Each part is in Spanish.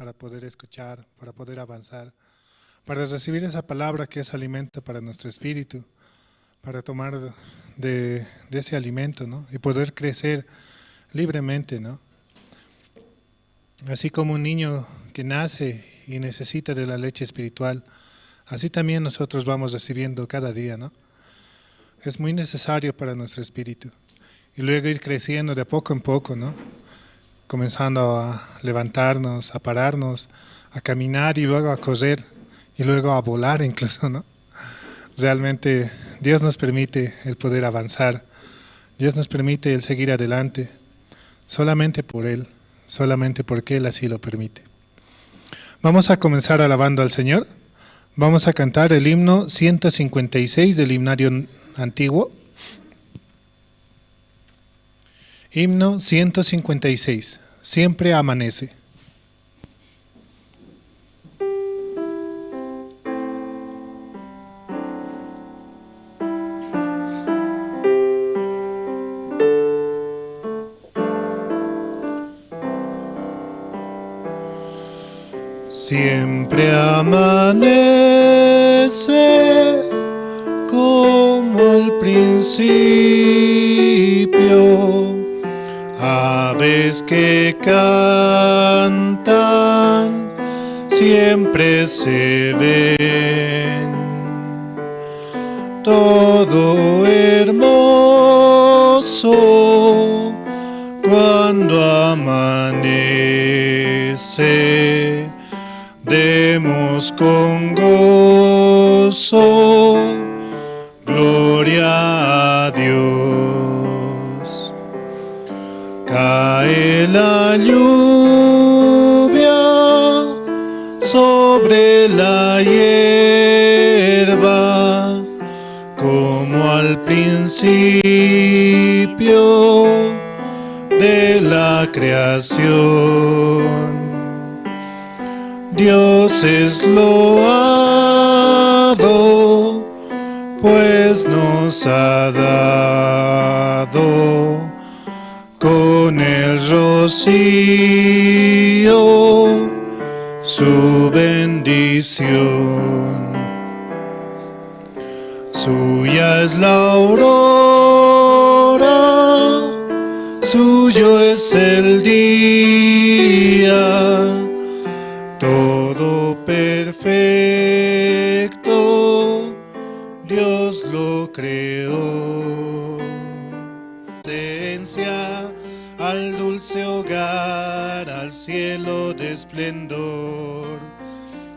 para poder escuchar, para poder avanzar, para recibir esa palabra que es alimento para nuestro espíritu, para tomar de ese alimento, ¿no? Y poder crecer libremente, ¿no? Así como un niño que nace y necesita de la leche espiritual, así también nosotros vamos recibiendo cada día, ¿no? Es muy necesario para nuestro espíritu. Y luego ir creciendo de poco en poco, ¿no? Comenzando a levantarnos, a pararnos, a caminar y luego a correr y luego a volar incluso, ¿no? Realmente Dios nos permite el poder avanzar, Dios nos permite el seguir adelante, solamente por Él, solamente porque Él así lo permite. Vamos a comenzar alabando al Señor. Vamos a cantar el himno 156 del himnario antiguo. Himno 156. Siempre amanece. Siempre amanece como al principio, aves que cantan siempre se ven, todo hermoso cuando amanece. Demos con gozo gloria a Dios. Cae la lluvia sobre la hierba como al principio de la creación. Dios es loado, pues nos ha dado con el rocío su bendición. Suya es la aurora, suyo es el día, todo perfecto, Dios lo creó. Esencia al dulce hogar, al cielo de esplendor,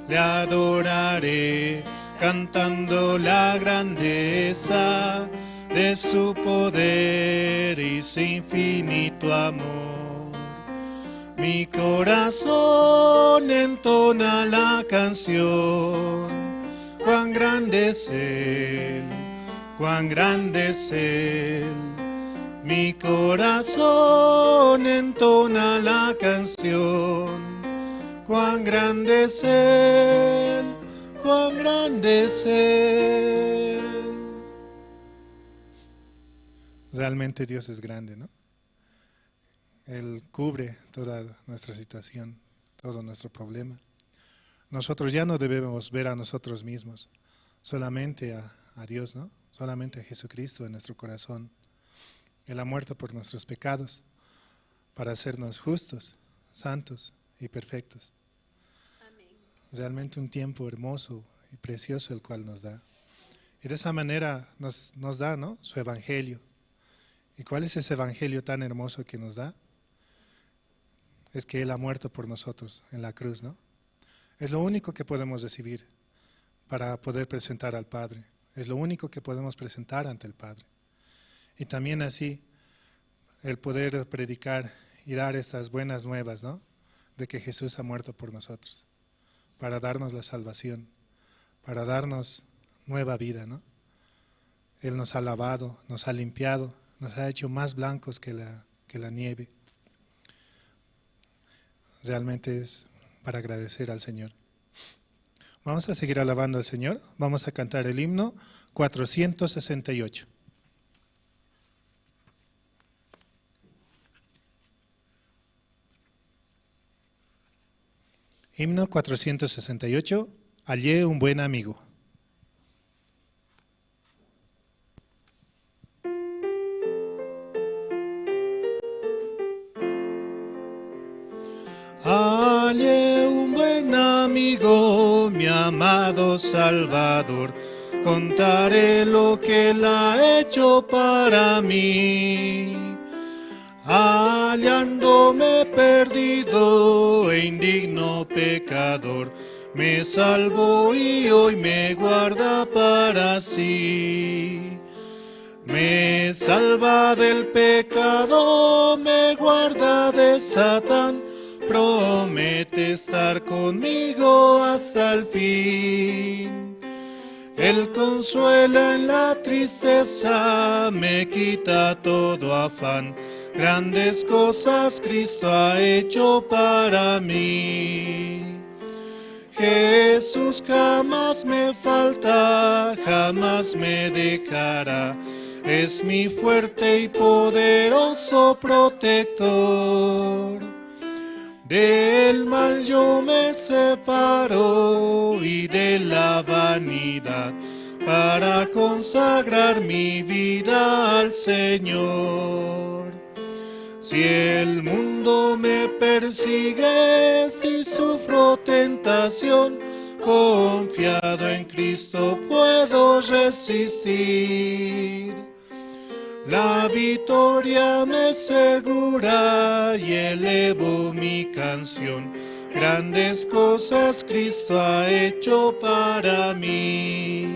le adoraré cantando la grandeza de su poder y su infinito amor. Mi corazón entona la canción, cuán grande es Él, cuán grande es Él. Mi corazón entona la canción, cuán grande es Él, cuán grande es Él. Realmente Dios es grande, ¿no? Él cubre toda nuestra situación, todo nuestro problema. Nosotros ya no debemos ver a nosotros mismos, solamente a Dios, ¿no? Solamente a Jesucristo en nuestro corazón. Él ha muerto por nuestros pecados para hacernos justos, santos y perfectos. Amén. Realmente un tiempo hermoso y precioso el cual nos da. Y de esa manera nos da, ¿no?, su evangelio. ¿Y cuál es ese evangelio tan hermoso que nos da? Es que Él ha muerto por nosotros en la cruz, ¿no? Es lo único que podemos recibir para poder presentar al Padre. Es lo único que podemos presentar ante el Padre. Y también así, el poder predicar y dar estas buenas nuevas, ¿no?, de que Jesús ha muerto por nosotros, para darnos la salvación, para darnos nueva vida, ¿no? Él nos ha lavado, nos ha limpiado, nos ha hecho más blancos que la nieve. Realmente es para agradecer al Señor. Vamos a seguir alabando al Señor. Vamos a cantar el himno 468. Himno 468, hallé un buen amigo. Hallé un buen amigo, mi amado Salvador, contaré lo que Él ha hecho para mí. Hallándome perdido e indigno pecador, me salvó y hoy me guarda para sí. Me salva del pecado, me guarda de Satán, promete estar conmigo hasta el fin. Él consuela en la tristeza, me quita todo afán. Grandes cosas Cristo ha hecho para mí. Jesús jamás me falta, jamás me dejará. Es mi fuerte y poderoso protector. Del mal yo me separo y de la vanidad para consagrar mi vida al Señor. Si el mundo me persigue, si sufro tentación, confiado en Cristo puedo resistir. La victoria me segura y elevo mi canción. Grandes cosas Cristo ha hecho para mí.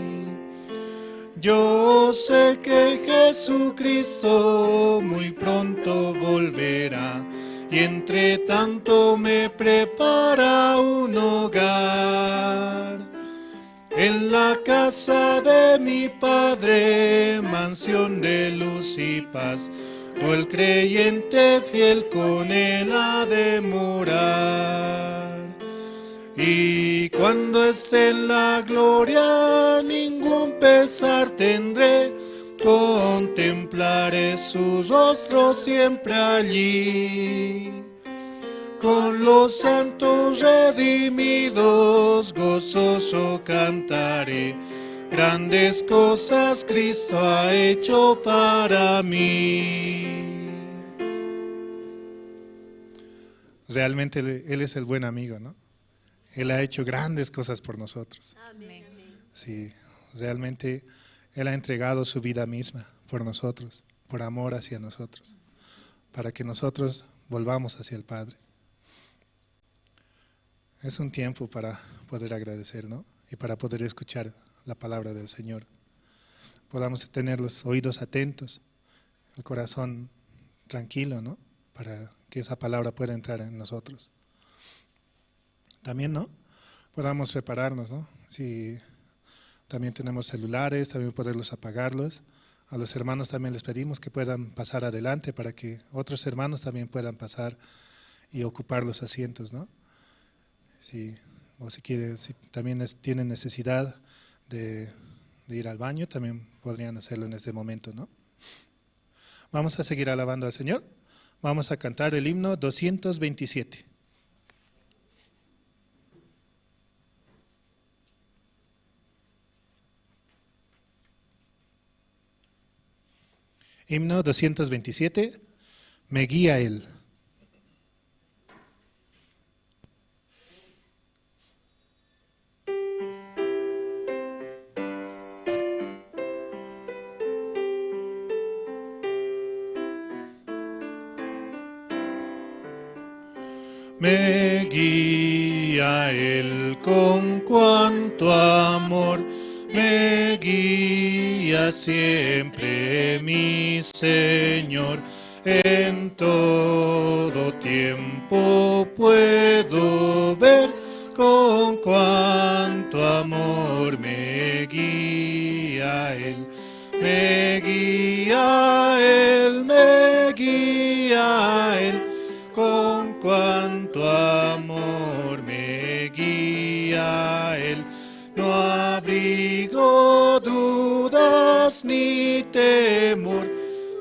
Yo sé que Jesucristo muy pronto volverá y entre tanto me prepara un hogar. En la casa de mi Padre, mansión de luz y paz, tú el creyente fiel con Él ha de morar. Y cuando esté en la gloria, ningún pesar tendré, contemplaré su rostro siempre allí. Con los santos redimidos, gozoso cantaré, grandes cosas Cristo ha hecho para mí. Realmente Él es el buen amigo, ¿no? Él ha hecho grandes cosas por nosotros. Amén. Sí, realmente Él ha entregado su vida misma por nosotros, por amor hacia nosotros, para que nosotros volvamos hacia el Padre. Es un tiempo para poder agradecer, ¿no? Y para poder escuchar la palabra del Señor. Podamos tener los oídos atentos, el corazón tranquilo, ¿no? Para que esa palabra pueda entrar en nosotros. También, ¿no? Podamos prepararnos, ¿no? Si también tenemos celulares, también poderlos apagarlos. A los hermanos también les pedimos que puedan pasar adelante para que otros hermanos también puedan pasar y ocupar los asientos, ¿no? Si también tienen necesidad de ir al baño, también podrían hacerlo en este momento, ¿no? Vamos a seguir alabando al Señor. Vamos a cantar el himno 227. Himno 227, me guía Él. Me guía Él con cuanto amor, me guía siempre mi Señor. En todo tiempo puedo ver con cuanto amor me guía Él. Me guía Él, me guía Él, con cuanto amor me guía Él. No abrigo dudas ni temor,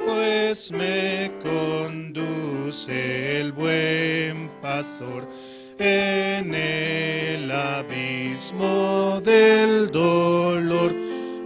pues me conduce el buen pastor. En abismo del dolor,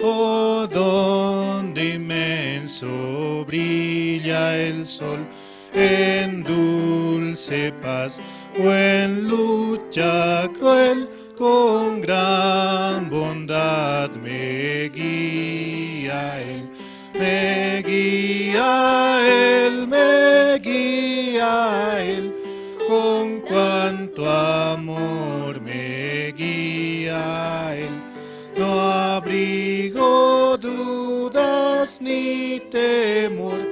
oh, donde inmenso brilla el sol, en dulce paz o en lucha cruel, con gran bondad me guía Él, me guía Él, me guía Él, con cuanto amor me guía Él. No abrigo dudas ni temor,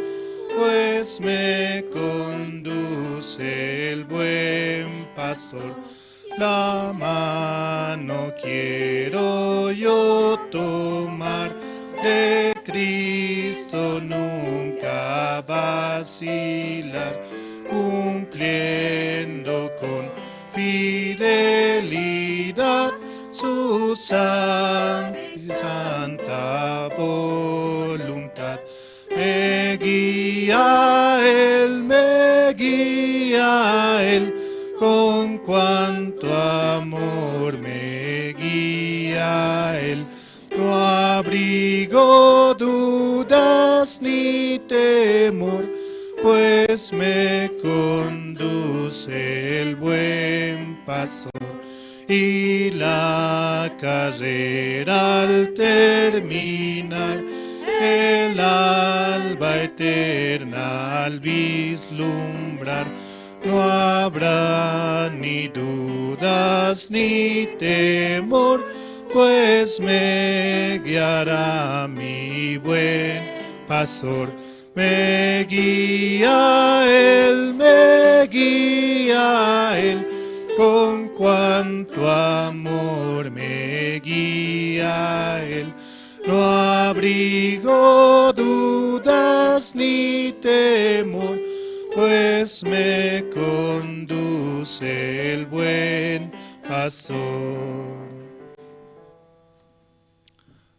pues me conduce el buen pastor. La mano quiero yo tomar, de Cristo nunca vacilar, cumpliendo con fidelidad su santa voluntad. Me guía Él, con cuanto amor me guía Él. No abrigo dudas ni temor, pues me conduce el buen pastor. Y la carrera al terminar, el alba eterna al vislumbrar, no habrá ni dudas ni temor, pues me guiará mi buen pastor. Me guía Él, con cuanto amor me guía Él. No abrigo dudas ni temor, pues me conduce el buen pastor.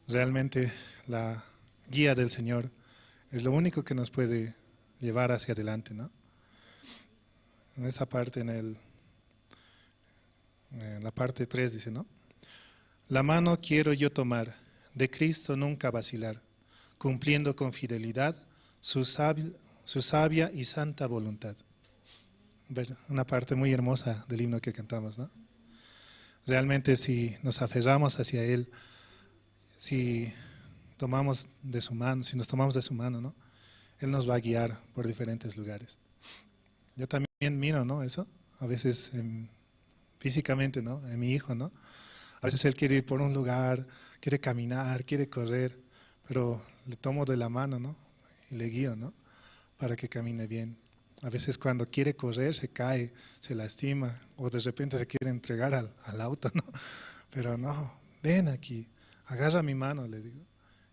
Realmente la guía del Señor es lo único que nos puede llevar hacia adelante, ¿no? En esa parte, en la parte 3 dice, ¿no? La mano quiero yo tomar, de Cristo nunca vacilar, cumpliendo con fidelidad su sabia y santa voluntad. Una parte muy hermosa del himno que cantamos, ¿no? Realmente si nos aferramos hacia Él, si nos tomamos de su mano, ¿no? Él nos va a guiar por diferentes lugares. Yo también miro, ¿no? Eso, a veces físicamente, ¿no? En mi hijo, ¿no? A veces él quiere ir por un lugar, quiere caminar, quiere correr, pero le tomo de la mano, ¿no? Y le guío, ¿no? Para que camine bien. A veces cuando quiere correr se cae, se lastima, o de repente se quiere entregar al auto, ¿no? Pero no, ven aquí, agarra mi mano, le digo.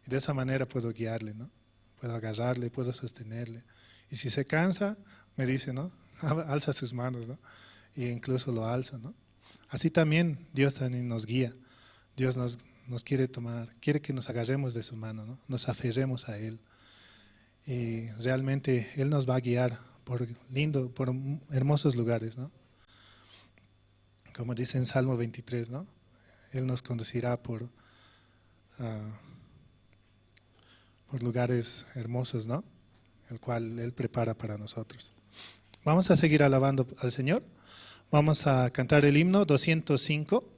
Y de esa manera puedo guiarle, ¿no? Puedo agarrarle, puedo sostenerle. Y si se cansa, me dice, ¿no? Alza sus manos, ¿no? Y incluso lo alza, ¿no? Así también Dios también nos guía. Dios nos quiere tomar, quiere que nos agarremos de su mano, ¿no? Nos aferremos a Él. Y realmente Él nos va a guiar por hermosos lugares, ¿no? Como dice en Salmo 23, ¿no? Él nos conducirá por lugares hermosos, ¿no? El cual Él prepara para nosotros. Vamos a seguir alabando al Señor. Vamos a cantar el himno 205.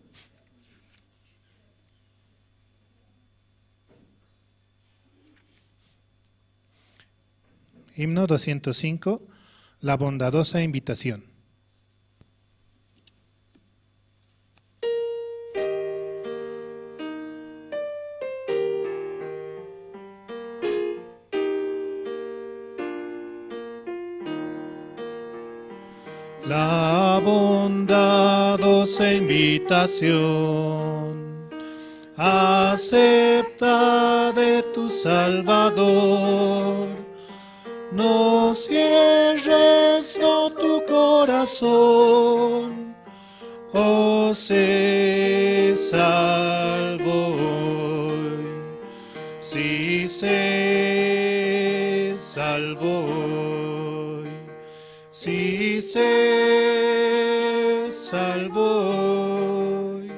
Himno 205, la bondadosa invitación. La bondadosa invitación acepta de tu Salvador. No cierres no tu corazón, oh, sé salvo hoy. Si sé salvo hoy, si sé salvo hoy,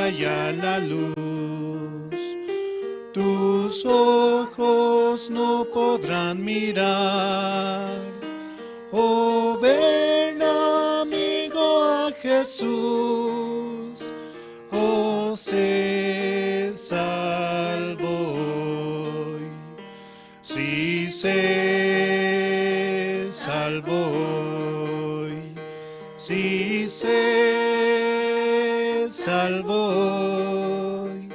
haya la luz. Tus ojos no podrán mirar o ven, amigo, a Jesús, o se salvó hoy. Si se salvó hoy, si se salvó hoy,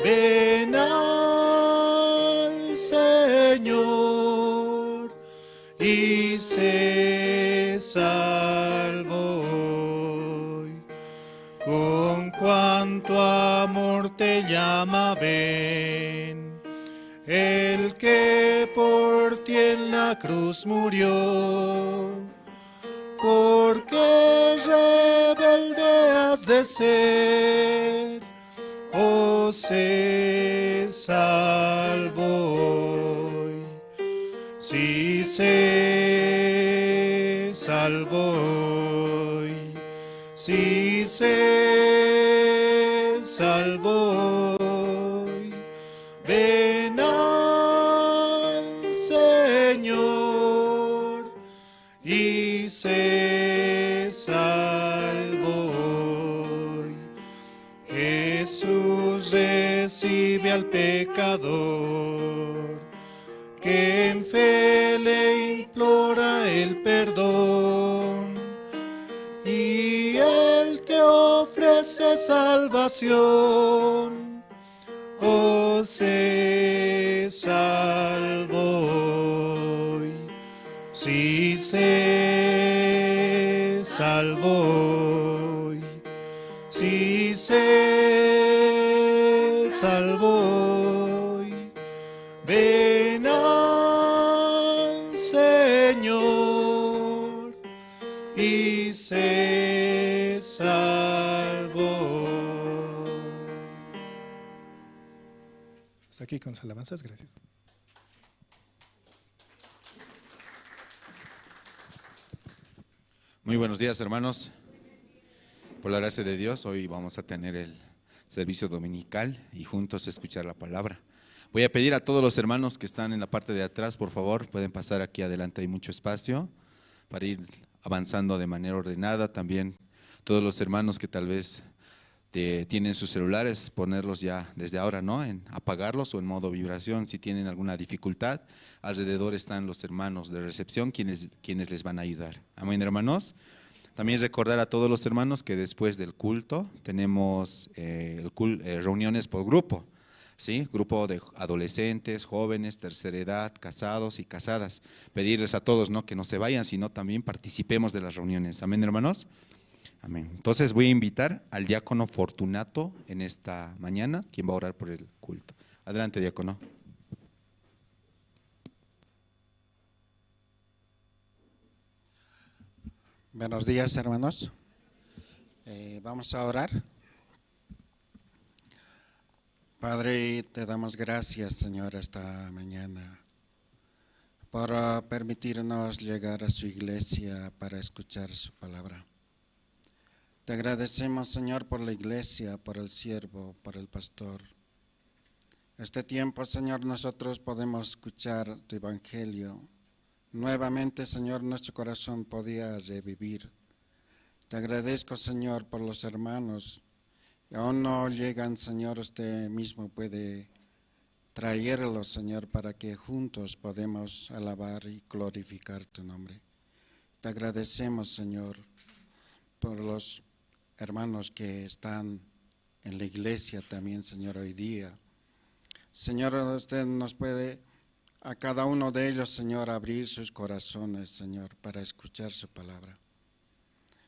ven al Señor y se salvó hoy. Con cuánto amor te llama, ven, el que por ti en la cruz murió. Porque rebelde has de ser, o se salvó hoy. Si se salvó hoy, si se salvó hoy, ven al Señor y se salvó hoy. Jesús recibe al pecador que en fe le implora el perdón, y Él te ofrece salvación, o se salvó hoy. Si se salvó hoy, si se salvó hoy, ven al Señor y se salvó. Hasta aquí con las alabanzas, gracias. Muy buenos días, hermanos. Por la gracia de Dios, hoy vamos a tener el servicio dominical y juntos escuchar la palabra. Voy a pedir a todos los hermanos que están en la parte de atrás, por favor, pueden pasar aquí adelante, hay mucho espacio para ir avanzando de manera ordenada. También todos los hermanos que tal vez tienen sus celulares, ponerlos ya desde ahora, ¿no? En apagarlos o en modo vibración. Si tienen alguna dificultad, alrededor están los hermanos de recepción quienes les van a ayudar. Amén, hermanos. También recordar a todos los hermanos que después del culto tenemos reuniones por grupo, ¿sí? Grupo de adolescentes, jóvenes, tercera edad, casados y casadas. Pedirles a todos, ¿no?, que no se vayan, sino también participemos de las reuniones. Amén, hermanos. Amén. Entonces voy a invitar al diácono Fortunato en esta mañana, quien va a orar por el culto. Adelante, diácono. Buenos días, hermanos. Vamos a orar. Padre, te damos gracias, Señor, esta mañana por permitirnos llegar a su iglesia para escuchar su palabra. Te agradecemos, Señor, por la iglesia, por el siervo, por el pastor. Este tiempo, Señor, nosotros podemos escuchar tu evangelio. Nuevamente, Señor, nuestro corazón podía revivir. Te agradezco, Señor, por los hermanos. Y aún no llegan, Señor, usted mismo puede traerlos, Señor, para que juntos podamos alabar y glorificar tu nombre. Te agradecemos, Señor, por los hermanos que están en la iglesia también, Señor, hoy día. Señor, usted nos puede a cada uno de ellos, Señor, abrir sus corazones, Señor, para escuchar su palabra.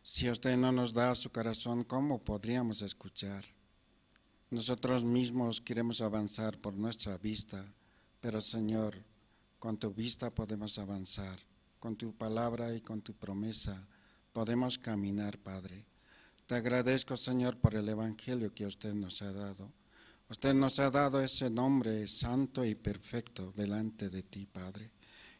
Si usted no nos da su corazón, ¿cómo podríamos escuchar? Nosotros mismos queremos avanzar por nuestra vista, pero, Señor, con tu vista podemos avanzar, con tu palabra y con tu promesa podemos caminar, Padre. Te agradezco, Señor, por el evangelio que usted nos ha dado. Usted nos ha dado ese nombre santo y perfecto delante de ti, Padre.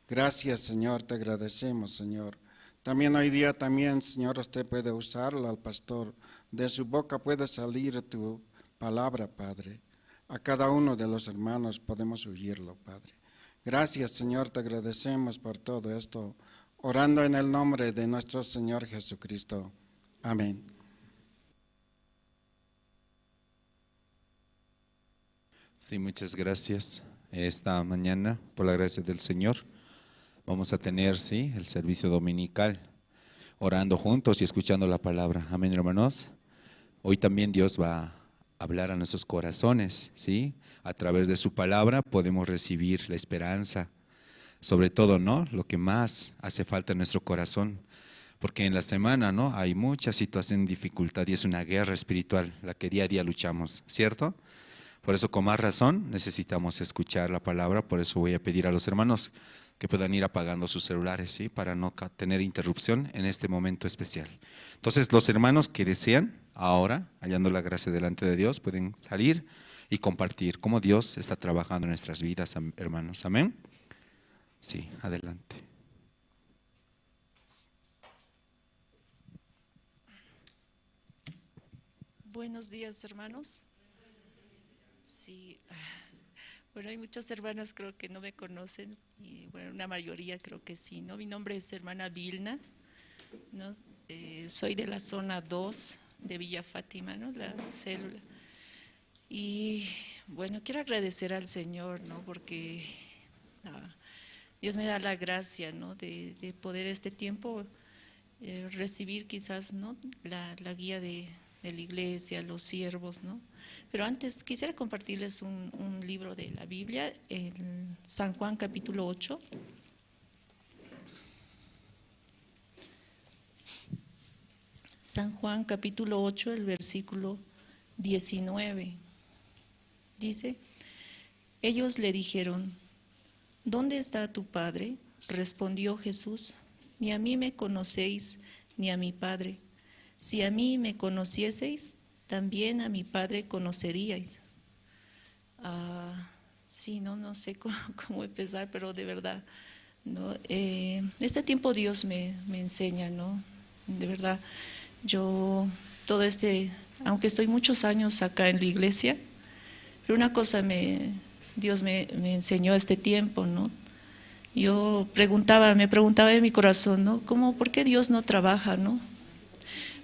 Gracias, Señor, te agradecemos, Señor. También hoy día, también, Señor, usted puede usarlo al pastor. De su boca puede salir tu palabra, Padre. A cada uno de los hermanos podemos oírlo, Padre. Gracias, Señor, te agradecemos por todo esto, orando en el nombre de nuestro Señor Jesucristo. Amén. Sí, muchas gracias. Esta mañana, por la gracia del Señor, vamos a tener, sí, el servicio dominical, orando juntos y escuchando la palabra. Amén, hermanos. Hoy también Dios va a hablar a nuestros corazones, sí. A través de su palabra podemos recibir la esperanza, sobre todo, ¿no? Lo que más hace falta en nuestro corazón, porque en la semana, ¿no? Hay mucha situación de dificultad y es una guerra espiritual la que día a día luchamos, ¿cierto? Por eso, con más razón, necesitamos escuchar la palabra. Por eso voy a pedir a los hermanos que puedan ir apagando sus celulares, ¿sí? Para no tener interrupción en este momento especial. Entonces, los hermanos que desean ahora, hallando la gracia delante de Dios, pueden salir y compartir cómo Dios está trabajando en nuestras vidas, hermanos. Amén. Sí, adelante. Buenos días, hermanos. Sí, bueno, hay muchas hermanas creo que no me conocen y bueno, una mayoría creo que sí, ¿no? Mi nombre es hermana Vilna, ¿no? Soy de la zona 2 de Villa Fátima, ¿no? La célula. Y bueno, quiero agradecer al Señor, ¿no? Porque Dios me da la gracia, ¿no? De poder este tiempo recibir quizás, ¿no? La guía de la iglesia, los siervos, ¿no? Pero antes quisiera compartirles un libro de la Biblia, en San Juan capítulo 8. San Juan capítulo 8, el versículo 19. Dice, ellos le dijeron, ¿dónde está tu Padre? Respondió Jesús, ni a mí me conocéis, ni a mi Padre. Si a mí me conocieseis, también a mi Padre conoceríais. Sí, no sé cómo empezar, pero de verdad, ¿no? Este tiempo Dios me enseña, ¿no? De verdad, yo aunque estoy muchos años acá en la iglesia, pero una cosa Dios me enseñó este tiempo, ¿no? Yo me preguntaba en mi corazón, ¿no? ¿Por qué Dios no trabaja, no?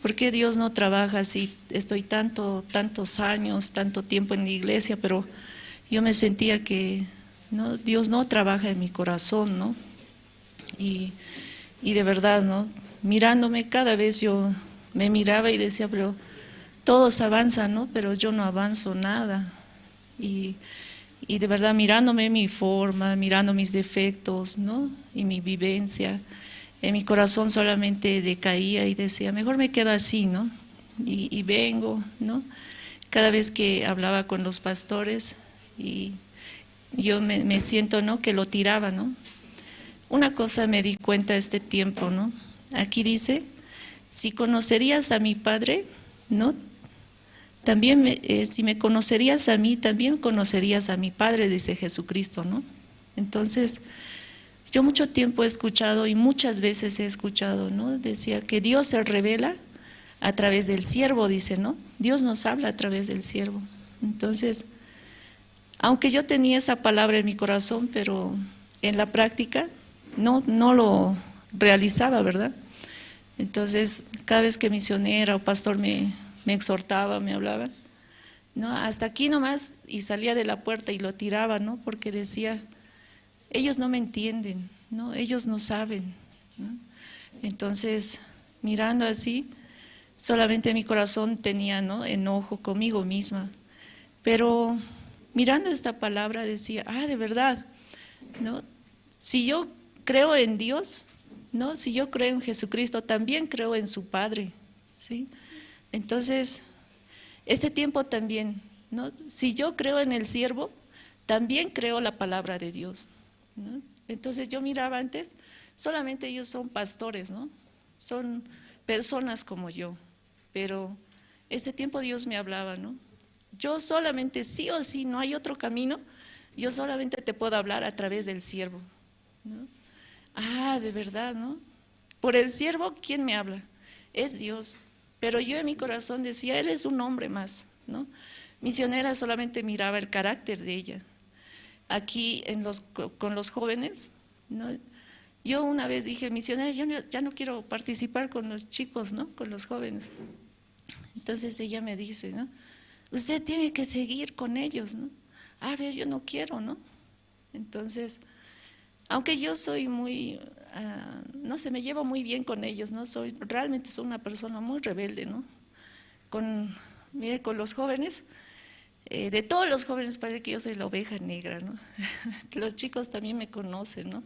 ¿Por qué Dios no trabaja si estoy tantos años, tanto tiempo en la iglesia, pero yo me sentía que no, Dios no trabaja en mi corazón, ¿no? Y de verdad, ¿no? Mirándome cada vez yo me miraba y decía, pero todos avanzan, ¿no? Pero yo no avanzo nada. Y de verdad mirándome mi forma, mirando mis defectos, ¿no? Y mi vivencia, en mi corazón solamente decaía y decía, mejor me quedo así, ¿no? Y vengo, ¿no? Cada vez que hablaba con los pastores y yo me siento, ¿no? Que lo tiraba, ¿no? Una cosa me di cuenta este tiempo, ¿no? Aquí dice, si conocerías a mi Padre, ¿no? También, si me conocerías a mí, también conocerías a mi Padre, dice Jesucristo, ¿no? Entonces, yo mucho tiempo he escuchado y muchas veces he escuchado, ¿no? Decía que Dios se revela a través del siervo, dice, ¿no? Dios nos habla a través del siervo. Entonces, aunque yo tenía esa palabra en mi corazón, pero en la práctica no lo realizaba, ¿verdad? Entonces, cada vez que misionera o pastor me exhortaba, me hablaba, ¿no? Hasta aquí nomás, y salía de la puerta y lo tiraba, ¿no? Porque decía, ellos no me entienden, ¿no? Ellos no saben, ¿no? Entonces, mirando así, solamente mi corazón tenía, ¿no? Enojo conmigo misma. Pero mirando esta palabra decía, de verdad, ¿no? Si yo creo en Dios, ¿no? Si yo creo en Jesucristo, también creo en su Padre, ¿sí? Entonces, este tiempo también, ¿no? Si yo creo en el siervo, también creo la palabra de Dios, ¿no? Entonces yo miraba antes, solamente ellos son pastores, ¿no? Son personas como yo, pero este tiempo Dios me hablaba, ¿no? Yo solamente, sí o sí, no hay otro camino, yo solamente te puedo hablar a través del siervo, ¿no? De verdad, ¿no? por el siervo, ¿quién me habla? Es Dios. Pero yo en mi corazón decía, él es un hombre más, ¿no? Misionera solamente miraba el carácter de ella. Aquí con los jóvenes, ¿no? Yo una vez dije, misionera, yo ya no quiero participar con los chicos, ¿no? Con los jóvenes. Entonces ella me dice, ¿no? Usted tiene que seguir con ellos, ¿no? A ver, yo no quiero, ¿no? Entonces, aunque yo soy muy, no sé, me llevo muy bien con ellos, ¿no? Realmente soy una persona muy rebelde, ¿no? Mire, con los jóvenes, de todos los jóvenes parece que yo soy la oveja negra, ¿no? Los chicos también me conocen, ¿no?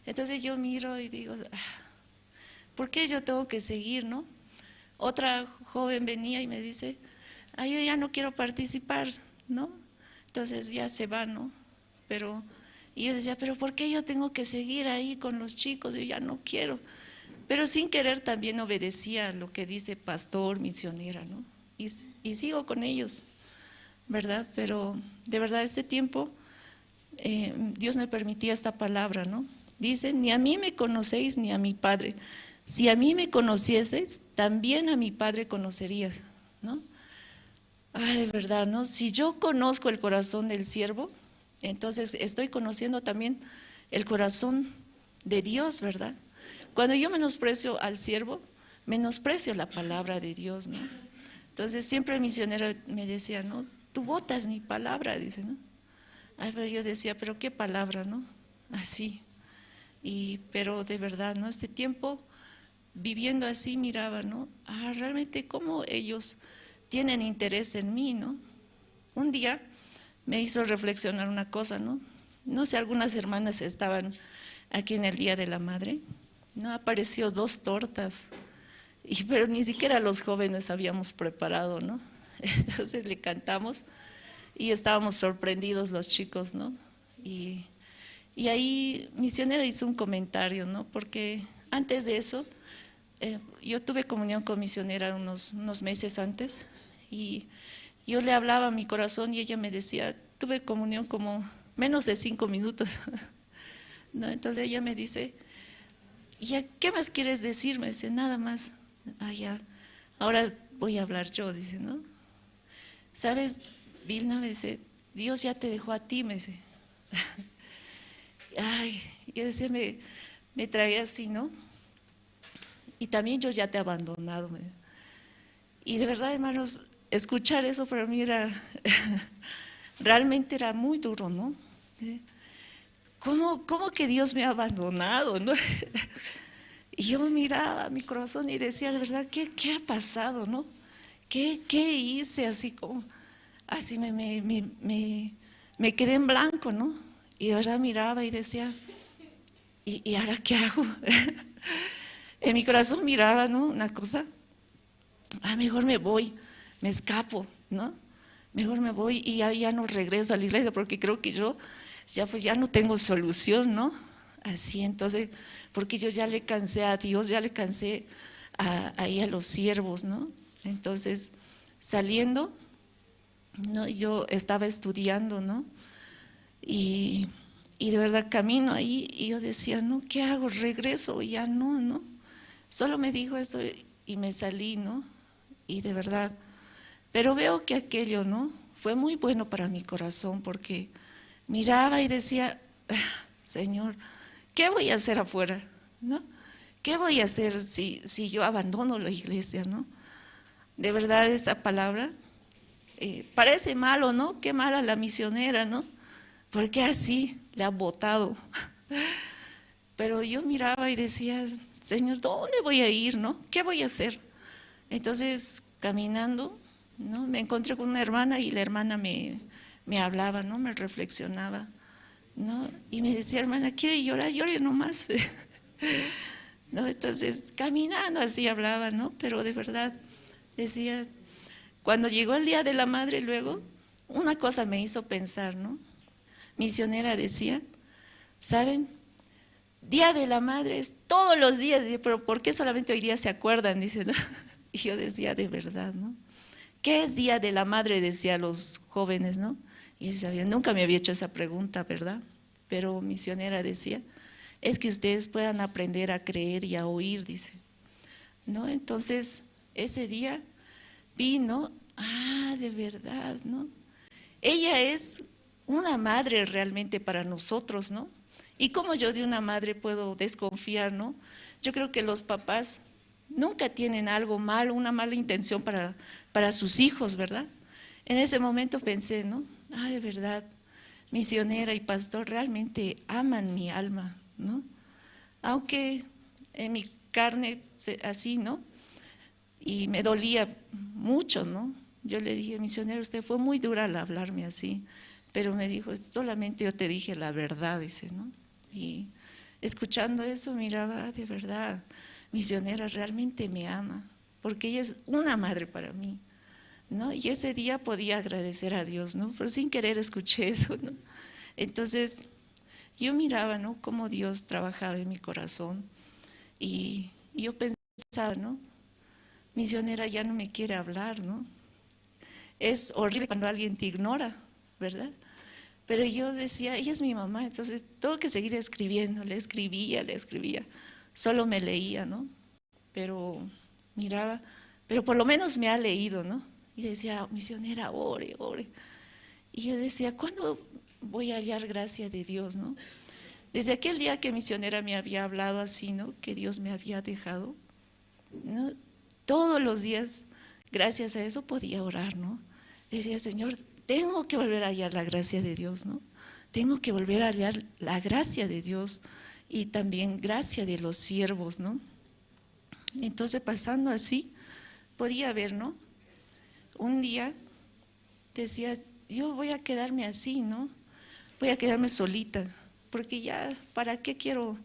Entonces yo miro y digo, ¿por qué yo tengo que seguir, no? Otra joven venía y me dice, yo ya no quiero participar, ¿no? Entonces ya se va, ¿no? Y yo decía, pero ¿por qué yo tengo que seguir ahí con los chicos? Yo ya no quiero. Pero sin querer también obedecía lo que dice pastor, misionera, ¿no? Y sigo con ellos, ¿verdad? Pero de verdad este tiempo Dios me permitía esta palabra, ¿no? Dice, ni a mí me conocéis ni a mi Padre. Si a mí me conocieseis, también a mi Padre conocerías, ¿no? De verdad, ¿no? Si yo conozco el corazón del siervo, entonces estoy conociendo también el corazón de Dios, ¿verdad? Cuando yo menosprecio al siervo, menosprecio la palabra de Dios, ¿no? Entonces siempre el misionero me decía, ¿no? Tú botas mi palabra, dice, ¿no? Pero yo decía, pero qué palabra, ¿no? Así. Pero de verdad, ¿no? Este tiempo viviendo así miraba, ¿no? Realmente cómo ellos tienen interés en mí, ¿no? Un día me hizo reflexionar una cosa, ¿no? No sé, algunas hermanas estaban aquí en el Día de la Madre, ¿no? Apareció 2 tortas, pero ni siquiera los jóvenes habíamos preparado, ¿no? Entonces le cantamos y estábamos sorprendidos los chicos, ¿no? Y ahí misionera hizo un comentario, ¿no? Porque antes de eso, yo tuve comunión con misionera unos meses antes y yo le hablaba a mi corazón y ella me decía, tuve comunión como menos de 5 minutos, ¿no? Entonces ella me dice, ¿ya qué más quieres decir? Me dice, nada más. Ya, ahora voy a hablar yo, dice, ¿no? ¿Sabes, Vilna? Me dice, Dios ya te dejó a ti, me dice. Yo decía, me traía así, ¿no? Y también yo ya te he abandonado. Y de verdad, hermanos, escuchar eso para mí realmente era muy duro, ¿no? ¿Cómo que Dios me ha abandonado, no? Y yo miraba mi corazón y decía, de verdad, ¿qué ha pasado, no? ¿Qué hice? Así me quedé en blanco, ¿no? Y de verdad miraba y decía, ¿y ahora qué hago? En mi corazón miraba, ¿no? Una cosa, mejor me voy, me escapo, ¿no? Mejor me voy y ya no regreso a la iglesia porque creo que yo ya no tengo solución, ¿no? Así, entonces, porque yo ya le cansé a Dios, ya le cansé ahí a los siervos, ¿no? Entonces, saliendo, ¿no? Yo estaba estudiando, ¿no? Y de verdad camino ahí y yo decía, ¿no? ¿Qué hago? ¿Regreso? Ya no, ¿no? Solo me dijo eso y me salí, ¿no? Y de verdad, pero veo que aquello, ¿no? Fue muy bueno para mi corazón porque miraba y decía, Señor, ¿qué voy a hacer afuera? ¿No? ¿Qué voy a hacer si yo abandono la iglesia, ¿no? De verdad esa palabra parece malo, ¿no? Qué mala la misionera, ¿no? Porque así le ha botado. Pero yo miraba y decía, Señor, ¿dónde voy a ir, no? ¿Qué voy a hacer? Entonces, caminando, ¿no? Me encontré con una hermana y la hermana me hablaba, ¿no? Me reflexionaba, ¿no? Y me decía, hermana, ¿quiere llorar? Llore nomás. ¿No? Entonces, caminando así hablaba, ¿no? Pero de verdad, decía, cuando llegó el Día de la Madre luego, una cosa me hizo pensar, ¿no? Misionera decía, ¿saben? Día de la Madre es todos los días, pero ¿por qué solamente hoy día se acuerdan? Dice, ¿no? Y yo decía, de verdad, ¿no? ¿Qué es Día de la Madre? Decía los jóvenes, ¿no? Y yo sabía, nunca me había hecho esa pregunta, ¿verdad? Pero misionera decía, es que ustedes puedan aprender a creer y a oír, dice, ¿no? Entonces, ese día vi, ¿no? De verdad, ¿no? Ella es una madre realmente para nosotros, ¿no? Y como yo de una madre puedo desconfiar, ¿no? Yo creo que los papás nunca tienen algo malo, una mala intención para sus hijos, ¿verdad? En ese momento pensé, ¿no? De verdad, misionera y pastor realmente aman mi alma, ¿no? Aunque en mi carne así, ¿no? Y me dolía mucho, ¿no? Yo le dije, misionero, usted fue muy dura al hablarme así, pero me dijo, solamente yo te dije la verdad, dice, ¿no? Y escuchando eso miraba, de verdad, misionera realmente me ama, porque ella es una madre para mí, ¿no? Y ese día podía agradecer a Dios, ¿no? Pero sin querer escuché eso, ¿no? Entonces, yo miraba, ¿no? Cómo Dios trabajaba en mi corazón y yo pensaba, ¿no? Misionera ya no me quiere hablar, ¿no? Es horrible cuando alguien te ignora, ¿verdad? Pero yo decía, ella es mi mamá, entonces tengo que seguir escribiendo, le escribía, solo me leía, ¿no? Pero miraba, pero por lo menos me ha leído, ¿no? Y decía, misionera, ore, ore. Y yo decía, ¿cuándo voy a hallar gracia de Dios, no? Desde aquel día que misionera me había hablado así, ¿no? Que Dios me había dejado, ¿no? Todos los días, gracias a eso podía orar, ¿no? Decía, Señor, tengo que volver a hallar la gracia de Dios, ¿no? Tengo que volver a hallar la gracia de Dios y también gracia de los siervos, ¿no? Entonces, pasando así, podía ver, ¿no? Un día decía, yo voy a quedarme así, ¿no? Voy a quedarme solita, porque ya, ¿para qué quiero?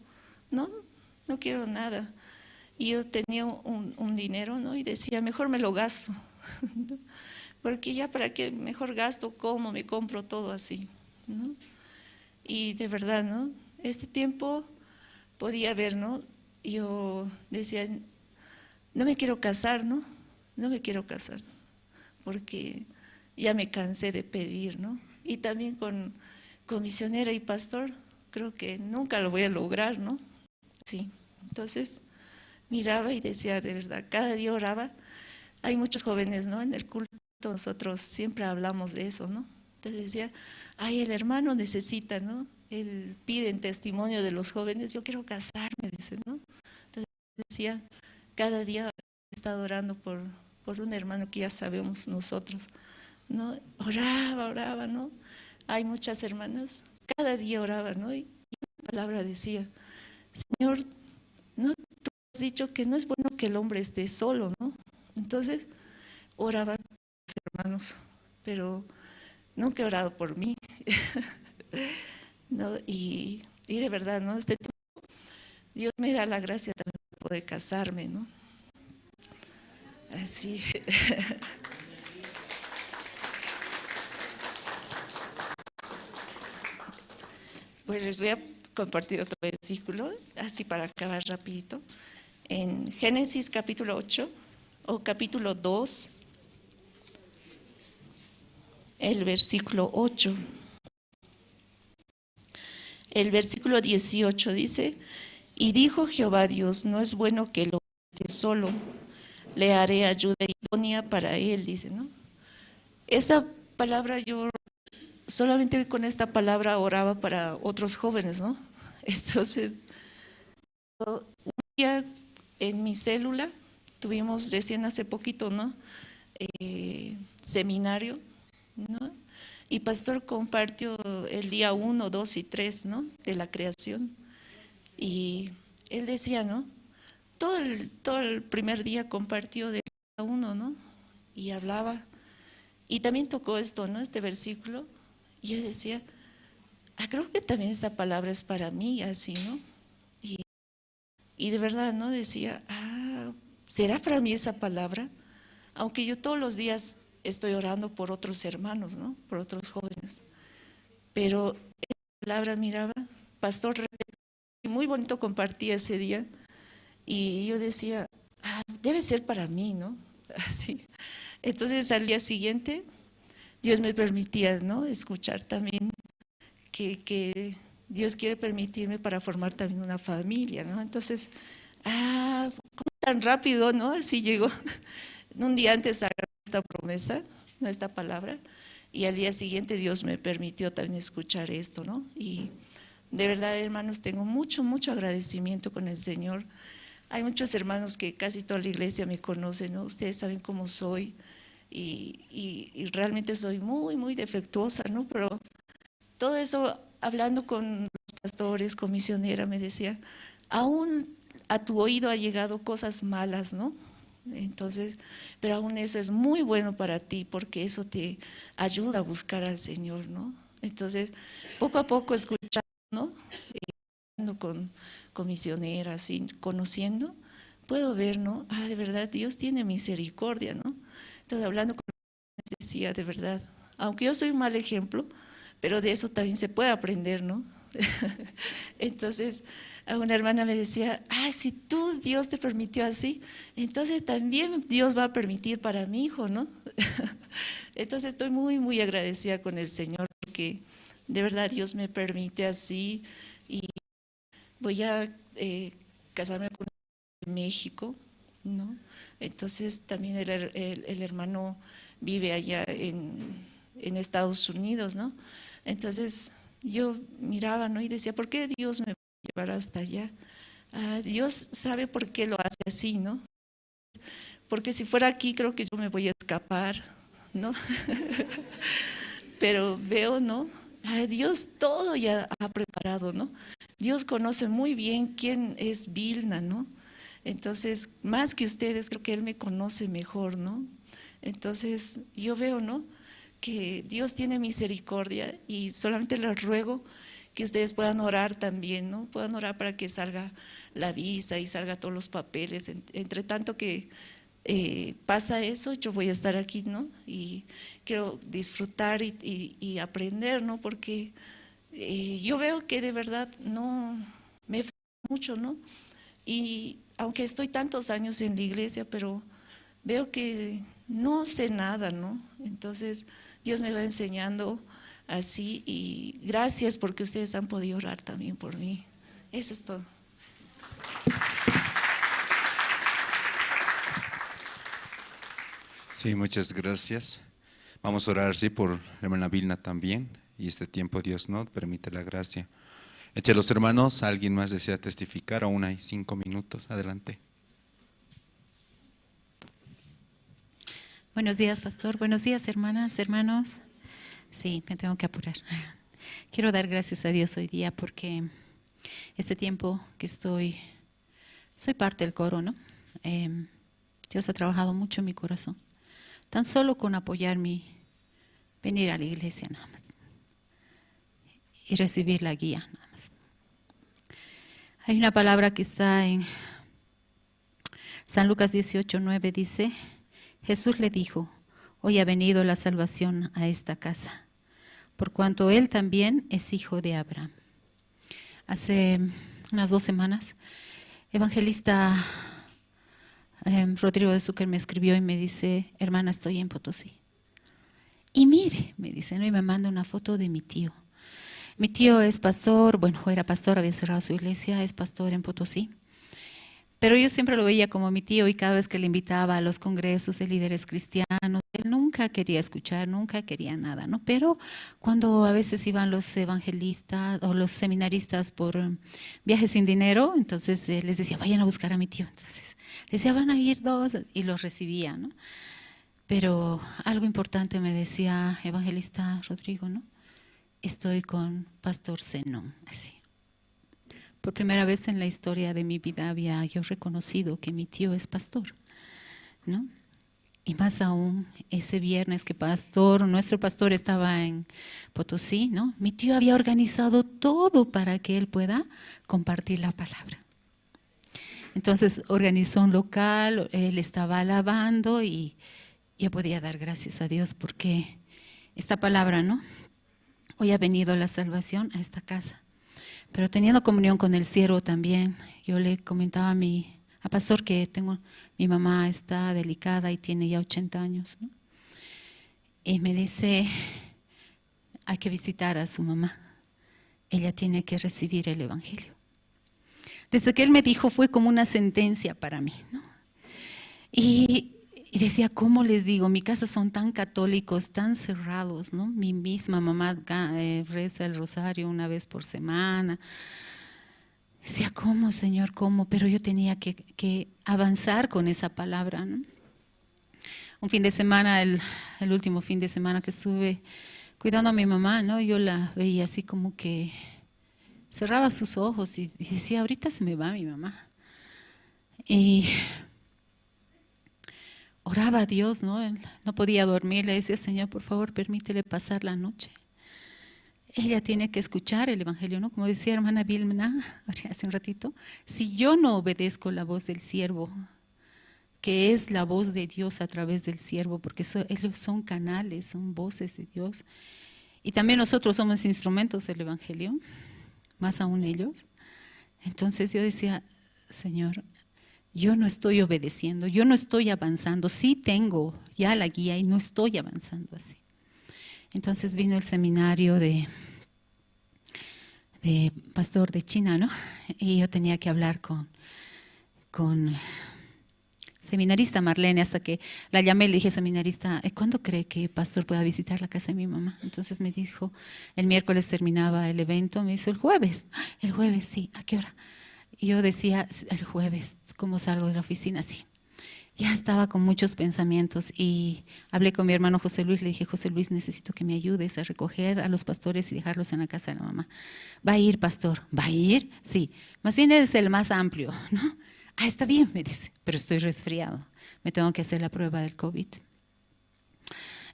No quiero nada. Y yo tenía un dinero, ¿no? Y decía, mejor me lo gasto, porque ya para qué, mejor gasto, como, me compro todo así, ¿no? Y de verdad, ¿no? Este tiempo podía ver, ¿no? Yo decía, no me quiero casar, ¿no? No me quiero casar, porque ya me cansé de pedir, ¿no? Y también con misionera y pastor, creo que nunca lo voy a lograr, ¿no? Sí, entonces miraba y decía, de verdad, cada día oraba. Hay muchos jóvenes, ¿no? En el culto nosotros siempre hablamos de eso, ¿no? Entonces decía, el hermano necesita, ¿no? Él pide en testimonio de los jóvenes, yo quiero casarme, dice, ¿no? Entonces decía, cada día he estado orando por un hermano que ya sabemos nosotros, ¿no? Oraba, ¿no? Hay muchas hermanas, cada día oraba, ¿no? Y la palabra decía, Señor, ¿no? Tú has dicho que no es bueno que el hombre esté solo, ¿no? Entonces, oraba por los hermanos, pero nunca he orado por mí, ¿no? Y de verdad, ¿no? Este tiempo, Dios me da la gracia también de poder casarme, ¿no? Así. Pues les voy a compartir otro versículo, así para acabar rapidito. En Génesis capítulo 8 o capítulo 2, el versículo 8. El versículo 18 dice, y dijo Jehová Dios, no es bueno que el hombre esté solo, le haré ayuda idónea para él, dice, ¿no? Esta palabra yo solamente con esta palabra oraba para otros jóvenes, ¿no? Entonces, un día en mi célula tuvimos recién hace poquito, ¿no? Seminario, ¿no? Y pastor compartió el día 1, 2 y 3, ¿no? De la creación. Y él decía, ¿no? Todo el primer día compartió del día 1, ¿no? Y hablaba. Y también tocó esto, ¿no? Este versículo. Y yo decía, creo que también esta palabra es para mí, así, ¿no? Y de verdad, ¿no? Decía, ¿será para mí esa palabra? Aunque yo todos los días estoy orando por otros hermanos, ¿no? Por otros jóvenes. Pero esa palabra miraba, pastor, muy bonito compartía ese día. Y yo decía, debe ser para mí, ¿no? Así. Entonces al día siguiente, Dios me permitía, ¿no? Escuchar también que Dios quiere permitirme para formar también una familia, ¿no? Entonces, ¿cómo tan rápido, no? Así llegó. Un día antes agarré esta promesa, ¿no? Esta palabra, y al día siguiente Dios me permitió también escuchar esto, ¿no? Y de verdad, hermanos, tengo mucho, mucho agradecimiento con el Señor. Hay muchos hermanos que casi toda la iglesia me conocen, ¿no? Ustedes saben cómo soy y realmente soy muy, muy defectuosa, ¿no? Pero todo eso, hablando con los pastores, con misionera, me decía, aún a tu oído ha llegado cosas malas, ¿no? Entonces, pero aún eso es muy bueno para ti porque eso te ayuda a buscar al Señor, ¿no? Entonces, poco a poco escuchando, ¿no? Con misioneras y conociendo, puedo ver, ¿no? De verdad, Dios tiene misericordia, ¿no? Entonces, hablando con ellos, decía, de verdad, aunque yo soy un mal ejemplo, pero de eso también se puede aprender, ¿no? Entonces, a una hermana me decía, si tú, Dios te permitió así, entonces también Dios va a permitir para mi hijo, ¿no? Entonces, estoy muy, muy agradecida con el Señor, porque de verdad Dios me permite así, y voy a casarme con en México, ¿no? Entonces también el hermano vive allá en Estados Unidos, ¿no? Entonces yo miraba, ¿no? Y decía, ¿por qué Dios me va a llevar hasta allá? Dios sabe por qué lo hace así, ¿no? Porque si fuera aquí creo que yo me voy a escapar, ¿no? Pero veo, ¿no? Dios todo ya ha preparado, ¿no? Dios conoce muy bien quién es Vilna, ¿no? Entonces, más que ustedes, creo que Él me conoce mejor, ¿no? Entonces, yo veo, ¿no? Que Dios tiene misericordia y solamente les ruego que ustedes puedan orar también, ¿no? Puedan orar para que salga la visa y salga todos los papeles. Entre tanto que pasa eso, yo voy a estar aquí, ¿no? Y quiero disfrutar y aprender, ¿no? Porque yo veo que de verdad no me falta mucho, ¿no? Y aunque estoy tantos años en la iglesia, pero veo que no sé nada, ¿no? Entonces Dios me va enseñando así y gracias porque ustedes han podido orar también por mí. Eso es todo. Sí, muchas gracias. Vamos a orar, sí, por la hermana Vilna también. Y este tiempo Dios nos permite la gracia. Entre los hermanos, ¿alguien más desea testificar? Aún hay 5 minutos. Adelante. Buenos días, pastor. Buenos días, hermanas, hermanos. Sí, me tengo que apurar. Quiero dar gracias a Dios hoy día porque este tiempo que soy parte del coro, ¿no? Dios ha trabajado mucho en mi corazón. Tan solo con apoyarme, venir a la iglesia nada más y recibir la guía nada más. Hay una palabra que está en San Lucas 18:9, dice: Jesús le dijo: hoy ha venido la salvación a esta casa, por cuanto él también es hijo de Abraham. Hace unas 2 semanas, evangelista Rodrigo de Zúcar me escribió y me dice: hermana, estoy en Potosí. Y mire, me dice, ¿no? Y me manda una foto de mi tío. Mi tío es pastor, bueno, era pastor, había cerrado su iglesia, es pastor en Potosí. Pero yo siempre lo veía como mi tío y cada vez que le invitaba a los congresos de líderes cristianos, él nunca quería escuchar, nunca quería nada, ¿no? Pero cuando a veces iban los evangelistas o los seminaristas por viajes sin dinero, entonces les decía, vayan a buscar a mi tío. Entonces les decía, van a ir 2 y los recibía, ¿no? Pero algo importante me decía evangelista Rodrigo, ¿no? Estoy con Pastor Zenón, así. Por primera vez en la historia de mi vida había yo reconocido que mi tío es pastor, ¿no? Y más aún ese viernes que nuestro pastor estaba en Potosí, ¿no? Mi tío había organizado todo para que él pueda compartir la palabra. Entonces organizó un local, él estaba alabando y yo podía dar gracias a Dios porque esta palabra, ¿no? Hoy ha venido la salvación a esta casa. Pero teniendo comunión con el siervo también, yo le comentaba a pastor que mi mamá está delicada y tiene ya 80 años, ¿no? Y me dice, hay que visitar a su mamá. ella tiene que recibir el Evangelio. Desde que él me dijo fue como una sentencia para mí, ¿no? Y decía, ¿cómo les digo? Mi casa son tan católicos, tan cerrados, ¿no? Mi misma mamá reza el rosario una vez por semana. Decía, ¿cómo, Señor? ¿Cómo? Pero yo tenía que avanzar con esa palabra, ¿no? Un fin de semana, el último fin de semana que estuve cuidando a mi mamá, ¿no? Yo la veía así como que cerraba sus ojos y decía, ahorita se me va mi mamá. Y oraba a Dios, ¿no? Él no podía dormir, le decía, Señor, por favor, permítele pasar la noche. Ella tiene que escuchar el Evangelio, ¿no? Como decía hermana Vilma hace un ratito, si yo no obedezco la voz del siervo, que es la voz de Dios a través del siervo, porque ellos son canales, son voces de Dios, y también nosotros somos instrumentos del Evangelio, más aún ellos. Entonces yo decía, Señor, yo no estoy obedeciendo, yo no estoy avanzando, sí tengo ya la guía y no estoy avanzando así. Entonces vino el seminario de pastor de China, ¿no? Y yo tenía que hablar con seminarista Marlene, hasta que la llamé y le dije, seminarista, ¿cuándo cree que pastor pueda visitar la casa de mi mamá? Entonces me dijo, el miércoles terminaba el evento, me dijo, el jueves, sí, ¿a qué hora? Y yo decía, el jueves, ¿cómo salgo de la oficina? Sí. Ya estaba con muchos pensamientos y hablé con mi hermano José Luis, le dije, José Luis, necesito que me ayudes a recoger a los pastores y dejarlos en la casa de la mamá. ¿Va a ir, pastor? ¿Va a ir? Sí. Más bien es el más amplio, ¿no? Ah, está bien, me dice, pero estoy resfriado, me tengo que hacer la prueba del COVID.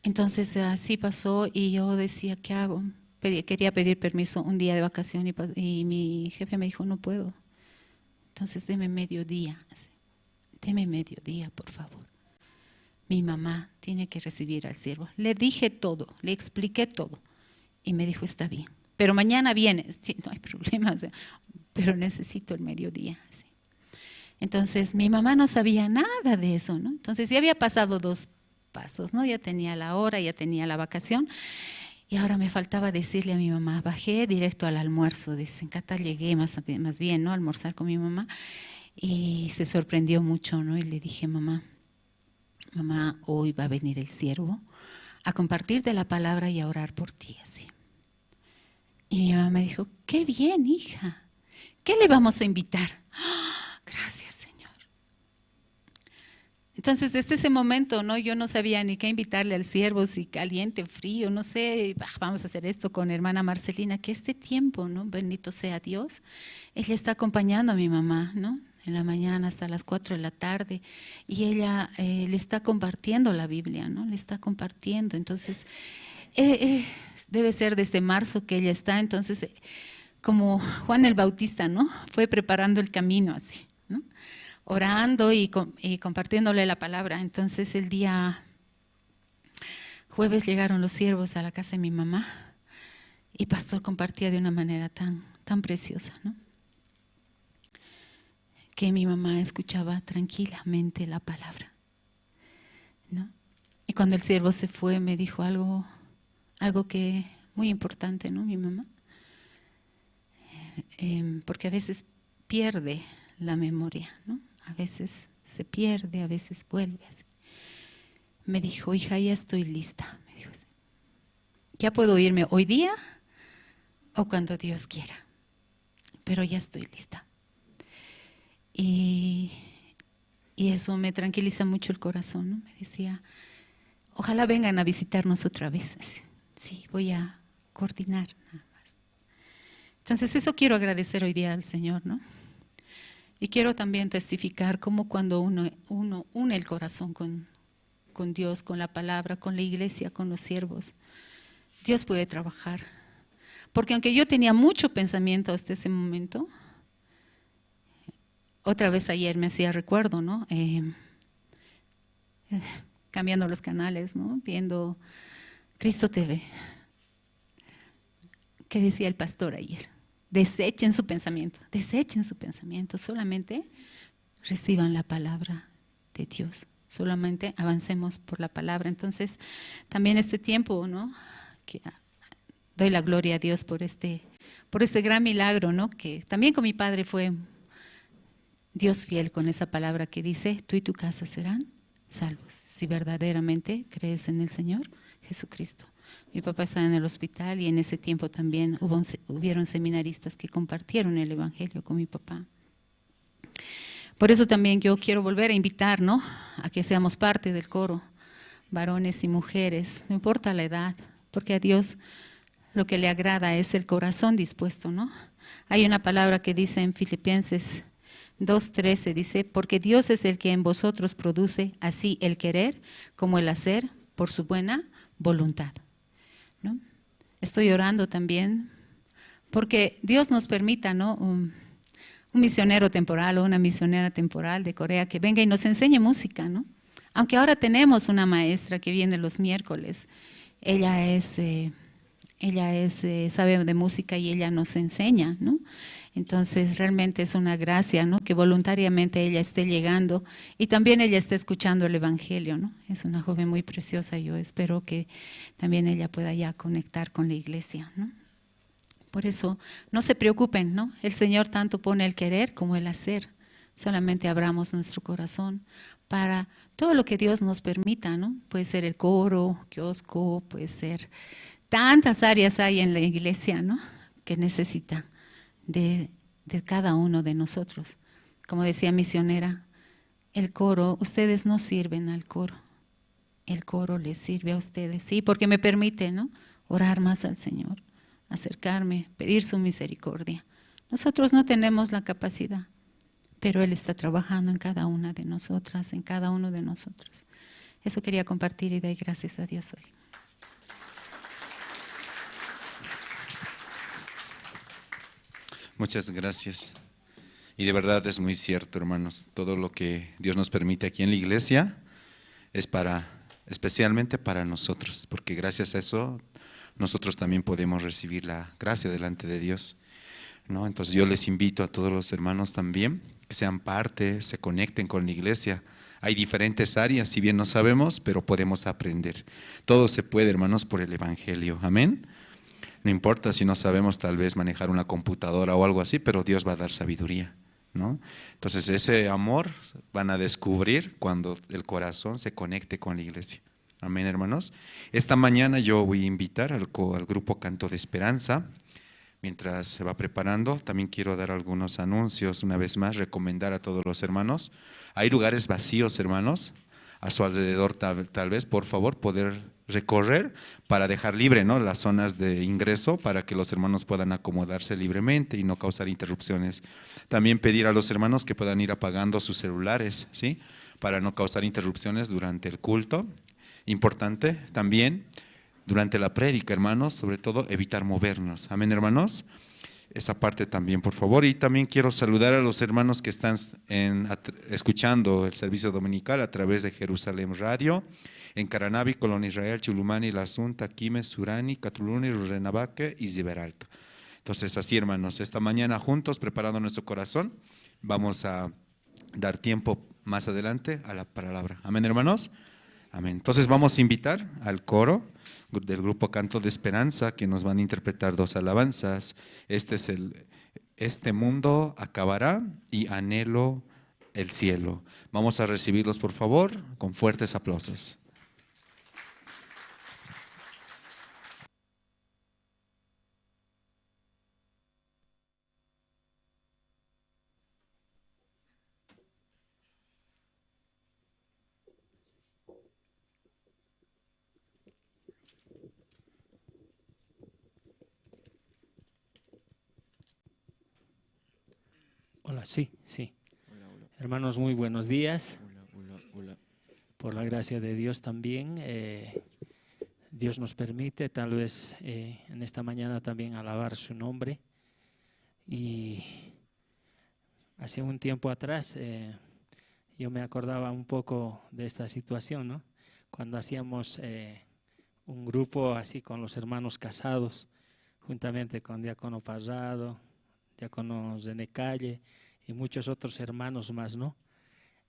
Entonces así pasó y yo decía, ¿qué hago? Quería pedir permiso un día de vacación y mi jefe me dijo, no puedo. Entonces deme mediodía, deme mediodía, por favor. Mi mamá tiene que recibir al siervo. Le dije todo, le expliqué todo y me dijo, está bien, pero mañana viene. Sí, no hay problema, pero necesito el mediodía, sí. Entonces mi mamá no sabía nada de eso, ¿no? Entonces ya había pasado 2 pasos, ¿no? Ya tenía la hora, ya tenía la vacación y ahora me faltaba decirle a mi mamá, bajé directo al almuerzo, dice, en Cata llegué más bien, ¿no? A almorzar con mi mamá y se sorprendió mucho, ¿no? Y le dije, mamá, hoy va a venir el siervo a compartirte la palabra y a orar por ti, así. Y mi mamá me dijo, qué bien, hija, ¿qué le vamos a invitar? Gracias, Señor. Entonces, desde ese momento, ¿no? Yo no sabía ni qué invitarle al siervo, si caliente, frío, no sé, vamos a hacer esto con hermana Marcelina, que este tiempo, ¿no? Bendito sea Dios, ella está acompañando a mi mamá, ¿no? En la mañana hasta las 4 de la tarde, y ella le está compartiendo la Biblia, ¿no? Le está compartiendo, entonces, debe ser desde marzo que ella está, entonces, como Juan el Bautista, ¿no? Fue preparando el camino así, ¿no? Orando y compartiéndole la palabra. Entonces el día jueves llegaron los siervos a la casa de mi mamá y pastor compartía de una manera tan preciosa, ¿no? Que mi mamá escuchaba tranquilamente la palabra, ¿no? Y cuando el siervo se fue me dijo algo que muy importante, ¿no? Mi mamá, porque a veces pierde la memoria, ¿no? A veces se pierde, a veces vuelve así. Me dijo, hija, ya estoy lista, me dijo así. Ya puedo irme hoy día o cuando Dios quiera, pero ya estoy lista. Y eso me tranquiliza mucho el corazón, ¿no? Me decía, ojalá vengan a visitarnos otra vez. Sí, voy a coordinar nada más. Entonces eso quiero agradecer hoy día al Señor, ¿no? Y quiero también testificar cómo cuando uno une el corazón con Dios, con la palabra, con la iglesia, con los siervos, Dios puede trabajar. Porque aunque yo tenía mucho pensamiento hasta ese momento, otra vez ayer me hacía recuerdo, ¿no? Cambiando los canales, ¿no? Viendo Cristo TV. ¿Qué decía el pastor ayer? Desechen su pensamiento, solamente reciban la palabra de Dios, solamente avancemos por la palabra. Entonces, también este tiempo, ¿no? Que doy la gloria a Dios por este por este gran milagro, ¿no? Que también con mi padre fue Dios fiel con esa palabra que dice, tú y tu casa serán salvos, si verdaderamente crees en el Señor Jesucristo. Mi papá estaba en el hospital y en ese tiempo también hubieron seminaristas que compartieron el Evangelio con mi papá. Por eso también yo quiero volver a invitar, ¿no? A que seamos parte del coro, varones y mujeres, no importa la edad, porque a Dios lo que le agrada es el corazón dispuesto, ¿no? Hay una palabra que dice en Filipenses 2:13, dice, porque Dios es el que en vosotros produce así el querer como el hacer por su buena voluntad, ¿no? Estoy orando también porque Dios nos permita, ¿no? Un misionero temporal o una misionera temporal de Corea que venga y nos enseñe música, ¿no? Aunque ahora tenemos una maestra que viene los miércoles, ella sabe de música y ella nos enseña, ¿no? Entonces realmente es una gracia, ¿no? Que voluntariamente ella esté llegando y también ella esté escuchando el Evangelio, ¿no? Es una joven muy preciosa, yo espero que también ella pueda ya conectar con la iglesia, ¿no? Por eso no se preocupen, ¿no? El Señor tanto pone el querer como el hacer. Solamente abramos nuestro corazón para todo lo que Dios nos permita, ¿no? Puede ser el coro, kiosco, puede ser tantas áreas hay en la iglesia, ¿no? Que necesita de cada uno de nosotros. Como decía misionera, el coro, ustedes no sirven al coro, el coro les sirve a ustedes, sí, porque me permite, ¿no? Orar más al Señor, acercarme, pedir su misericordia. Nosotros no tenemos la capacidad, pero Él está trabajando en cada una de nosotras, en cada uno de nosotros. Eso quería compartir y doy gracias a Dios hoy. Muchas gracias. Y de verdad es muy cierto, hermanos, todo lo que Dios nos permite aquí en la iglesia es especialmente para nosotros, porque gracias a eso nosotros también podemos recibir la gracia delante de Dios, ¿no? Entonces yo les invito a todos los hermanos también que sean parte, se conecten con la iglesia. Hay diferentes áreas, si bien no sabemos, pero podemos aprender. Todo se puede, hermanos, por el Evangelio. Amén. No importa si no sabemos tal vez manejar una computadora o algo así, pero Dios va a dar sabiduría, ¿no? Entonces ese amor van a descubrir cuando el corazón se conecte con la iglesia. Amén, hermanos. Esta mañana yo voy a invitar al grupo Canto de Esperanza. Mientras se va preparando, también quiero dar algunos anuncios. Una vez más, recomendar a todos los hermanos. Hay lugares vacíos, hermanos, a su alrededor tal vez, por favor, poder recorrer para dejar libre, ¿no? Las zonas de ingreso para que los hermanos puedan acomodarse libremente y no causar interrupciones. También pedir a los hermanos que puedan ir apagando sus celulares, ¿sí? Para no causar interrupciones durante el culto. Importante también durante la prédica, hermanos, sobre todo evitar movernos. Amén, hermanos. Esa parte también, por favor. Y también quiero saludar a los hermanos que están escuchando el servicio dominical a través de Jerusalén Radio, en Caranavi, Colonia Israel, Chulumani, La Asunta, Quime, Surani, Catuluni, Renabaque y Ziberalta. Entonces, así, hermanos, esta mañana juntos, preparando nuestro corazón, vamos a dar tiempo más adelante a la palabra. Amén, hermanos. Amén. Entonces, vamos a invitar al coro del grupo Canto de Esperanza, que nos van a interpretar dos alabanzas. Este mundo acabará y anhelo el cielo. Vamos a recibirlos, por favor, con fuertes aplausos. Hola, sí. Hermanos, muy buenos días. Por la gracia de Dios también, Dios nos permite tal vez en esta mañana también alabar su nombre. Y hace un tiempo atrás yo me acordaba un poco de esta situación, ¿no? Cuando hacíamos un grupo así con los hermanos casados, juntamente con Diácono Parrado, Diácono René Calle y muchos otros hermanos más, ¿no?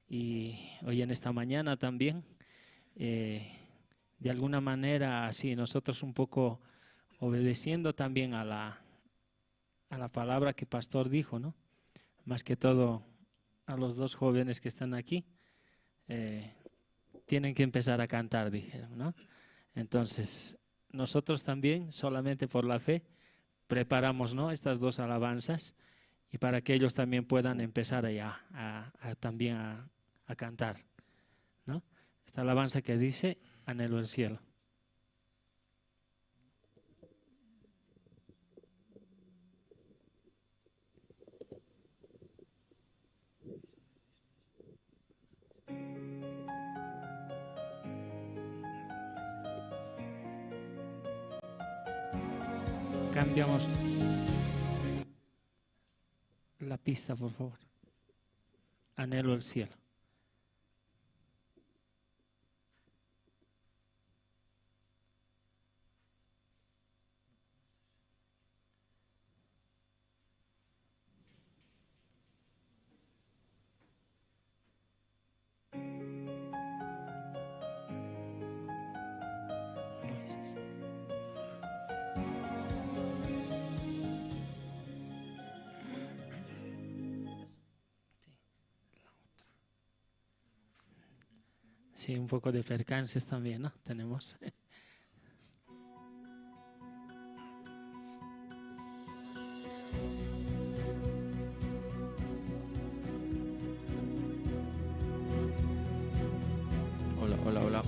Y hoy en esta mañana también, de alguna manera así, nosotros un poco obedeciendo también a a la palabra que pastor dijo, ¿no? Más que todo a los dos jóvenes que están aquí, tienen que empezar a cantar, dijeron, ¿no? Entonces, nosotros también, solamente por la fe, preparamos, ¿no?, estas dos alabanzas, y para que ellos también puedan empezar allá también a cantar, ¿no? Esta alabanza que dice, anhelo el cielo. Cambiamos la pista, por favor. Anhelo el cielo. Sí, un poco de percances también, ¿no? Tenemos. Hola, hola, hola.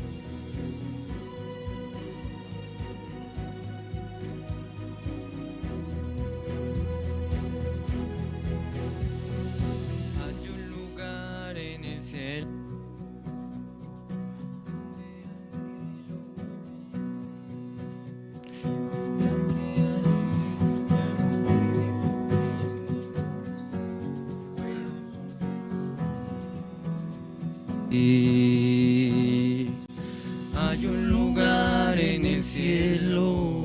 Hay un lugar en el cielo. Y hay un lugar en el cielo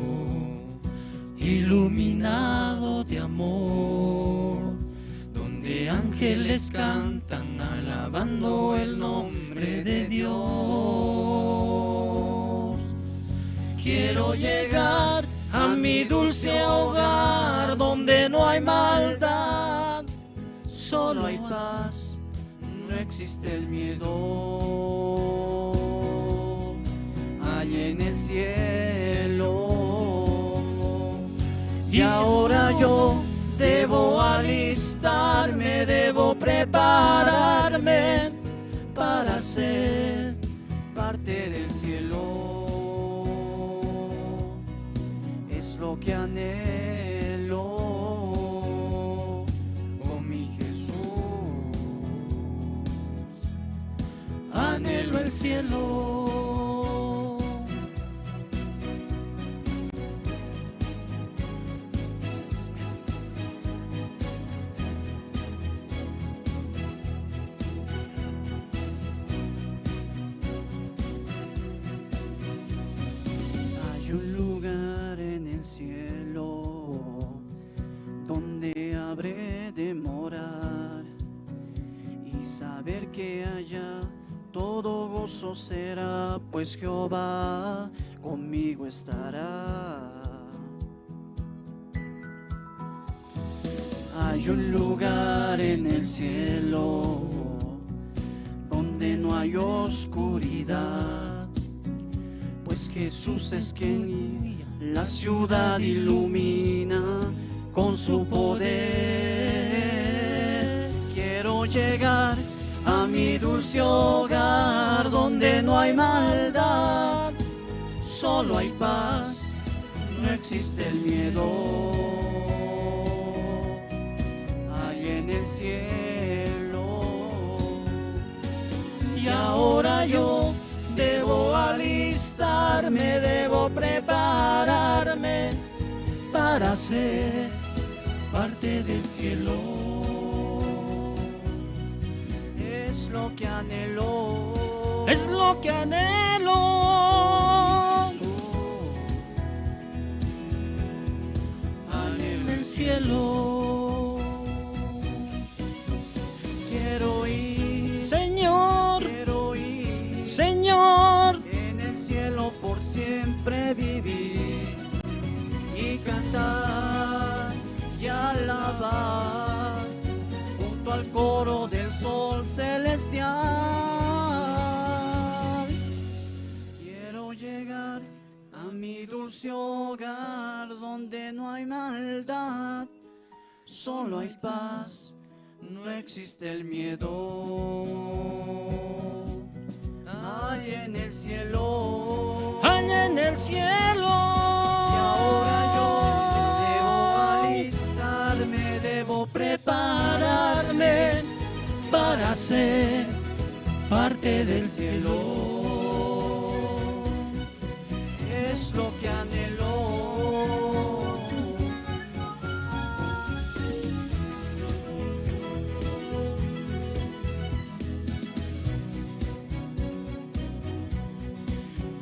iluminado de amor, donde ángeles cantan alabando el nombre de Dios. Quiero llegar a mi dulce hogar, donde no hay maldad, solo hay paz. No existe el miedo, hay en el cielo. Y ahora yo debo alistarme, debo prepararme para ser parte del cielo. Es lo que anhelo con mi Jesús. Anhelo el cielo. Hay un lugar en el cielo donde habré de morar y saber que allá todo gozo será, pues Jehová conmigo estará. Hay un lugar en el cielo donde no hay oscuridad, pues Jesús es quien la ciudad ilumina con su poder. Quiero llegar a mi dulce hogar, donde no hay maldad, solo hay paz, no existe el miedo. Hay en el cielo. Y ahora yo debo alistarme, debo prepararme para ser parte del cielo. Es lo que anhelo, es lo que anhelo. Anhelo el cielo. Quiero ir, Señor, quiero ir, Señor, en el cielo por siempre vivir y cantar. Ya hogar donde no hay maldad, solo hay paz, no existe el miedo. Allá en el cielo, allá en el cielo. y ahora yo debo alistarme, debo prepararme para ser parte del cielo. Es lo que anhelo.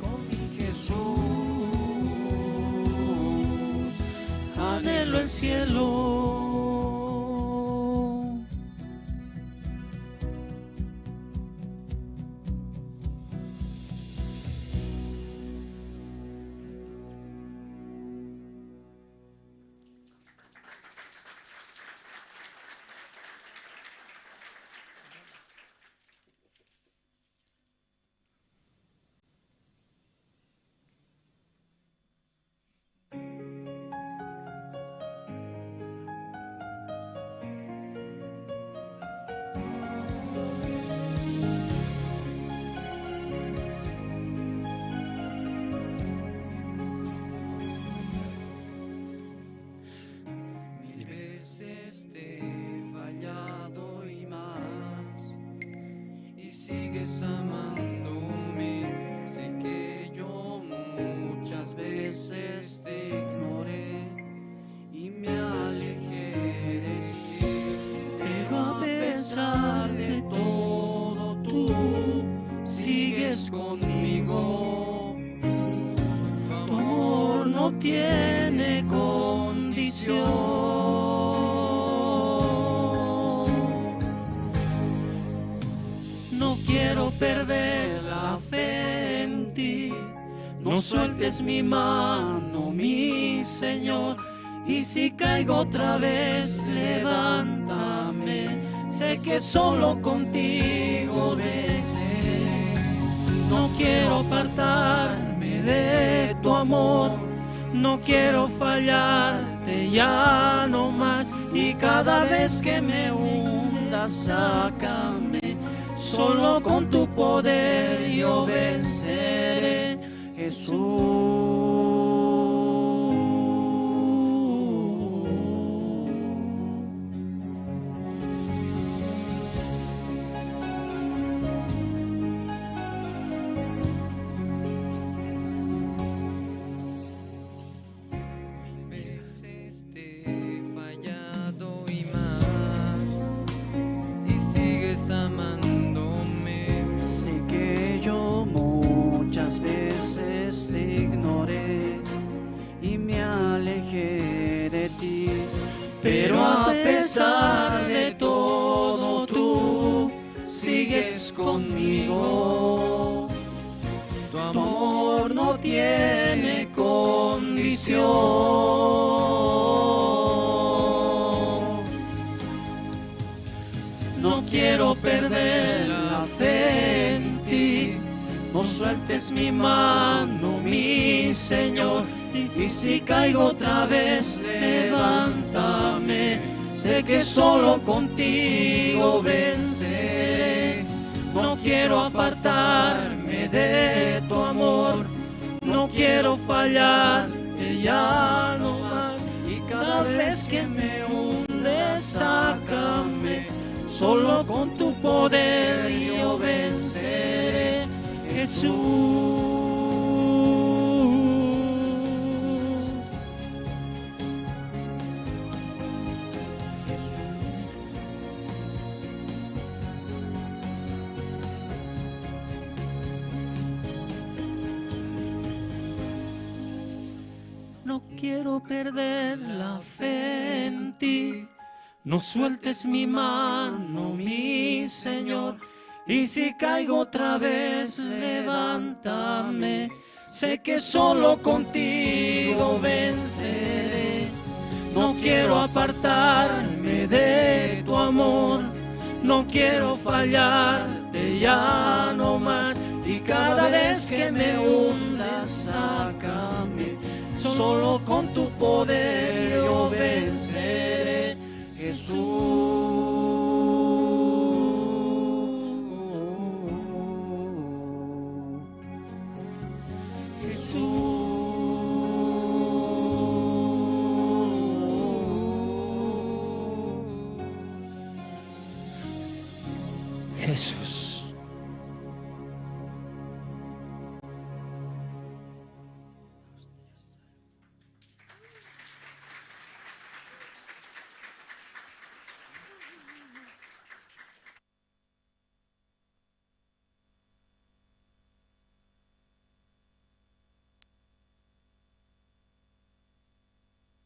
Con mi Jesús anhelo el cielo. Mil veces te he fallado y más, y sigues amándome. Sé que yo muchas veces te ignoré y me alejé de ti, pero a pesar de todo tú sigues conmigo. Tu amor no tiene condición. No quiero perder la fe en ti. No sueltes mi mano, mi Señor. Y si caigo otra vez, levántame. Sé que solo contigo venceré. No quiero apartarme de tu amor. No quiero fallarte ya no más. Y cada vez que me hunda, sácame. Solo con tu poder yo venceré, veces te he fallado y más, y sigues amándome. Sé que yo muchas veces te ignoré y me alejé de ti, pero a pesar de todo tú sigues conmigo. Tu amor no tiene condición. No quiero perder la fe en ti. No sueltes mi mano, mi Señor. Y si caigo otra vez, levántame. Sé que solo contigo venceré. No quiero apartarme de tu amor. No quiero fallarte ya no más. Y cada vez que me hundes, sácame. Solo con tu poder yo venceré, Jesús. No quiero perder la fe en ti. No sueltes mi mano, mi Señor. Y si caigo otra vez, levántame. Sé que solo contigo venceré. No quiero apartarme de tu amor. No quiero fallarte ya no más. Y cada vez que me hunda, sácame. solo con tu poder yo venceré, Jesús.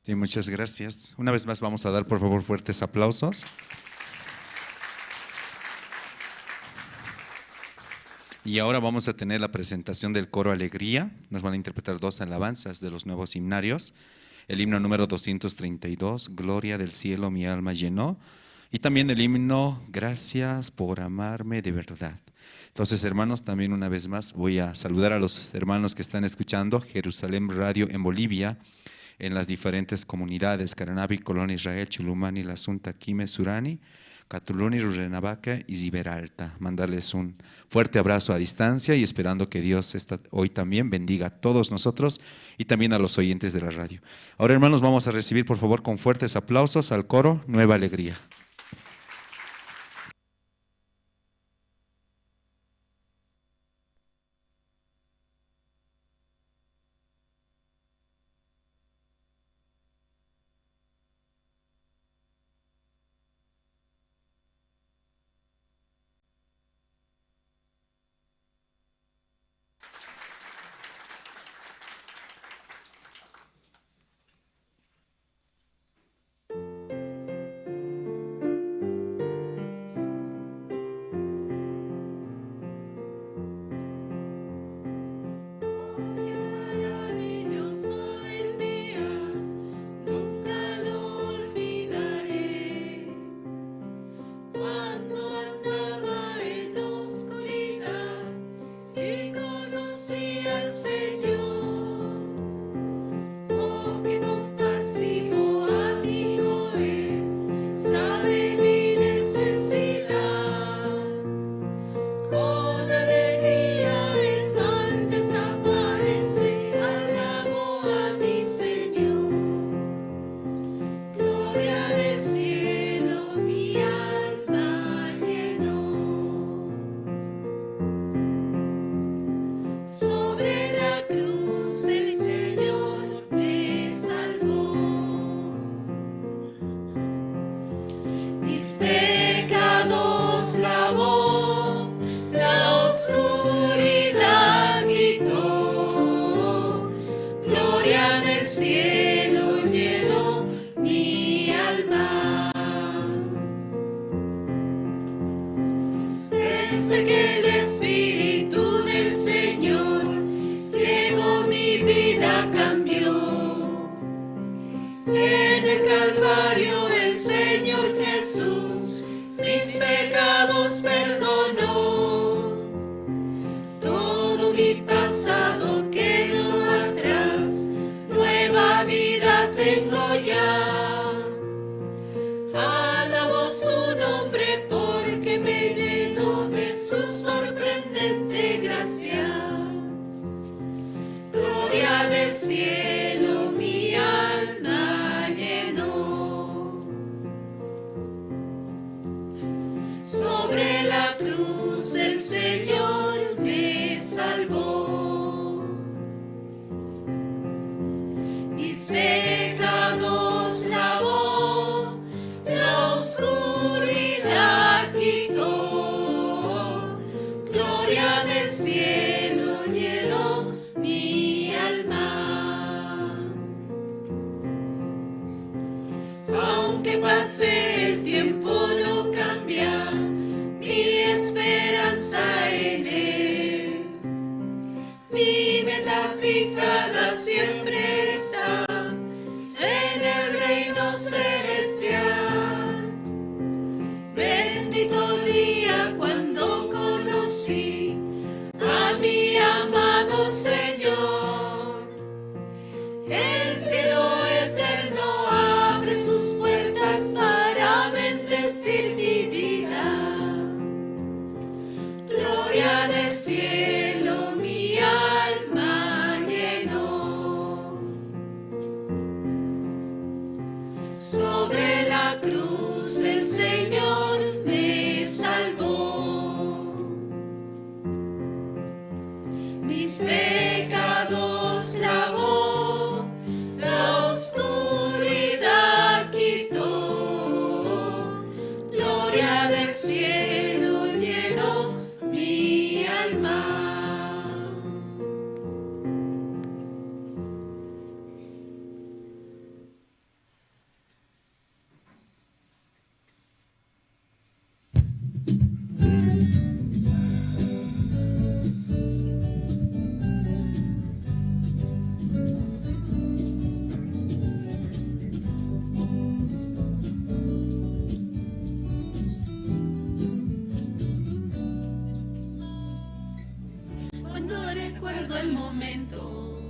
Sí, muchas gracias. Una vez más vamos a dar por favor fuertes aplausos. Y ahora vamos a tener la presentación del coro Alegría. Nos van a interpretar 2 alabanzas de los nuevos himnarios. El himno número 232, Gloria del cielo mi alma llenó. Y también el himno Gracias por amarme de verdad. Entonces, hermanos, también una vez más voy a saludar a los hermanos que están escuchando Jerusalén Radio en Bolivia, en las diferentes comunidades, Caranavi, Colonia Israel, Chulumani, La Sunta, Quime, Surani, Catuluni, Rurrenabaca y Ziberalta. Mandarles un fuerte abrazo a distancia y esperando que Dios hoy también bendiga a todos nosotros y también a los oyentes de la radio. Ahora, hermanos, vamos a recibir por favor con fuertes aplausos al coro Nueva Alegría. Señor. cielo eterno abre sus puertas para bendecir mi vida. Gloria del cielo mi alma llenó. Sobre la cruz el Señor me salvó. Mis pecados lavó, la oscuridad quitó. Gloria del cielo llenó mi alma. Cuando recuerdo el momento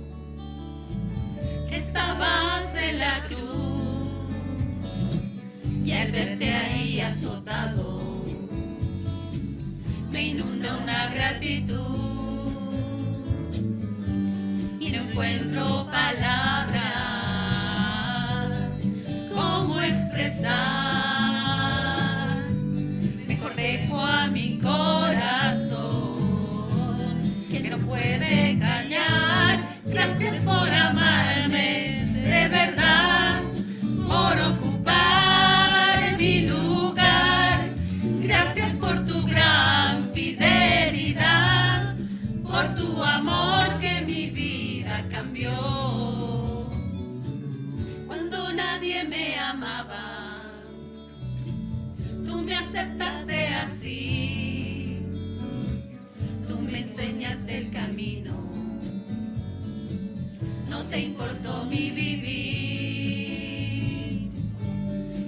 que estabas en la cruz y al verte ahí azotado me inunda una gratitud y no encuentro palabras cómo expresar. Mejor dejo a mi corazón que no puede callar. Gracias por amarme de verdad, por ocupar mi lugar. Gracias por tu gran fidelidad, por tu amor que mi vida cambió. Cuando nadie me amaba, tú me aceptaste así. Tú me enseñaste el camino, no te importó mi vivir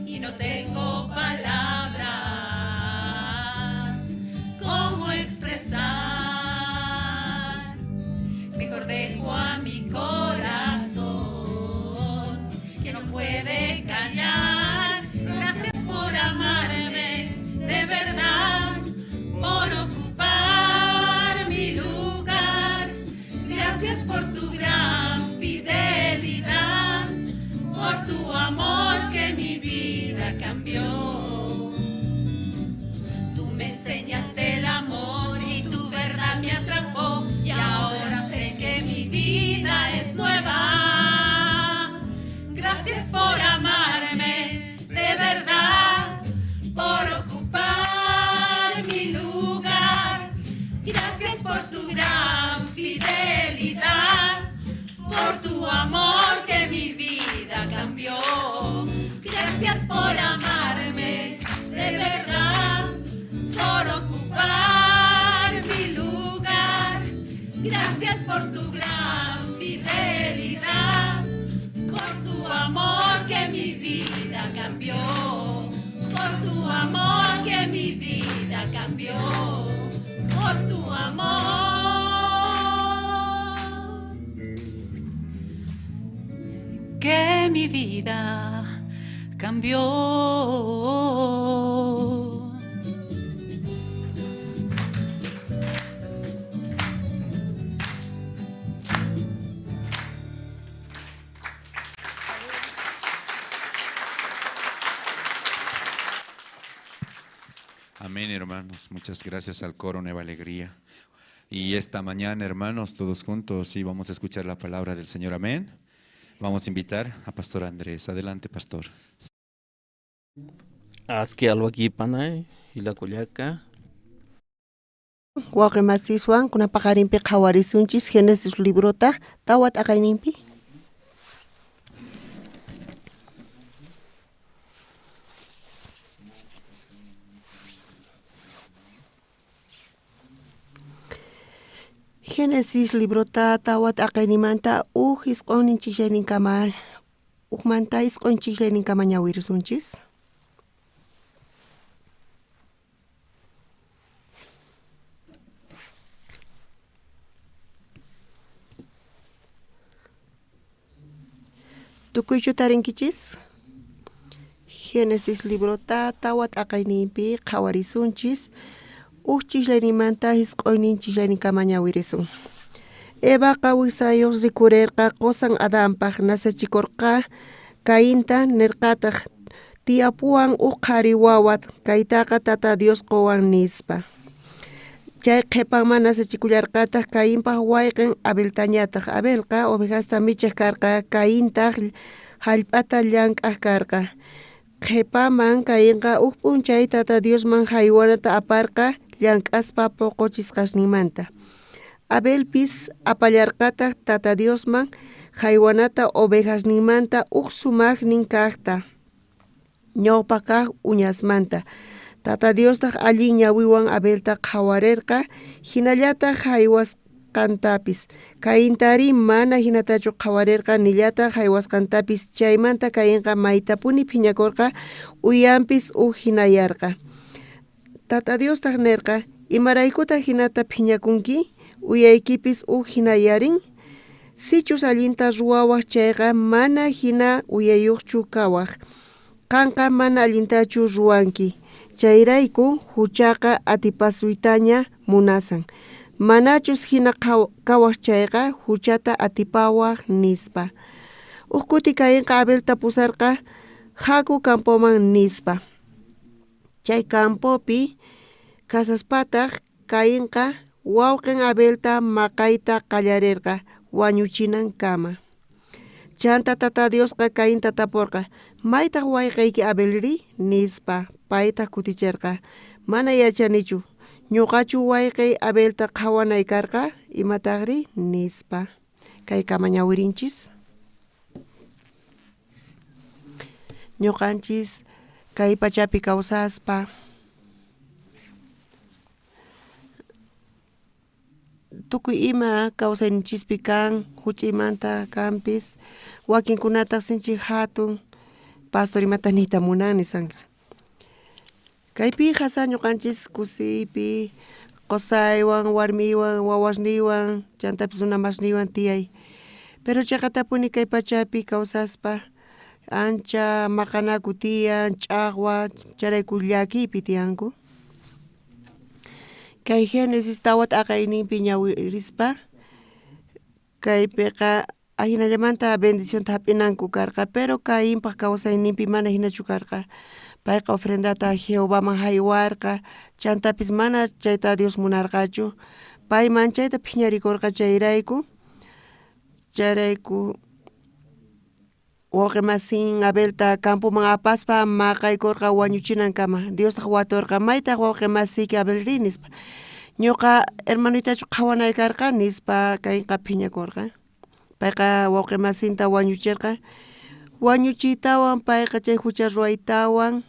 y no tengo palabras cómo expresar. Mejor dejo a mi corazón que no puede callar. Gracias por amarme de verdad, por ocupar mi lugar. Gracias por tu gran fidelidad, por tu amor que mi vida cambió. Tú me enseñaste el amor y tu verdad me atrapó y ahora sé que mi vida es nueva. Gracias por amarme de verdad, por ocupar mi lugar. Gracias por tu gran fidelidad, por tu amor que mi vida cambió. Gracias por amarme de verdad, por ocupar mi lugar. Gracias por tu gran fidelidad, por tu amor que mi vida cambió. Por tu amor que mi vida cambió. Por tu amor que mi vida cambió. Amén, hermanos. Muchas gracias al coro Nueva Alegría. Y esta mañana, hermanos, todos juntos, sí, vamos a escuchar la palabra del Señor. Amén. Vamos a invitar a Pastor Andrés. Adelante, Pastor. Aski alwaki panay, ilakullaka. Waqimasiswan kunapaqarinpi qhawarisunchis Génesis librota tawat aqayninpi. Génesis librota tawat aqaynimanta isq'uninchiklayninkama manta isq'unchiklayninkama ñawirisunchis. Tukuychu tarinkichis. Génesis librota tawat akaynipi qhawarisunchis. Uchchishlanimanta hisq'uyninchikllanikamaña wirisun. Eva qawisayuq rikurerqa qosan Adanpaq nasachikurqa Cainta nirqataq tiapuwan qhari wawat kaytaqa tata Dios qowan nispa. Chay qhipanman nasachikullarqataq Cainpaq wayqin Abeltañataq. Abelqa ovejasta michiq karqa, Caintaq hallp'ata llank'aq karqa. Qhipaman Cainqa p'unchay tata Diosman haywanata aparqa llank'aspa puquchisqasninmanta. Abelpis apallarqataq tata Diosman haywanata ovejasninmanta sumaqnin kaqta. Ñawpa kaq uñasmanta. Tata Diostaq allin ñawiwan Abelta qhawarirqa hinallataq haywasqantapis. Caintari mana hinatachu qhawarirqa nillataq haywasqantapis. Chaymanta Cainqa maytapuni phiñakurqa uyanpis hinayarqa. Tata Diostaq nirqa imaraykutaq hinata phiñakunki uyaykipis hinayarin. Sichus allinta ruwawaq chayqa mana hina uyayuqchu kawaq. Qanqa mana allintachu ruwanki. Chayrayku huchaqa atipasuytaña munasan. Manachus hina kawaq chayqa huchata atipawaq nispa. Kuti Cainqa Abelta pusarqa haku campoman nispa. Chay campopi kasaspataq Cainqa wawqin Abelta maqayta qallarirqa wañuchinan kama. Chanta tata Diosqa Cainta tapurqa maytaq wayqiyki Abelri nispa. Paytaq kutichirqa mana yachanichu ñuqachu wayqiy Abelta qhawanay karqa imataqri nispa. Kaykama ñawirinchis. Ñuqanchis kay pachapi kawsaspa tukuy ima kawsayninchispi kan huch'imanta kanpis wakinkunataq sinchi hatun pastor imata niyta munan nisanchis. Kaypi hasa ñuqanchis kusiypi qusaywan warmiwan wawasniwan chantapis runamasniwan tiyay. Pero chayqa tapuni kay pachapi kawsaspa ancha maqanaku tiyan, ch'aqwa charayku llakiypi tiyanku. Kay Génesis tawat aqayninpi ñawirispa kaypiqa ahinallamanta bendicionta hap'inanku karqa, pero Cainpaq kawsayninpi mana hinachu karqa. Payqa ofrendata Jehovaman haywarqa, chantapis mana chayta Dios munarqachu. Payman chayta phiñarikurqa chayrayku wawqi masin Abelta campoman apaspa maqaykurqa wañuchinankama. Diostaq waturqa maytaq wawqi masiyki Abelri nispa. Ñuqa hermanitachu qhawanay karqa nispa Cainqa phiñakurqa. Payqa wawqi masinta wañuchirqa. Wañuchiytawan payqa chay hucha ruwaytawan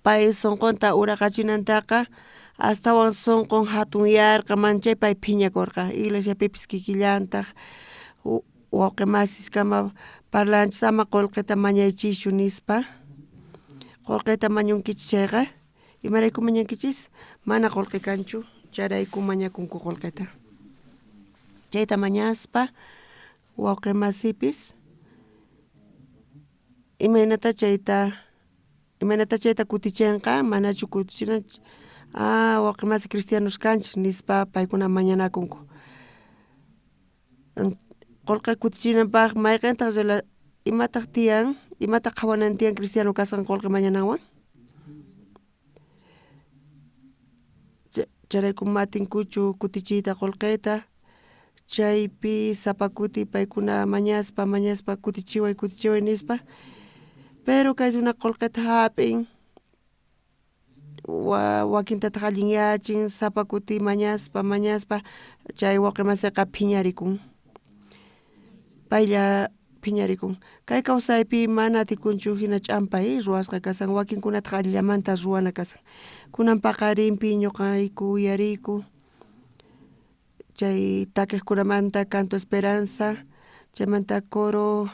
pay sunqunta uraqachinantaqa astawan sunqun hatunyarqa manchay pay phiñakurqa. Iglesiapipis kikillantaq wawqi masiskama parlanchis ama qullqita mañaychishu nispa. Qullqita mañunkichis chayqa imarayku mañankichis mana qullqi kanchu charayku mañakunku qullqita. Chayta mañaspa wawqi masipis imaynata chayta kutichinqa manachu kutichinanchis. Wawqi masi cristianos kanchis nispa paykuna mañanakunku. Qullqi kutichinanpaq mayqintaq imataq tiyan, imataq qhawanan tiyan cristiano kasqan qullqi mañananwan. Charayku matinkuchu kutichiyta qullqita. Chaypi sapakuti paykuna mañaspa kutichiway nispa. Pero kay runa qullqita hap'in wakintataq allin yachin sapakuti mañaspa chay wawqi masiqa phiñarikun. Paylla phiñarikun. Kay kawsaypi mana atikunchu hina ch'ampay ruwasqa kasan, wakinkunataq allimanta ruwana kasan. Kunan paqarinpi ñuqayku uyariyku chay takiqkunamanta Canto Esperanza, chaymanta coro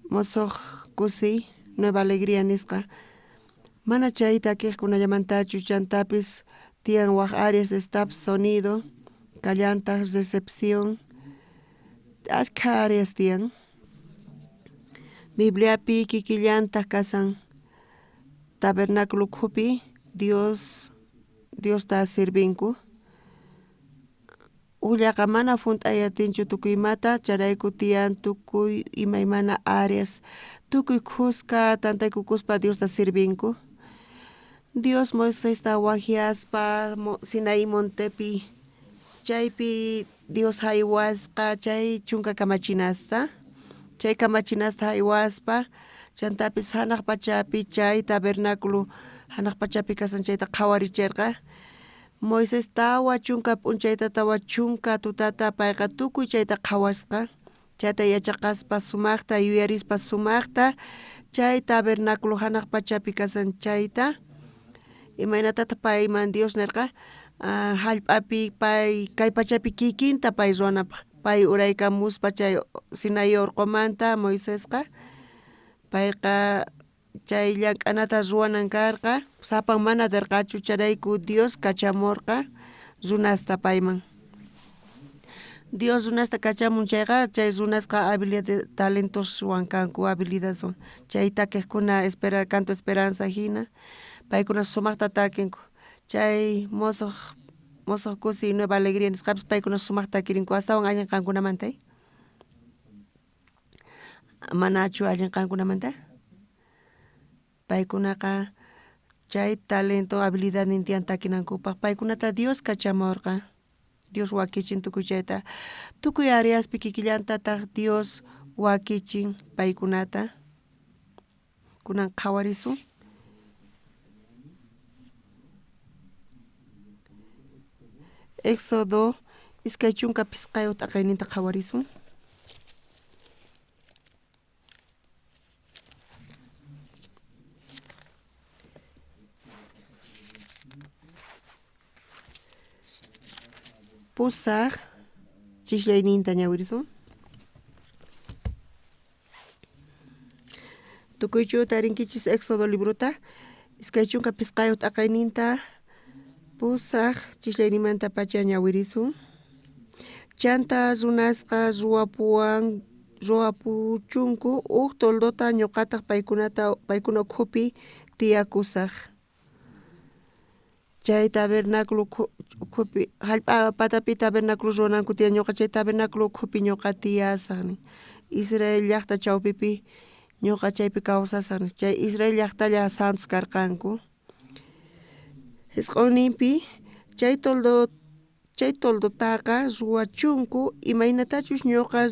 Mozoq Kusi, Nueva Alegría nisqa. Mana chay takiqkunallamantachu chantapis tiyan waq áreas de staff, sonido, callantas, recepción, ashkha áreas tiyan. Bibliapi kikillanta kasan tabernáculo kupi Dios ta sirvinku. Ullaqa mana funt'ayatinchu tukuymata charayku tiyan tukuy imaymana áreas tukuy kuska tantaykukuspa Dios ta sirvinku. Dios Moisesta wajiaspa Sinaí montepi chaypi Dios haywasqa chay chunka kamachinasta. Chay kamachinasta haywaspa chantapis hanaq pachapi chay tabernáculo hanaq pachapi kasan chayta qhawarichirqa. Moisés tawa chunka p'unchayta tawa chunka tutata payqa tukuy chayta qhawasqa. Chayta yachaqaspa sumaqta yuyarispa sumaqta chay tabernáculo hanaq pachapi kasan chayta imaynatata payman Dios nirqa hallp'api pay kay pachapi kikinta pay ruwanapaq pay uraykamuspa chay Sinaí urqumanta Moisésqa payqa chay llank'anata ruwanan karqa sapan mana derqachu charayku Dios kachamurqa runasta payman. Dios runasta kachamun chayqa chay runasqa habilidad talentoswan kanku habilidadwan chay takiqkuna canto esperanza hina paykuna sumaqta takinku chay mozoq kusi nueva alegría nisqapas paykuna sumaqta takirinku astawan allinqankunamantay manachu allinqankunamanta paykunaqa chay talento habilidad nintiyan takinankupaq paykunata Dios kachamurqa Dios wakichin tukuy chayta tukuy áreaspi kikillantataq Dios wakichin paykunata kunan qhawarisun. Éxodo iskay chunka pisqayu t'aqayninta qhawarisun. Pusaq chiklayninta ñawirisun. Tukuychu tarinkichis Éxodo libruta iskay chunka pisqayu t'aqayninta pusaq chislaynimanta pacha ñawirisun. Chanta runasqa ruwapuchunku huk toldota ñuqataq paykuna ukhupi tiyakusaq. Chay tabernáculo ukhupi hallp'a patapi tabernáculo ruwananku tiyan ñuqa chay tabernáculo ukhupi ñuqa tiyasaqni. Israel llaqta chawpipi ñuqa chaypi kawsasaqni. Chay Israel llaqtalla santos karqanku. Hisq'unninpi chay toldotaqa ruwachunku imaynatachus ñuqa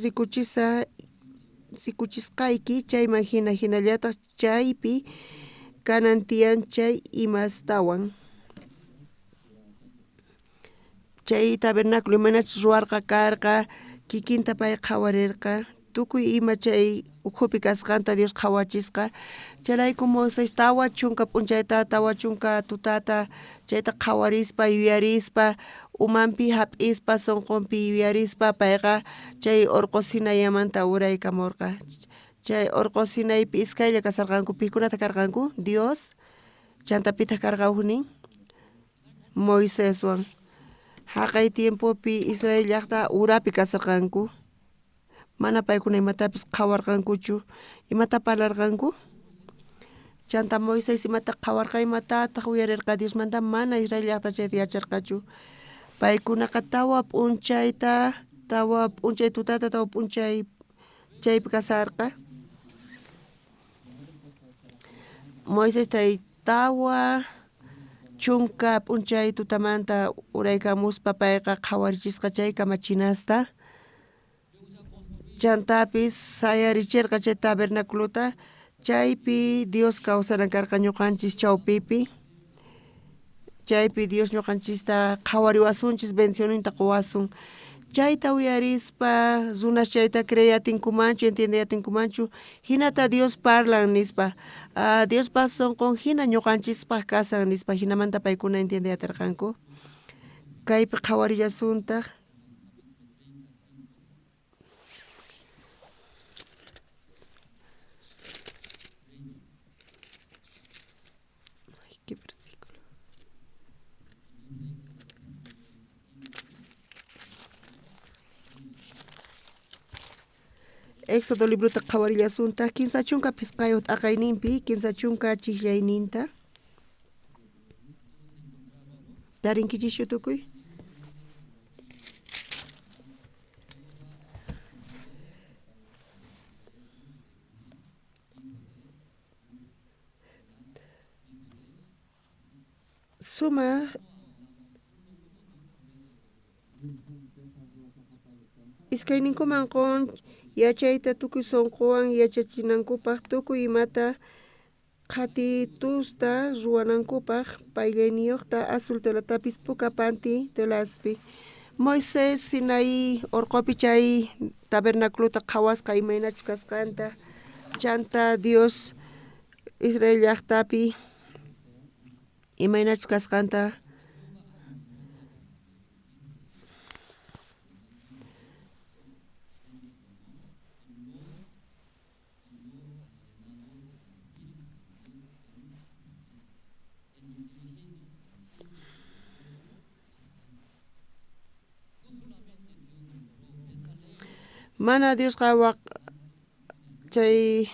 rikuchisqayki chayman hinallataq chaypi kanan tiyan chay imastawan. Chay tabernáculo imanachus ruwarqa karqa kikinta pay qhawarirqa tukuy ima chay ukhupi kasqanta Dios qhawachisqa charayku Moisés tawa chunka p'unchayta tawa chunka tutata chayta qhawarispa yuyarispa umanpi hap'ispa sunqunpi yuyarispa payqa chay urqu Sinaimanta uraykamurqa. Chay urqu Sinaipi iskaylla kasarqanku pikunata karqanku Dios chantapita karqawnin Moiséswan. Haqay tiempopi Israel llaqta urapi kasarqanku. Mana paykuna imatapis qhawarqankuchu. Imata parlarqanku? Chanta Moisés imata qhawarqa imatataq uyarirqa Diosmanta mana Israel llaqta chayta yacharqachu. Paykunaqa tawa p'unchay tutata tawa p'unchay chaypi kasarqa. Moisés tawa chunka p'unchay tutamanta uraykamuspa payqa qhawarichisqa chay kamachinasta. Chantapis sayarichirqa chay tabernaculota chaypi Dios kawsaran karqa ñuqanchis chawpipi. Chaypi Dios ñuqanchista qhawariwasunchis bendicioninta quwasun. Chayta uyarispa runas chayta creyatinkumanchu entendiyatinkumanchu hinata Dios parlan nispa Dios sunqun hina ñuqanchispaq kasan nispa hinamanta paykuna entendiyatirqanku. Kaypi qhawarillasuntaq Éxodo libro ta qawarillasunta kinsa chunka pisqayo t'aqayninpi kinsa chunka chiklayninta tarinkichishu tukuy. Suma iskayninkumanqon yachayta tukuy sonqowan yachachinankupaq tukuy imata qhatitusta ruwanankupaq payllayniyuqta azul telatapis puka panty telaspi Moisés Sinaí urqupi chay tabernaculota qhawasqa imaynachu kasqanta chanta Dios Israel llaqtapi imaynachu kasqanta mana Dios qawaq chay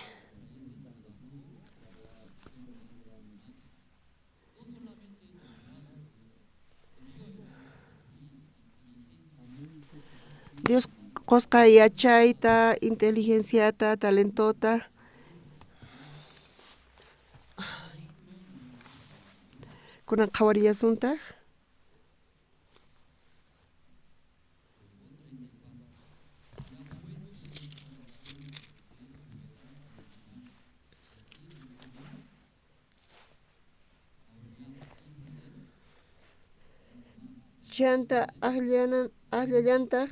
Dios qosqa yachayta, inteligenciata, talentota kunan qhawariyasuntaq chanta aqllallantaq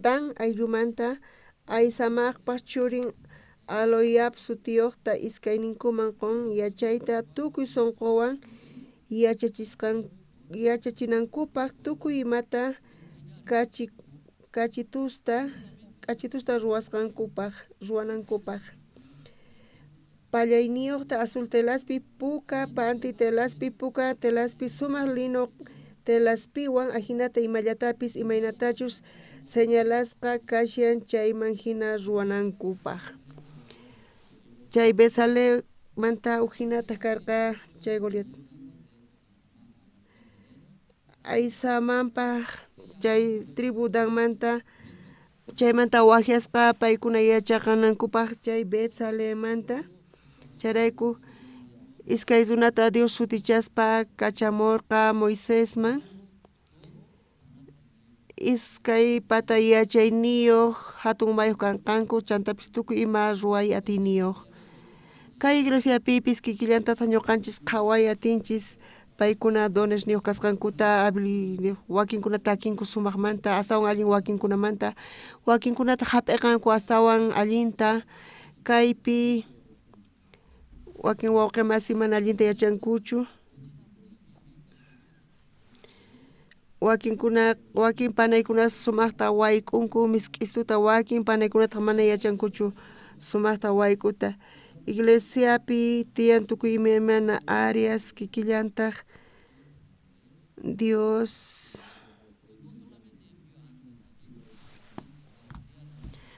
Dan ayllumanta Aisamaqpaq churin Aloyap sutiyuqta iskayninkuman qun yachayta tukuy sonqowan yachachinankupaq tukuy imata kachitusta ruwanankupaq pallayniyuqta azul telaspi puka panty telaspi puka telaspi sumaq lino telaspiwan ajinata imallatapis imaynatachus señalasqa kashan chayman hina ruwanankupaq chay Bezalel manta uhinata karqa chay Goliat Aisamanpaq chay tribu Danmanta chaymanta wajiasqa paykuna yachaqanankupaq chay Bezalelmanta charayku iskay runata Dios sutichaspa kachamurqa Moisésman iskay patay yachayniyuq hatun mayuq kanqanku chantapis tukuy ima ruway atiniyuq kay iglesiapipis kikillantata ñuqanchis qhaway atinchis paykuna dones niyuq kasqankuta wakinkuna takinku sumaqmanta astawan allin wakinkunamanta wakinkunata hap'iqanku astawan allinta kaypi wakin wawqi masi mana allinta yachankuchu wakin panaykuna sumaqta wayk'unku misk'istuta wakin panaykunata mana yachankuchu sumaqta wayk'uta iglesiapi tiyan tukuy imaymana áreas kikillantaq Dios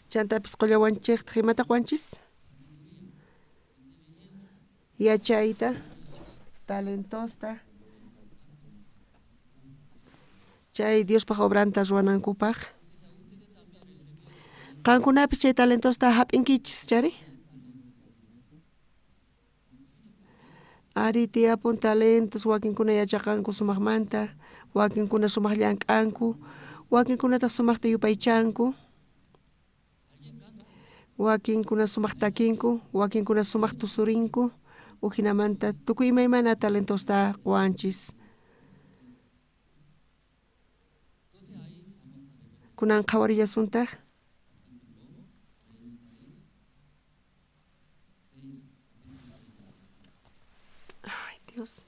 chantapis qollawanchikta imataq wanchis yachayta talentosta chay Diospaq obranta ruwanankupaq qankunapis chay talentosta hap'inkichis chari ari tiyapun talentos wakinkuna yachaqanku sumaqmanta wakinkuna sumaq llank'anku wakinkunataq sumaqta yupaychanku wakinkuna sumaq takinku wakinkuna sumaq tusurinku uhinamanta tukuy imaymana talentosta quwanchis kunan qhawariyasuntaq ay Dios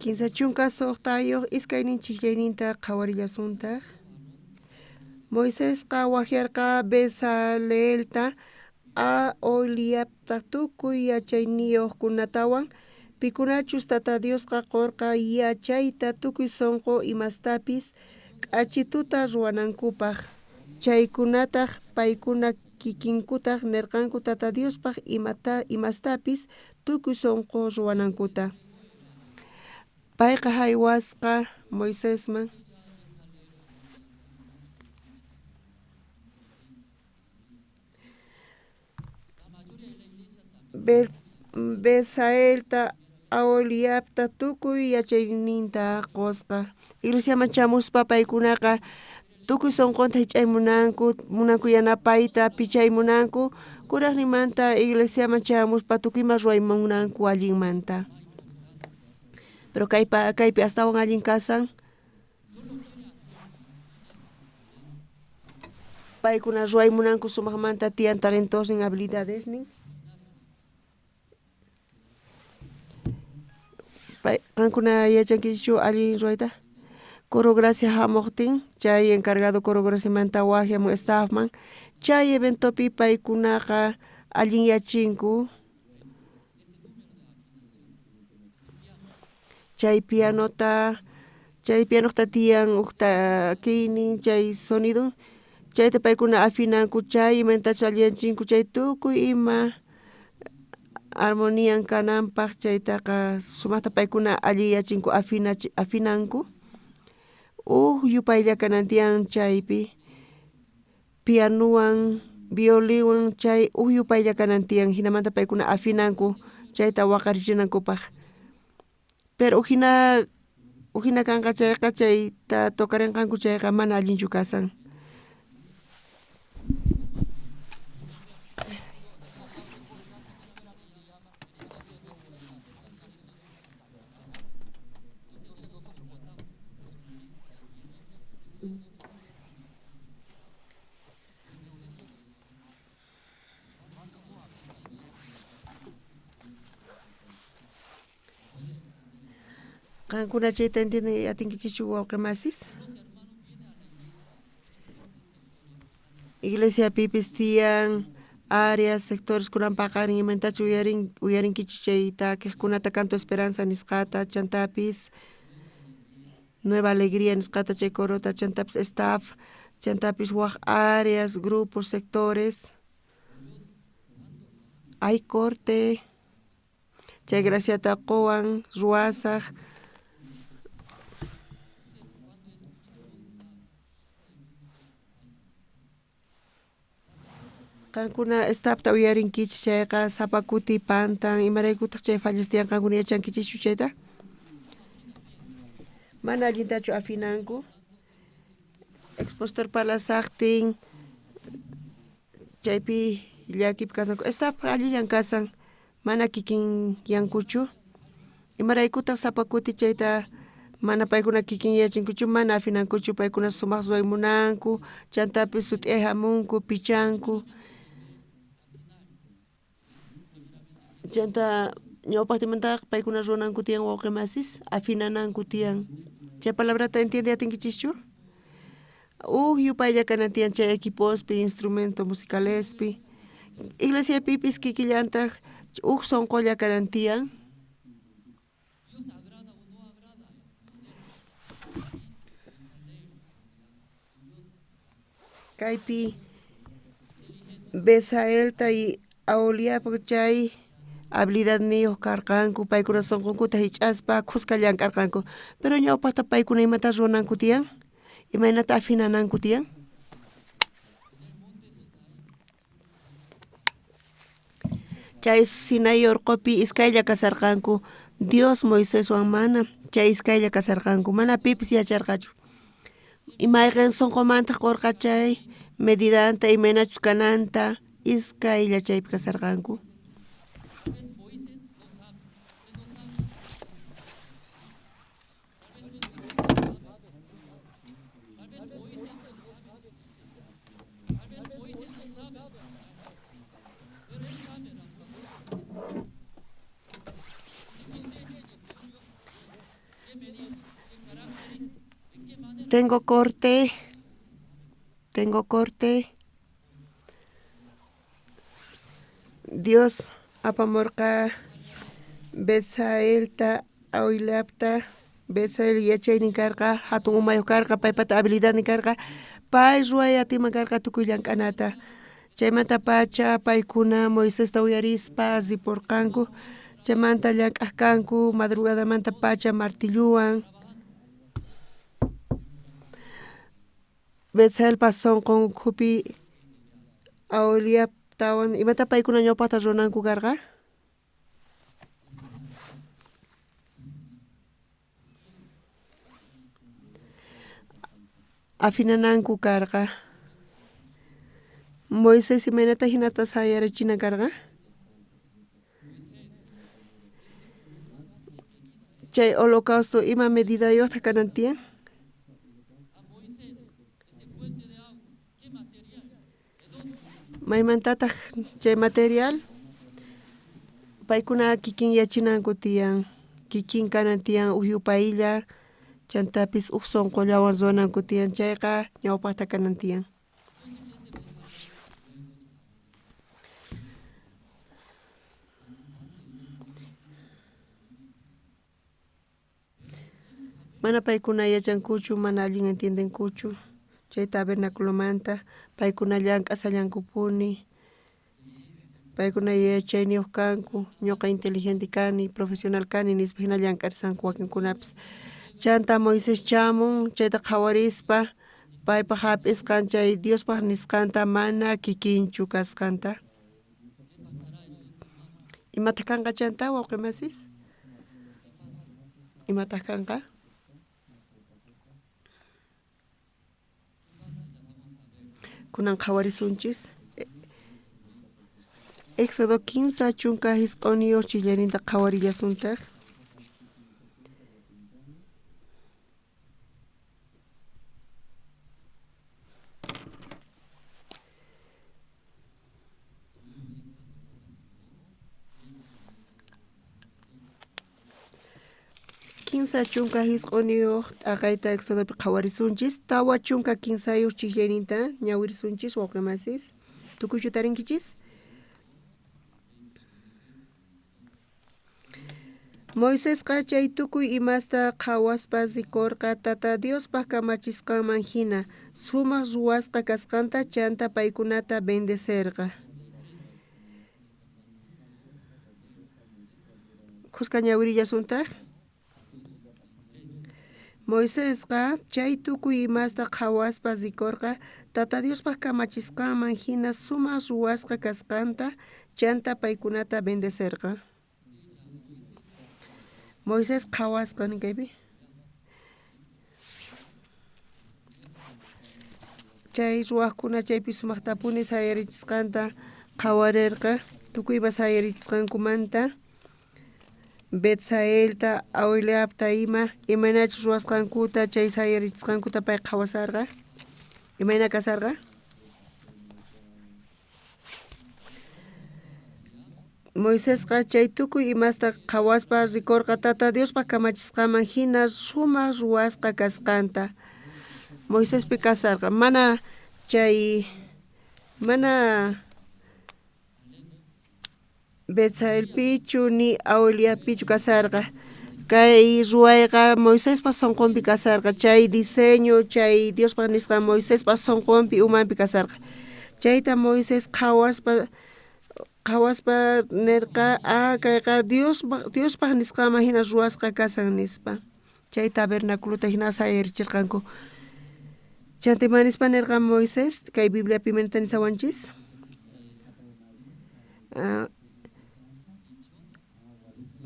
Kinsa chunka suqtayuq iskayninchik chayninta qhawariyasuntaq Moisésqa wajiarqa Bezalelta Oholiabta tukuy yachayniyuqkunatawan Pikunachus tata Diosqa qorqa yachayta tukuy sonqo imastapis k'achituta ruwanankupaq. Chaykunataq paykuna kikinkutaq nirqanku tata Diospaq imastapis tukuy sonqo ruwanankuta. Payqa haywasqa Moisesman Besaelta Aholiabta tukuy yachayninta qosqa. Iglesiaman chamuspa paykunaqa tukuy sonqonta munanku yanapayta pichaymunanku kuraqnimanta iglesiaman chamuspa tukuyman ruwaymunanku allinmanta. Pero kaypi astawan allin kasan paykuna ruwaymunanku sumaqmanta tiyan talentos nin habilidades nin. Qankuna yachankichu allin ruwayta Coro Gracia hamuqtin chay encargado Coro Gracia manta wajiamun staffman chay eventopi paykunaqa allin yachinku chay pianoqta tiyan uqta kinin chay sonido chayta paykuna afinanku chay imentachu alliyanchinku chay tukuy ima armonian kananpaq chaytaqa sumaqta paykuna alli yachinku afinanku yupaylla kanan tiyan chaypi pianuwan violinwan chay yupaylla kanan tiyan hinamanta paykuna afinanku chayta waqarichinakupaq. Pero uhina kanqa chayqa chayta tokarinqanku chayqa mana allinchu kasan. Qankuna chayta entiende atinkichichu wawqimasis? Iglesia pipis tiyan áreas, sectores kunan paqarin imentachu uyarinkichu chayta kiqkunata Canto Esperanza nisqata chantapis Nueva Alegría nisqata chay corota chantapis staff chantapis waq áreas, grupos, sectores hay corte chay graciata qowan ruwasaq qankuna staffta uyarinkichik chayqa sapakuti pantan imaraykutaq chay fallas tiyan qankuna yachankichikchu chayta mana allintachu afinanku expositor palasaqtin chaypi llakipi kasanku staff allillan kasan mana kikin yankuchu imaraykutaq sapakuti chayta mana paykuna kikin yachinkuchu mana afinankuchu paykuna sumaq ruwaymunanku chantapis sut'iyay hamunku pichanku chanta ñawpaqtimantaqa paykuna ruwananku tiyan wawqimasis afinananku tiyan chay palabrata entiende atinkichikchu yupaylla kanan tiyan chay equipospi instrumento musicalespi iglesiapipis kikillantaq sonqolla kanan tiyan kaypi Besaelta y Aholiabqa chay habilidad niyuq karqanku paykuna sonqonkuta hich'aspa qusqallan karqanku pero ñawpaqta paykuna imata ruwananku tiyan imaynata afinananku tiyan chay Sinai urqupi iskaylla kasarqanku Dios Moiseswan mana chay iskaylla kasarqanku mana pipis yacharqachu imayqin sonqomanta qorqa chay medidanta imaynachus kananta iskaylla chaypi kasarqanku Tengo corte. Dios apamorqa Betsaelta Awilepta Betsael yachaynin karqa hatun umayuq karqa paypata habilidadnin karqa pay ruwayatima karqa tukuy llank'anata chaymanta pacha paykuna Moisesta uyarispa riporqanku chaymanta llank'aq kanku madrugadamanta pacha martilluwan Betsaelpas sonqon ukhupi Awliaptawan imata paykuna ñawpaqta runanku karqa afinananku karqa Moisés imaynata hinata sayarachina karqa chay holocausto ima medidayuqta kanan tiyan maymantataq chay material paykuna kikin yachinanku tiyan kikin kanan tiyan uhyupaylla chantapis huk sonqollawan ruwananku tiyan chayqa ñawpaqta kanan tiyan mana paykuna yachankuchu mana allin entiendenkuchu chay tabernaculomanta paykuna llank'asallankupuni paykuna yachayniyuq kanku ñuqa inteligente kani profesional kani nispa hina llank'arisanku wakinkunapis chanta Moisés chamun chayta qhawarispa paypaq hap'isqan chay Diospaq nisqanta mana kikinchu kasqanta imata kanqa chanta wawqi masis imata kanqa kunan qhawarisunchis Éxodo 15 chunka hisq'uniyuq chillarinta qhawarillasuntaq Kinsa chunka hisq'uniyuq t'aqayta Éxodopi qhawarisunchis tawa chunka kinsayuq chillayninta ñawirisunchis wawqi masis tukuychu tarinkichis Moisésqa chay tukuy imasta qhawaspa rikurqa tata Diospaq kamachisqanman hina sumaq ruwasqa kasqanta chanta paykunata bendecerqa Qusqa ñawirillasuntaq Moisésqa chay tukuy imasta qhawaspa rikurqa tata Diospaq kamachisqanman hina sumaq ruwasqa kasqanta chanta paykunata bendecerqa Moisés qhawasqa ninkaypi chay ruwaqkuna chaypi sumaqtapuni sayarichisqanta qhawarirqa tukuypas sayarichisqankumanta Betsaelta Awliapta imaynachus ruwasqankuta chay sayarichisqankuta pay qhawasarqa imayna kasarqa Moisésqa chay tukuy imasta qhawaspa rikurqa tata Diospaq kamachisqanman hina sumaq ruwasqa kasqanta Moiséspi kasarqa mana Betsaelpichu ni Awliapichu kasarqa kay ruwayqa Moiséspa sonqonpi kasarqa chay diseño chay Diospaq nisqa Moiséspa sonqonpi umanpi kasarqa chayta Moisés qhawaspa nirqa kayqa Diospaq nisqaman hina ruwasqa kasan nispa chay tabernaculota hina sayarichirqanku chantimanispa nirqa Moisés kay Bibliapi imanata nisawanchis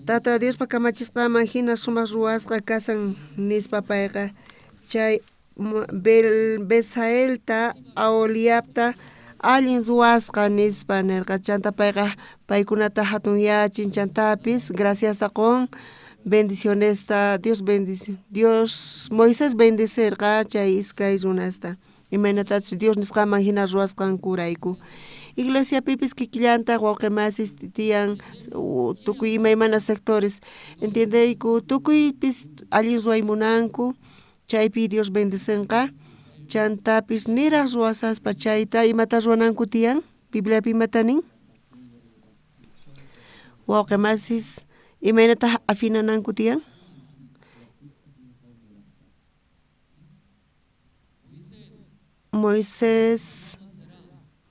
tata Diospaq kamachisqaman hina sumaq ruwasqa kasan nispa payqa chay Betsaelta Awliapta allin ruwasqa nispa nirqa chanta payqa paykunata hatun yachin chantapis graciasta qon bendicionesta Dios Moisés bendecerqa chay iskay runasta imaynatachu Dios nisqaman hina ruwasqankurayku iglesiapipis kikillantaq wawqi masis tiyan tukuy imaymana sectores entiendeyku tukuypis allin ruway munanku chaypi Dios bendecenqa chantapis niraq ruwasaspa chayta imata ruwananku tiyan Bibliapi imata nin wawqi masis Imaynata afinananku tiyan? Moisés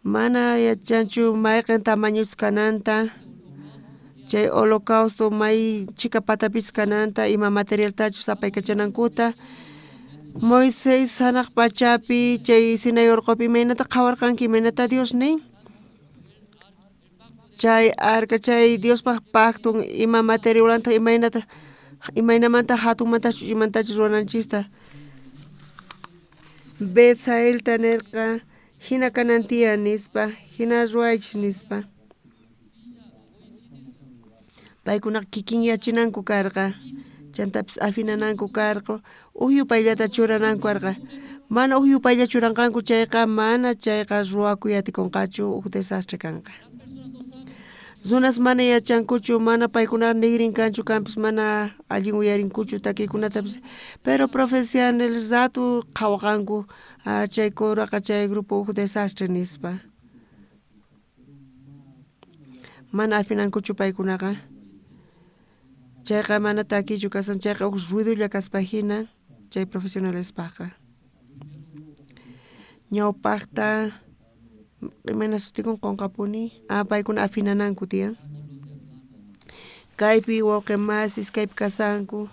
mana yachanchu mayqin tamaños kananta, chay holocausto may chikapatapis kananta, ima material tachus apaykachanankuta. Moisés sanaq pachapi chay Sinai urqupi imaynata qhawarqanki, imaynata Dios nin. Chay arca chay Diospaq pactun ima materialanta imaynamanta hatunmantachus imantachus rurananchista. Betsaelta nirqa hina kanantiya nispa, hina ruaychis nispa. Paykunaqa kikin yachinanku karqa, chantapis afinananku karqa, uhyupayllata churananku karqa. Mana uhyupaylla churanqanku chayqa, mana chayqa ruwakuy atikunqachu, desastre kanqa. Zunas mana yachankuchu, mana paykunaqa nigrinkanchu kanpis, mana allin uyarinkuchu takikunatapis, pero profesionales ratu qhawaqanku, chay kuraqa chay grupo desastre nispa. Mana afinankuchu paykunaqa. Chayqa mana takichu kasan, chayqa ruidulla kaspa hina, chay profesionales paqa. Ñawpaqta imana sutikun qonqapuni, paykuna afinananku tiyan. Kaypi wawqimasis kaypi kasanku,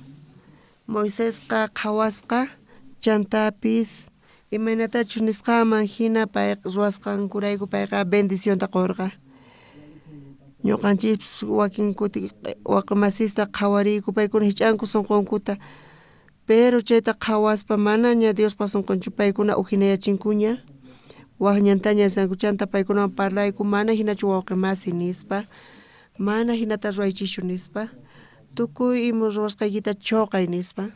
Moisésqa qhawasqa, chantapis imaynatachus nisqaman hina pay ruwasqankurayku payqa bendicionta qurqa. Ñuqanchis wakin kuti wawqimasista qhawariyku paykuna hich'anku sunqunkuta, pero chayta qhawaspa manaña Diospa sunqunchu paykuna ujinayachinkuña. Waqñantaña sankuchanta paykunawan parlayku mana hinachu wawqimasi nispa, mana hinata ruwaychishu nispa, tukuy ima ruwasqaykita choqay nispa.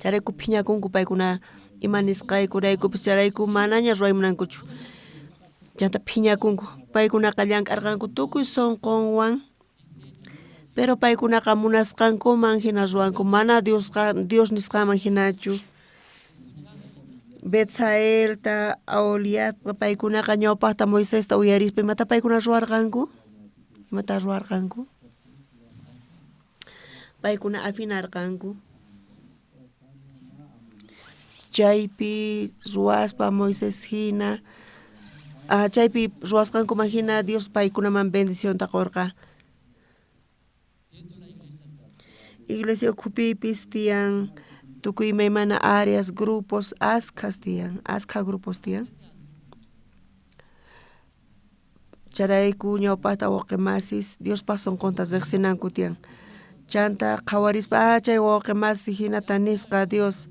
Charayku phiñakunku paykuna ima nisqaykuraykupish charayku manaña ruwaymunankuchu. Chanta phiñakunku, paykunaqa llank'arqanku tukuy sunqunwan, pero paykunaqa munasqankuman hina ruwanku, mana Dios nisqaman hinachu. Betsaelta, Aholiabqa paykunaqa ñawpaqta Moisésta uyarispa imata paykuna ruwarqanku, imata ruwarqanku. Paykuna afinarqanku. Chaypi ruwaspa Moisés hina, chaypi ruwasqankuman hina Dios paykunaman bendicionta qurqa. Iglesia ukupipis tiyan tukuy imaymana áreas, grupos, askas tiyan, aska grupos tiyan. Charayku ñawpaqta wawqimasis Diospa sunqunta riqsinanku tiyan. Chanta qhawarispa, chay wawqimasi hinata nisqa Dios,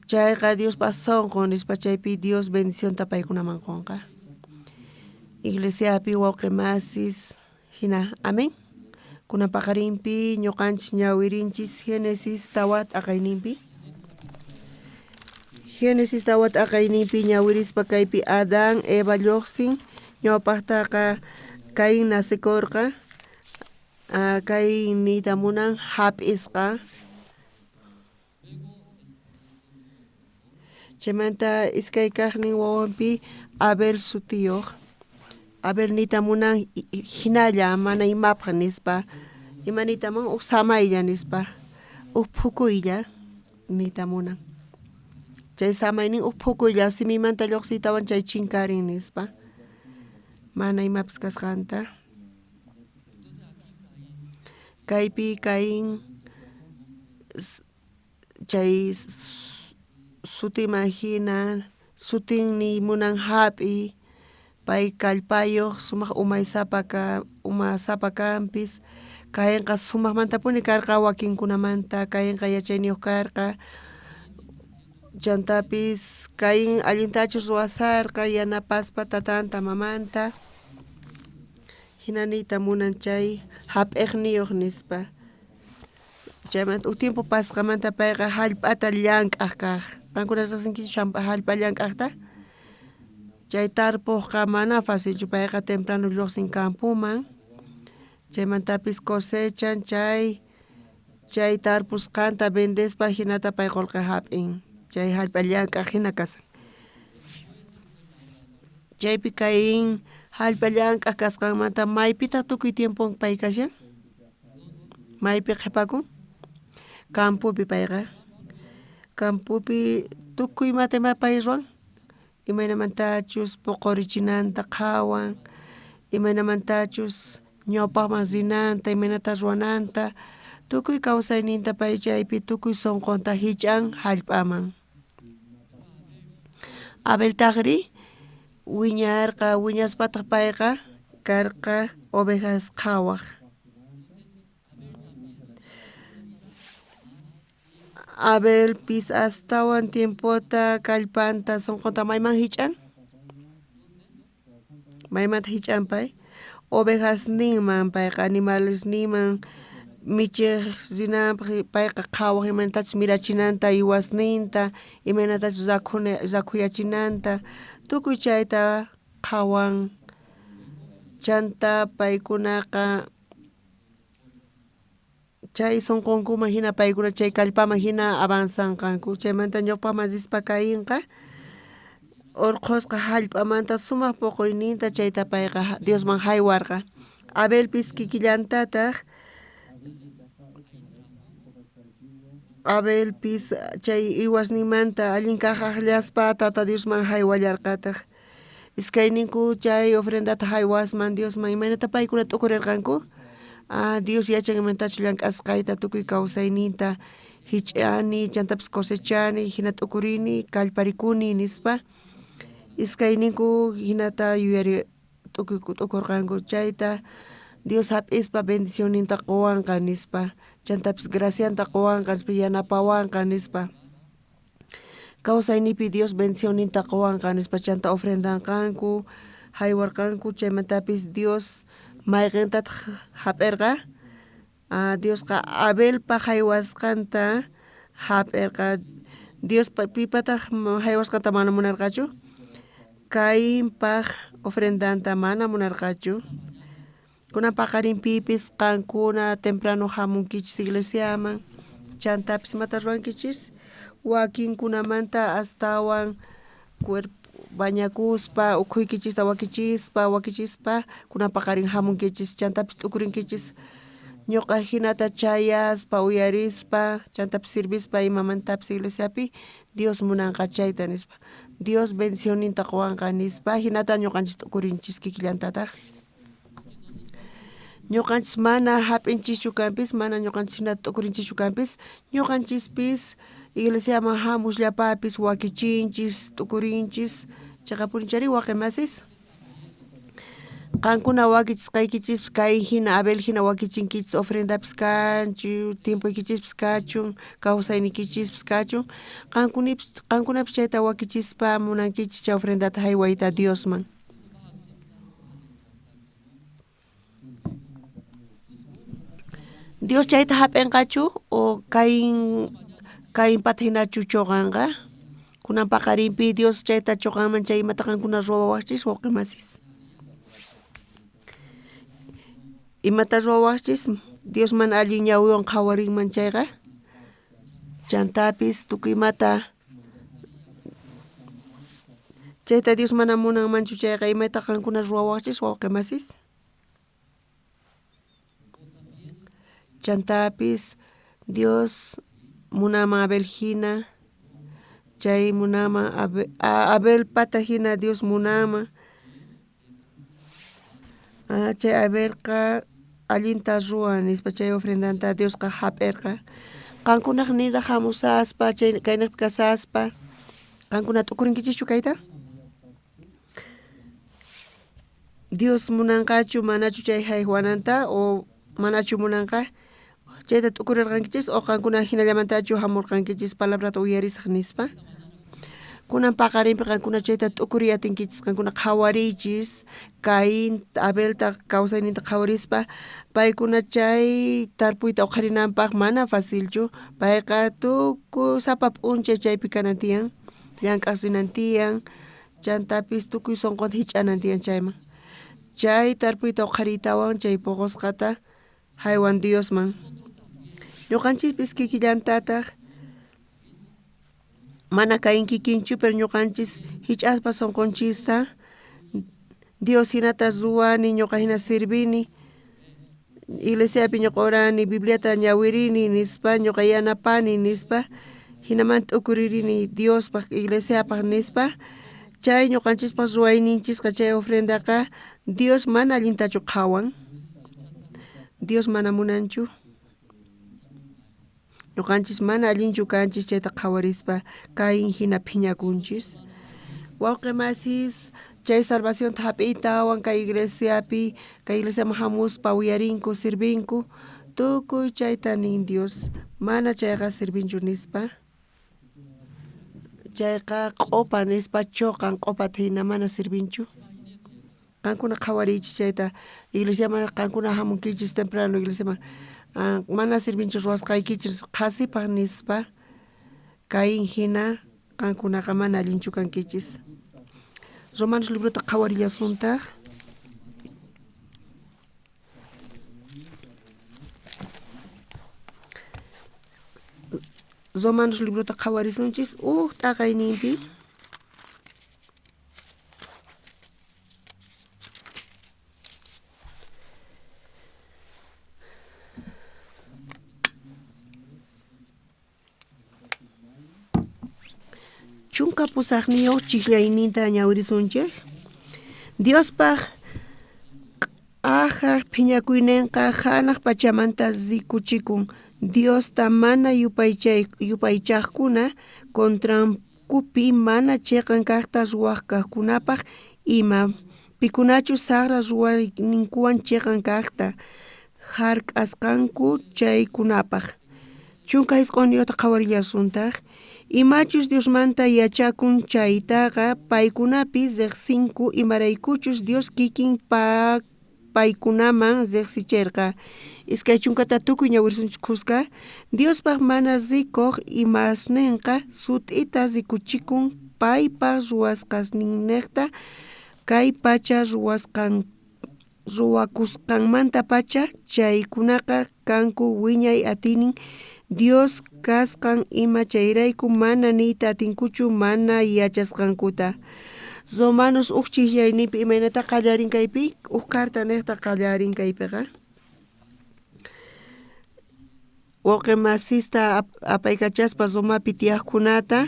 chayqa Diospa sunqun nispa chaypi Dios bendicionta paykunaman qunqa. Iglesiapi wawqimasis hina, amén. Kunan paqarinpi ñuqanchis ñawirinchis Génesis tawat aqayninpi. Génesis tawat aqayninpi ñawirispa kaypi Adán, Eva lluqsin, ñawpaqtaqa Caín nasikurqa, Caín niytamunan hap'isqa. Chaymanta iskay kaqnin wawanpi Abel sutiyuq. Abel niytamunan hinalla mana imapaq nispa, imanitaman samaylla nispa, phukuylla niytamunan. Chay samaynin phukuylla simimanta lluqsiytawan chay chinkarin nispa, mana imapis kasqanta. Kaypi Caín chay sutinman hina, sutin niymunan hap'i, pay kallpayuq sumaq umasapa kanpis, Caínqa sumaqmantapuni karqa wakinkunamanta, Caínqa yachayniyuq karqa. Chantapis Caín allintachus ruwasarqa yanapaspa tatanta mamanta, hina niytamunan chay hap'iqniyuq nispa. Chaymanta tiempo pasqamanta payqa hallp'ata llank'aq kaq. Qankuna riqsinkichu hallp'a llank'aqta? Chay tarpuqqa mana facilchu, payqa temprano lluqsin campuman, chaymantapis cosechan chay tarpusqanta vendespa hinata pay qolqa hap'in, chay hallp'a llank'aq hina kasan. chaypi kayin hallpallanqa kasqanmanta maypita tukuy tiempo pay kashan maypi qhipakun campopi payqa campopi tukuy matema pay ruwan imaynamantachus puqurichinanta qhawan imaynamantachus ñawpaqman rinanta imaynata ruwananta tukuy kawsayninta pay chaypi tukuy sunqunta hich'an hallp'aman. Abel taqri wiñarqa wiñaspataq payqa karqa ovejas qhawaq. Abel pis astawan tiempota kallpanta sunqunta mayman hich'an? Maymanta hich'an pay? Ovejas ninman payqa animales ninman michiq rinanpaq payqa qhawaq imaynatachus mirachinanta iwasninta imaynatachus rakhuyachinanta tukuy chayta qhawan chanta paykunaqa chay sunqunkuman hina paykuna chay kallpaman hina avanzanqanku chaymanta ñawpaqman rispa kayinqa urqusqa hallp'amanta sumaq puquyninta chayta payqa Diosman haywarqa. Abelpis kikillantataq Abelpis chay iwasninmanta allin kaq aqllaspa tata Diosman haywallarqataq iskayninku chay ofrendata haywasman Diosman imaynata paykuna t'ukurirqanku Dios yachan imaynatachus llank'asqayta tukuy kawsayninta hich'ani chantapis cosechani hina t'ukurini kallparikuni nispa iskayninku hinata yuyari t'ukurqanku chayta Dios hap'ispa bendicionninta quwanqa nispa chantapis gracianta quwanqa nispa yanapawanqa nispa kawsaynipi Dios bendicionninta quwanqa nispa chanta ofrendanqanku haywarqanku chaymantapis Dios mayqintataq hap'irqa Diosqa Abelpa haywasqanta hap'irqa Dios pipataq haywasqanta mana munarqachu Caínpaq ofrendanta mana munarqachu kunan paqarinpipis qankuna temprano hamunkichis iglesiaman chantapis imata ruwankichis wakinkunamanta astawan bañakuspa ukhuykichista wakichispa kunan paqarin hamunkichis chantapis t'ukurinkichis ñuqa hinata chayaspa uyarispa chantapis sirvispa imamantapis iglesiapi Dios munanqa chayta nispa Dios bendicionninta quwanqa nispa hinata ñuqanchis t'ukurinchis kikillantataq ñuqanchis mana hap'inchikchu kanpis mana ñuqanchis hinata t'ukurinchikchu kanpis ñuqanchispis iglesiaman hamushllapapis wakichinchis t'ukurinchis chayqa purinchari waqemasis qankuna wakichisqaykichis kay hina Abel hina wakichinkichis ofrendapis kanchu tiempuykichispis kachun kawsaynikichispis kachun qankunapis chayta wakichispa munankichis chay ofrendata haywayta Diosman. Dios chayta hap'inqachu o Caínpata hinachu chuqanqa kunan paqarinpi Dios chayta chuqanman chay imata qankuna ruwawaqchis wawqimasis imata ruwawaqchis Dios mana allin ñawiwan qhawarinman chayqa chantapis tukuymata chayta Dios mana munanmanchu chayqa imata qankuna ruwawaqchis wawqimasis chantapis Dios munaman Abel hina chay munaman Abel pata hina Dios munaman chay Abelqa allinta ruwan nispa chay ofrendanta Diosqa hap'irqa qankunaq niraq hamusaspa chay kaynaq kasaspa qankuna t'ukurinkichikchu kayta Dios munanqachu manachu chay haywananta o manachu munanqa chayta t'ukurirqankichis o qankuna hinallamantachu hamurqankichis palabrata uyarisaq nispa kunan paqarinpi qankuna chayta t'ukuriyatinkichis qankuna qhawariychis Caín Abelta kawsayninta qhawarispa paykuna chay tarpuyta uqharinanpaq mana facilchu payqa tukuy sapa p'unchay chaypi kanan tiyan llank'asrinan tiyan chantapis tukuy sunqunta hich'anan tiyan chayman chay tarpuyta uqhariytawan chay puqusqata haywan Diosman ñuqanchispis kikillantataq mana kayin kikinchu pero ñuqanchis hich'aspa sunqunchista Dios hinata zuani ñuqa hina sirvini iglesiapi ñuqa orani Bibliata ñawirini nispa ñuqa yanapani nispa hinamanta ukuririni Diospaq iglesiapaq nispa chay ñuqanchikpaq ruwayninchikqa chay ofrendaqa Dios mana allintachu qhawan Dios mana munanchu ñuqanchik mana allinchu kanchik chayta qhawarispa kay hina phiñakunchis wawqi masis chay salvacionta hap'iytawan kay iglesiapi kay iglesiaman hamuspa uyarinku sirvinku tukuy chayta nin Dios mana chayqa sirvinchu nispa chayqa q'upa nispa choqan q'upata hina mana sirvinchu qankuna qhawariychis chayta iglesiaman qankuna hamunkichis temprano iglesiaman mana sirvinchu ruwasqaykichis qasipaq nispa kay hina qankunaqa mana allinchu kankichis Romanos librota qhawarillasuntaq Romanos librota qhawarisunchis t'aqayninpi chunka pusaqniyuq chiklayninta ñawirisunchik Diospaq ahaq phiñakuyninqa hanaq pachamanta rikuchikun Diosta mana yupaychaqkuna contrankupi mana chiqan kaqta ruwaq kaqkunapaq ima pikunachu saqra ruwayninkuwan chiqan kaqta hark'asqanku chaykunapaq chunka hisq'uniyuqta qhawarillasuntaq imachus Diosmanta yachakun chaytaqa paykunapis riqsinku imaraykuchus Dios kikin paykunaman riqsichirqa iskay chunkata tukuy ñawirisunchik kusqa Diospaq mana rikuq imasninqa sut'ita rikuchikun paypaq ruwasqasninniqta kay pacha ruwakusqanmanta pacha chaykunaqa kanku wiñay atinin Dios kasqan ima chayrayku mana niyta atinkuchu mana yachasqankuta Romanos chiklayninpi imaynata qallarin kaypi carta niqta qallarin kaypiqa wawqi masista apaykachaspa Romapi tiyaqkunata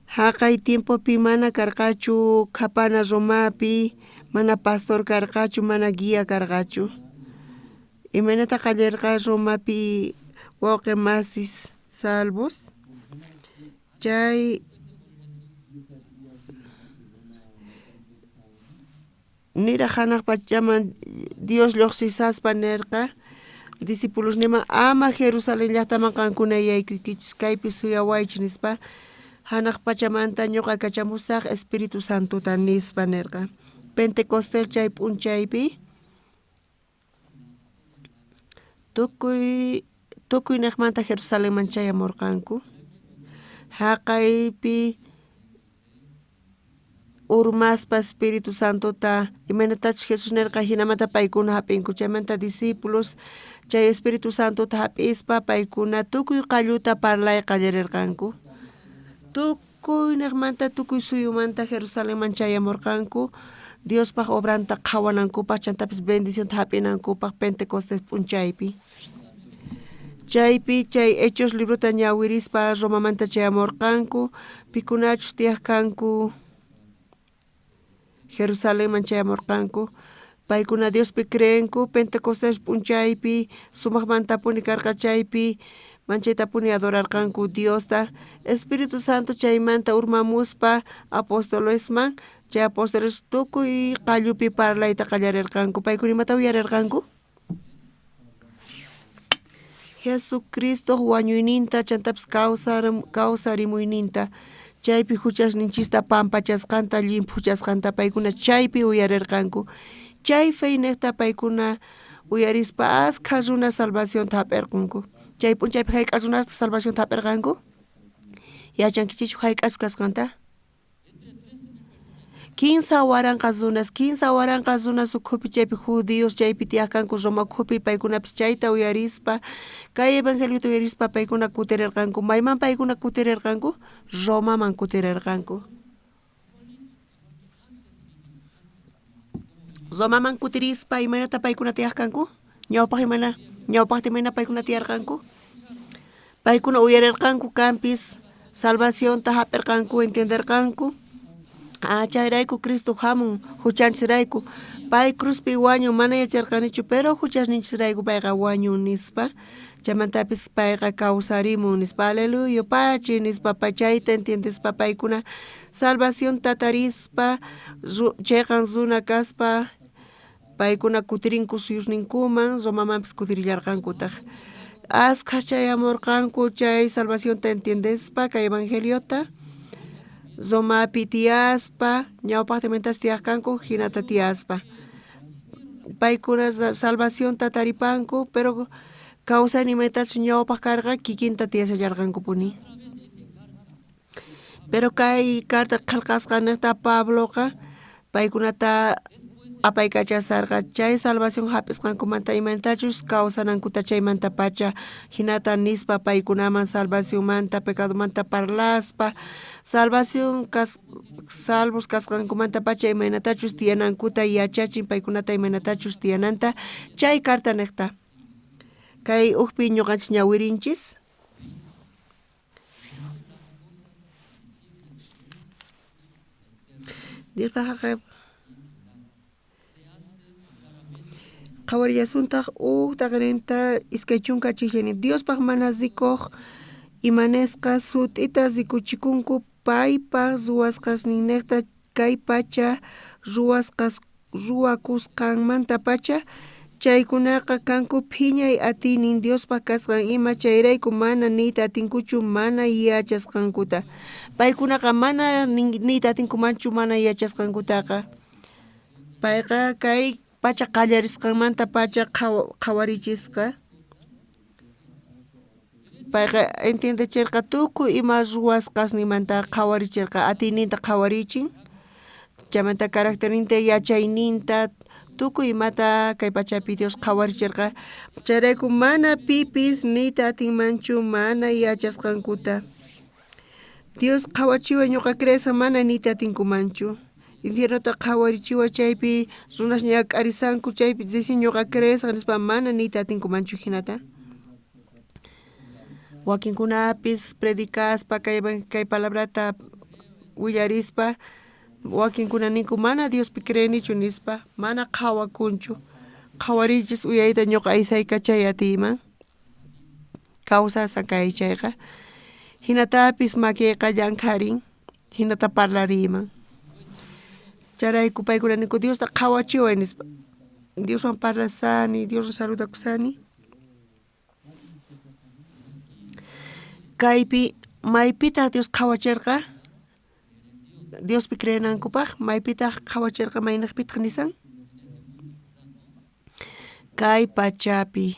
haqay tiempopi mana karqachu qhapana Romapi mana pastor karqachu mana guía karqachu imaynata qallarqa Romapi wawqi masis salvos chay nira hanaq pachaman Dios lluqsisaspa nirqa discípulos nima ama Jerusalén llaqtaman qankuna yaykuykichis kaypi suyawaychis nispa hanaq pachamanta ñuqa kachamusaq Espíritu Santuta nispa nirqa Pentecostel chay p'unchaypi tukuy niqmanta Jerusalénman chayamurqanku haqaypi urmaspa Espíritu Santuta imaynatachus Jesús nirqa hinamanta paykuna hap'inku chaymanta discípulos chay Espíritu Santuta hap'ispa paykuna tukuy qalluta parlay qallarirqanku tukuy niqmanta tukuy suyumanta Jerusalénman chayamurqanku Diospaq obranta qhawanankupaq chantapis bendicionta hap'inankupaq Pentecostes p'unchaypi chaypi chay Hechos librota ñawirispa Romamanta chayamurqanku pikunachus tiyaqkanku Jerusalénman chayamurqanku paykuna Diospi creenku Pentecostes p'unchaypi sumaqmantapuni karqa chaypi manchaytapuni adorarqanku Diosta Espíritu Santo chaymanta urmamuspa apostolesman chay apóstoles tukuy qallupi parlayta qallarirqanku paykuna imata uyarirqanku Jesucristo wañuyninta chantapis kawsarimuyninta chaypi huchasninchista pampachasqanta llimpuchasqanta paykuna chaypi uyarirqanku chay fe niqta paykuna uyarispa asqa runa salvacionta hap'irqanku chay p'unchaypi hayk'as runasta salvacionta hap'irqanku yachankichichu hayk'as kasqanta 15 waranqas runas ukhupi chaypi judíos chaypi tiyaqkanku Roma ukhupi paykunapis chayta uyarispa kay evangeliota uyarispa paykuna kutirirqanku mayman paykuna kutirirqanku Romaman kutirirqanku zomaman kutirispa imanata paykuna tiyarkanku ñawpaq imana paykuna tiyarkanku paykuna uyarirqanku kampis salvacionta hap'irqanku entenderqanku chayrayku Cristo hamun huchanchirayku pay cruzpi wañun mana yacharqanichu pero huchasninchirayku payqa wañun nispa chaymantapis payqa kawsarimun nispa aleluya pachi nispa chayta entiendespa paykuna salvación tatarispa chayqa runa kaspa paykuna kutirinku suyushninkuman zomamanpis kutirillarqankutaq askhas chayamurqanku chay salvacionta entiendespa kay evangeliota zomapi tiyaspa ñawpaqtimantash tiyarqanku hinata tiyaspa paykuna salvacionta taripanku pero kawsaynimantash ñawpaq karqa kikinta tiyashallarqankupuni pero kay carta qillqasqanata Pabloqa paykunata apaykachasarqa chay salvación hap'isqankumanta imantachush kawsanankuta chaymanta pacha hinata nispa paykunaman salvacionmanta pecadomanta parlaspa salvación salvos kasqankumanta pacha imanatachus tiyanankuta yachachin paykunata imanatachus tiyananta chay carta niqta kay ukpi ñuqanchis ñawirinchis Dios paja qhawariyasuntaq taqrinta iskay chunka chiqllini Diospaq mana zikuq imanesqa sut'ita zikuchikunku paypaq ruwasqasninniqta kay pacha ruwakusqanmanta pacha chaykunaqa kanku phiñay atinin Diospaq kasqan ima chayrayku mana niyta atinkuchu mana yachasqankuta paykunaqa mana niyta atinkumanchu mana yachasqankutaqa payqa kay pacha qallarisqanmanta pacha qhawarichisqa payqa entiendechirqa tukuy ima ruwasqasnimanta qhawarichirqa atininta qhawarichin chaymanta caracterninta yachayninta tukuy imata kay pachapi Dios qhawarichirqa chayrayku mana pipis niyta atinmanchu mana yachasqankuta Dios qhawachiwan ñuqa cresa mana niyta atinkumanchu infiernota qhawarichiwa chaypi runash ñak'arisanku chaypi dicen ñuqa cresa nispa mana niyta atinkumanchu hinata wakinkunapis predicaspa kay palabrata willarispa wakinkuna ninku mana Diospi creenichu nispa mana qhawakunchu qhawarichis uyayta ñuqa aysayka chay atiyman kawsasqa kay chayqa hinatapis makiyqa llankarin hinata parlariman charayku paykuna ninku Diosta qhawachiway nispa Dioswan parlasani Dioswan saludakusani kaypi maypita Dios qhawachirqa Diospi creenankupaq maypitaq qhawachirqa mayniqpitaq nisan kay pachapi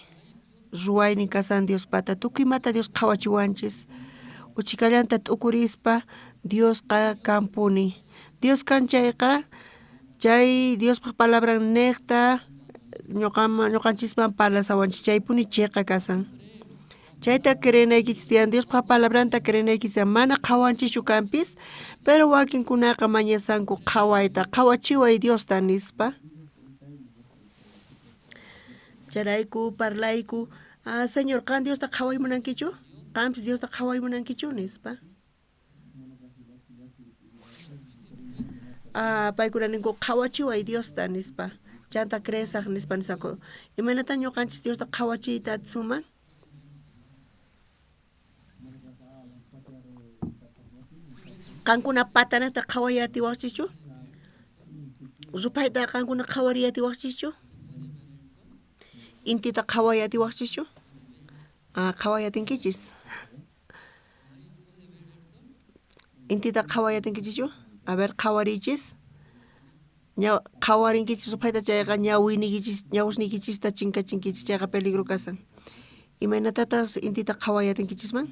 ruwaynin kasan Diospata tukuymata Dios qhawachiwanchis uchikallanta t'ukurispa Dios kampuni Dios kanchayqa chay Diospaq palabran niqta ñuqanchisman parlasawanchis chaypuni chayqa kasan chayta creenaykichis tiyan Diospaq palabranta creenaykichis mana qhawanchishu kanpis pero wakinkunaqa mañasanku qhawayta qhawachiway Diosta nispa charayku parlayku Señor qan Diosta qhawaymunankichu qanpis Diosta qhawaymunankichu nispa paykuna ninku qhawachiway Diosta nispa chanta creesaq nispa nisaku imanata ñuqanchis Diosta qhawachiyta atisuman qankuna patanata qhawayatiwaqchichu rupayta qankuna qhawariyatiwaqchichu intita qhawayatiwaqchichu qhawayatinkichis intita qhawayatinkichichu a ver qhawarichis qhawarinkichis rupayta chayqa ñawishnikichista chinkachinkichis chayqa peligro kasan imanatatas intita qhawayatinkichishman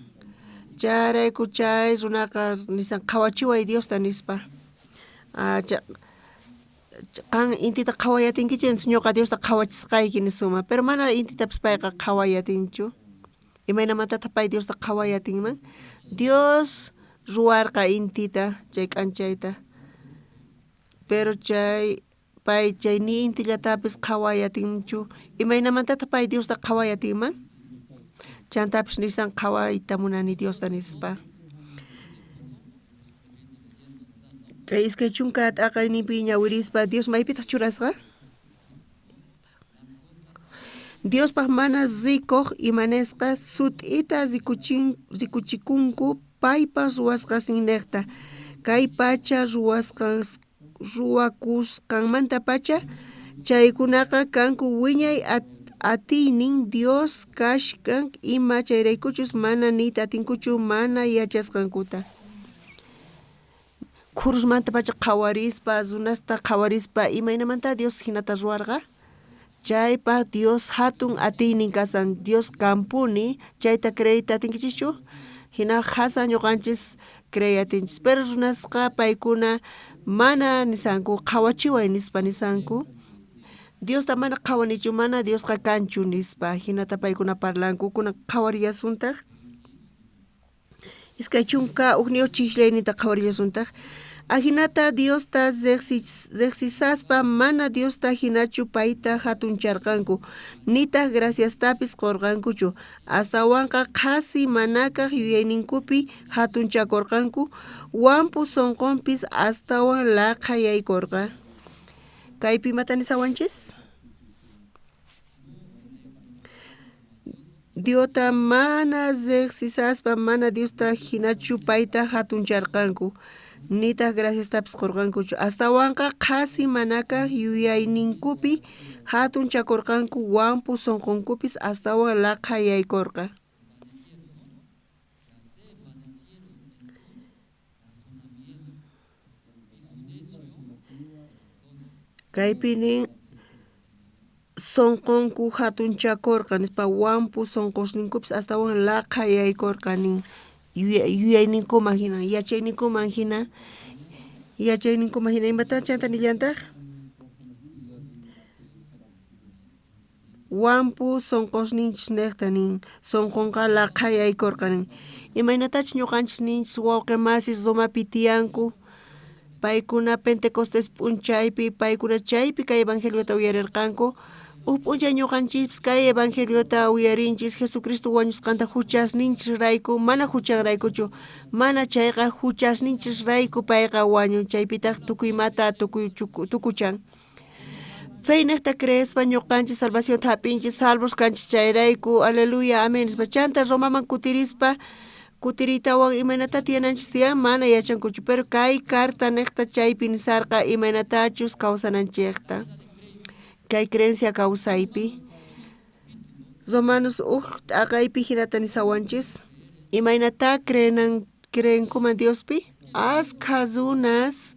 charayku chay runaqa nisan qhawachiway Diosta nispa qan intita qhawayatinkichis ñuqa Diosta qhawachisqayki nisuma pero mana intitapis payqa qhawayatinchu imaynamantata pay Diosta qhawayatinman Dios ruwarqa intita chay k'anchayta pero chay pay chay ni intillatapis qhawayatinchu imaynamantata pay Diosta qhawayatinman chantapis nisan qhawayta munani Diosta nispa kay iskay chunka t'aqayninpi ñawirispa Dios maypitaq churasqa Diospaq mana rikuq imanesqa sut'ita rikuchikunku paypas ruwasqasin niqta kay pacha ruwakusqanmanta pacha chaykunaqa kanku wiñay atiynin Dios kashkan ima chayraykuchus mana niyta atinkuchu mana yachasqankuta Kurusmanta pacha qhawarispa runasta qhawarispa imaynamanta Dios hinata ruwarqa chaypa Dios hatun atiynin kasan Dios kampuni chayta creyta atinkichichu hina hasa ñuqanchis creyatinchis pero runasqa paykuna mana nisanku qhawachiway nispa nisanku Diosta mana qhawanichu mana Diosqa kanchu nispa hinata paykuna parlanku kuna qhawariyasuntaq iskay chunka uqniyuq chiqllaynita qhawariyasuntaq ahinata Diosta reqsisaspa mana Diosta hinachu payta hatuncharqanku nitaq graciastapis qurqankuchu astawanqa qhasi manakaq yuyayninkupi hatunchakurqanku wampu sunqunpis astawan laqayaykurqa kaypi imata nisawanchis Diosta mana reqsisaspa mana Diosta hinachu payta hatuncharqanku nitaq graciastapis qurqankuchu astawanqa qhasi manakaq yuyayninkupi hatunchakurqanku wampu sunqunkupis astawan laqayaykurqa kaypinin sunqunku hatunchakurqa nispa wampu sunqusninkupis astawan laqayaykurqa nin yuyayninkuman hina yachayninkuman hina imata chanta nillantaq wampu sunqusninchis niqta nin sunqunqa laqayaykurqa nin imaynatachus ñuqanchis ninchis wawqi masis Romapi tiyanku paykuna Pentecostes p'unchaypi paykuna chaypi kay evangeliota uyarirqanku p'unchay ñuqanchis kay evangeliota uyarinchis Jesucristo wañusqanta huchasninchis rayku mana huchanraykuchu mana chayqa huchasninchis rayku payqa wañun chaypitaq tukuymata tukuchan Feynaqta creespa ñuqanchis salvación hap'inchis salvos kanchis chayrayku aleluya amén nispa chanta Romaman kutiritawan imaynata tiyananchis tiyan mana yachankuchu pero kay carta niqta chaypi nisarqa imaynatachus kawsananchikta kay creencia kawsaypi Romanos t'aqaypi hinata nisawanchis imaynata creenkuman Diospi asqa runas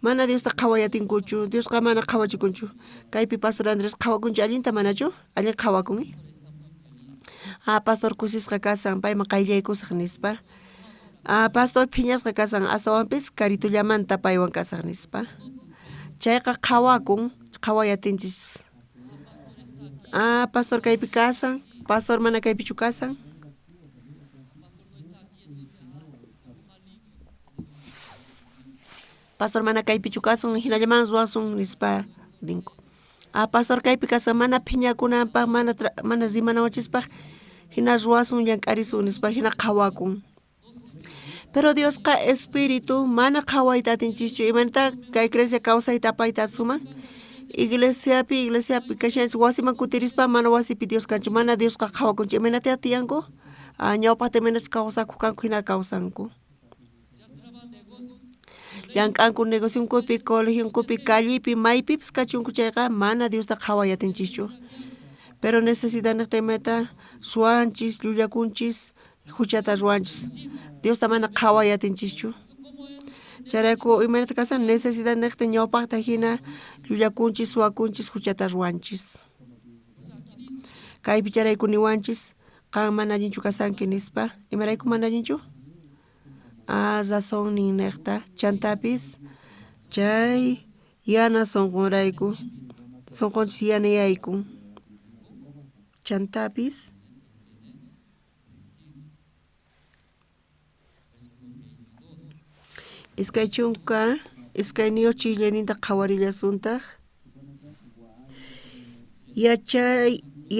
mana Diosta qhawayatinkuchu Diosqa mana qhawachikunchu kaypi Pastor Andrés qhawakunchu allinta manachu allin qhawakunmi Pastor Kusisqa kasan payman qayllaykusaq nispa Pastor Phiñasqa kasan astawanpis Caritullamanta paywan kasaq nispa chayqa qhawayatinchis Pastor kaypi kasan Pastor mana kaypichu kasan Pastor mana kaypichu kasun hinallaman ruwasun nispa ninku Pastor kaypi kasan mana phiñakunanpaq mana rimanawachispa hina ruwasun llank'arisun nispa hina qhawakun pero Diosqa espíritu mana qhawayta atinchikchu imanata kay creencia kawsayta apayta suman iglesiapi kashanchis wasiman kutirispa mana wasipi Dios kanchu mana Diosqa qhawakunchu imanata tiyanku ñawpaqta imanachus kawsaku kanku hina kawsanku llank'anku negociunkupi colegionkupi callipi maypipis kachunku chayqa mana Diosta qhawayatinchikchu pero necesidad niqta imata suwanchis llullakunchis huchata ruwanchis Diosta mana qhawayatinchikchu charayku imanata kasan necesidad niqta ñawpaqta hina llullakunchis suwakunchis huchata ruwanchis kaypi charayku niwanchis qan mana allinchu kasanki nispa imarayku mana allinchu razón nin niqta chantapis chay yana sunqunrayku sunqunchis yanayayku chantapis iskay chunka iskay niyo chillayninta qhawarillasuntaq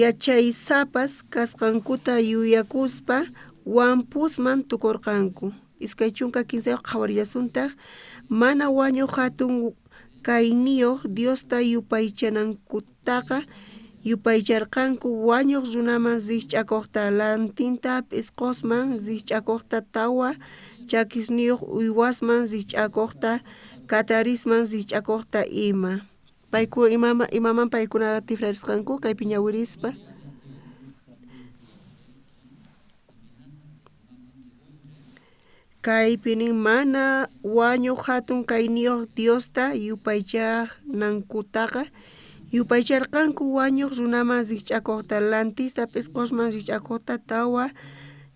yachaysapas kasqankuta yuyakuspa wampusman tukurqanku. Iskay chunka 15 qhawariyasuntaq mana wañuq hatun kayniyuq Diosta yupaychanankutaqa yupaycharqanku wañuq runaman zikch'akuqta lantintapis qusman zikch'akuqta tawa chakisniyuq uywasman zikch'akuqta katarisman zikch'akuqta ima. Payku imaman paykuna tifrarisqanku kaypi ñawirispa. Kaypinin mana wañuq hatun kayniyuq Diosta yupaychanankutaqa yupaycharqanku wañuq runaman zikch'akuqta lantista pisqusman zikch'akuqta tawa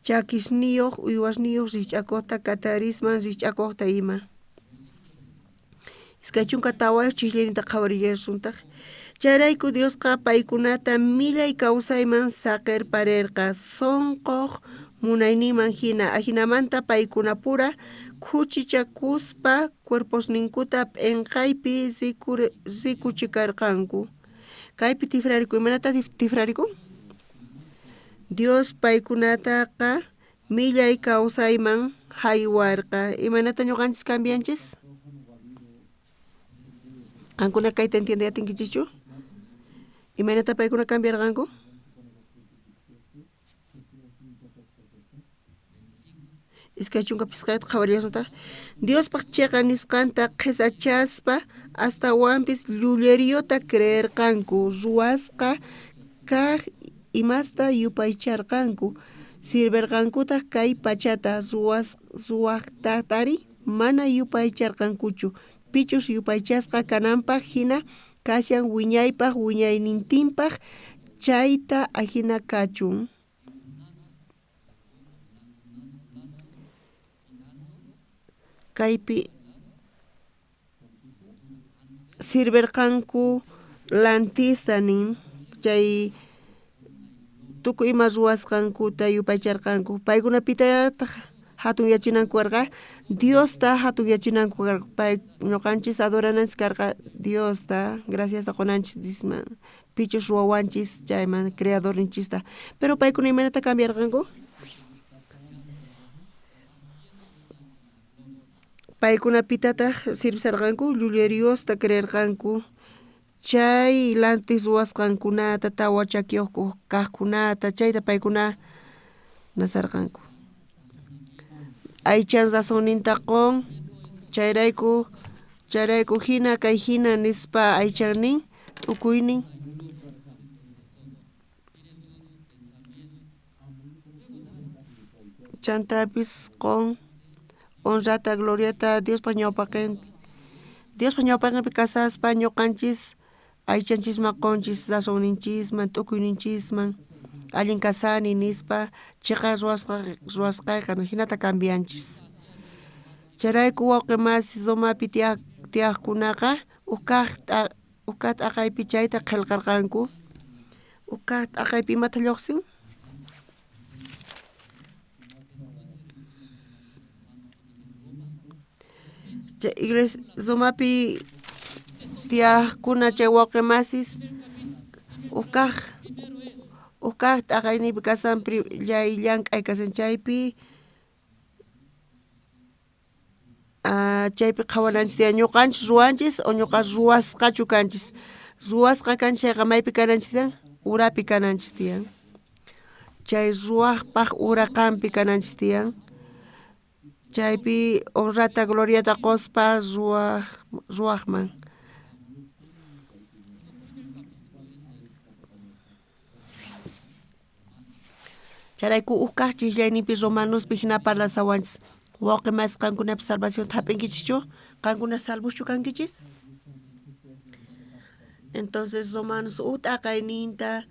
chakisniyuq uywasniyuq zikch'akuqta katarisman zikch'akuqta ima. Iskay chunka tawayuq chiqllinita qhawariyasuntaq. Chayrayku Diosqa paykunata millay kawsayman saqirparirqa sunquq munayninman hina ahinamanta paykuna pura khuchichakuspa cuerposninkuta p'inqaypi sikuchikarqanku. Kaypi tifrariku imanata tifrariku? Dios paykunataqa millay kawsayman haywarqa. Imanata ñuqanchis cambianchis? Qankuna kayta entiendeyatinkichichu? Imanata paykuna cambiarqanku? Iskay chunka pisqayta qhawariyasuntaq Diospaq chiqa nisqanta qhisachaspa astawanpis llullariyuta creerqanku ruwasqa kaq imasta yupaycharqanku sirverqankutaq kay pachata ruwaqtatari mana yupaycharqankuchu pichus yupaychasqa kananpaq hina kashan wiñaypaq wiñaynintinpaq chayta ahina kachun. Kaypi sirverqanku lantista nin chay tukuy ima ruwasqankuta yupaycharqanku paykuna pitayataq hatun yachinanku karqa Diosta hatun yachinanku karqa pay ñuqanchis adorananchis karqa Diosta graciasta qunanchis disman pichus ruwawanchis chayman creadorninchista pero paykuna imanata cambiarqanku paykuna pitataq sirvisarqanku llullariyusta creerqanku chay lantis ruwasqankunata tawa chakiyuq kaqkunata chayta paykuna nasarqanku aychan razonninta qun chayrayku hina kay hina nispa aychannin t'ukuynin chantapis qun honrata gloriata Diospa ñawpaqinpi kasaspa ñuqanchis aychanchisman qunchis razonninchisman t'ukuyninchisman allin kasani nispa chiqa ruwasqayqa hinata cambianchis. Chayrayku wawqi masi Zomapi tiyaqkunaqa uqaq t'aqaypi chayta qillqarqanku. Uqaq t'aqaypi imata lluqsin? Iglesia Zomapi tiyaqkuna chay wawqi masis uqaq t'aqaynipi kasanpi llank'ay kasan chaypi qhawananchis tiyan ñuqanchis ruwanchis o ñuqa ruwasqachu kanchis ruwasqa kanchis chayqa maypi kananchis tiyan urapi kananchis tiyan chay ruwaqpaq uraqanpi kananchis tiyan chaypi honrata gloriata quspa ruwaqman charayku uqaq chillayninpi Romanospi hina parlasawanchis wawqi mas qankunapi salvación hap'inkichikchu qankuna salvuschu kankichis entonces Romanos t'aqayninta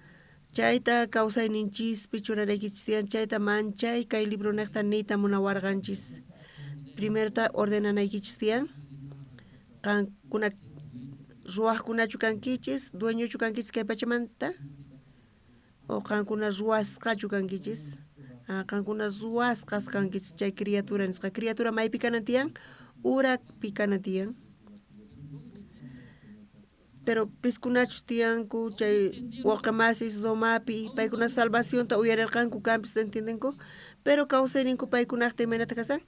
chayta kawsayninchispi churaraykichis tiyan chayta manchay kay libro niqta niyta munawarqanchis primerta ordenanaykichis tiyan qankuna ruwaqkunachu kankichis dueñochu kankichis kay pachamanta o qankuna ruwasqachu kankichis qankuna ruwasqas kankichis chay criatura nisqa criatura maypi kanan tiyan urapi kanan tiyan pero piskunachus tiyanku chay waqamasis zomapi paykuna salvación ta uyararqanku campis entiendenku pero kawsayninku paykunaqta imaynata kasan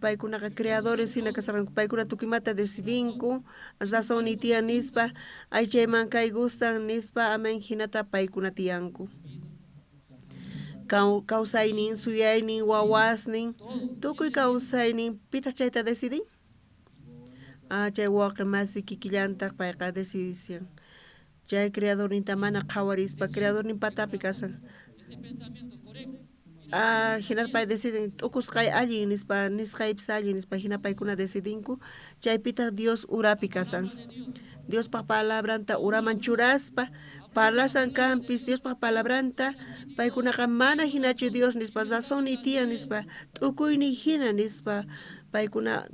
paykunaqa creadores hina kasarqanku paykuna tukimata decidinku sazoni tiyan nispa aychayman kay gustan nispa amen hinata paykuna tiyanku kawsaynin suyaynin wawasnin tukuy kawsaynin pitaq chayta decidin chay waqimasi kikillantaq payqa decisión chay creadorninta mana qhawarispa creadornin patapi kasan hina pay deciden ukusqay allin nispa nisqaypis allin nispa hina paykuna decidinku chaypitaq Dios urapi kasan Diospaq palabranta uraman churaspa parlasan campis Diospaq palabranta paykunaqa mana hinachu Dios nispa sazoni tiyan nispa t'ukuynin hina nispa paykuna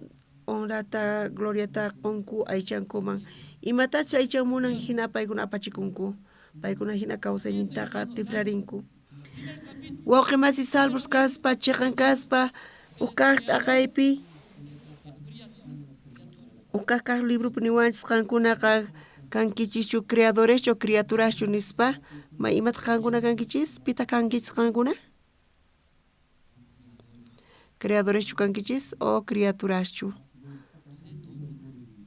honrata gloriata qunku aychankuman imatachu aychanmunan hina paykuna apachikunku paykuna hina kawsaynintaqa tifrarinku wawqimasi salvos kaspa chiqan kaspa ukaq t'aqaypi ukaq librupi niwanchis qankunaqa kankichischu creadoreschu criaturaschu nispa may imata qankuna kankichis pita kankichis qankuna creadoreschu kankichis o criaturaschu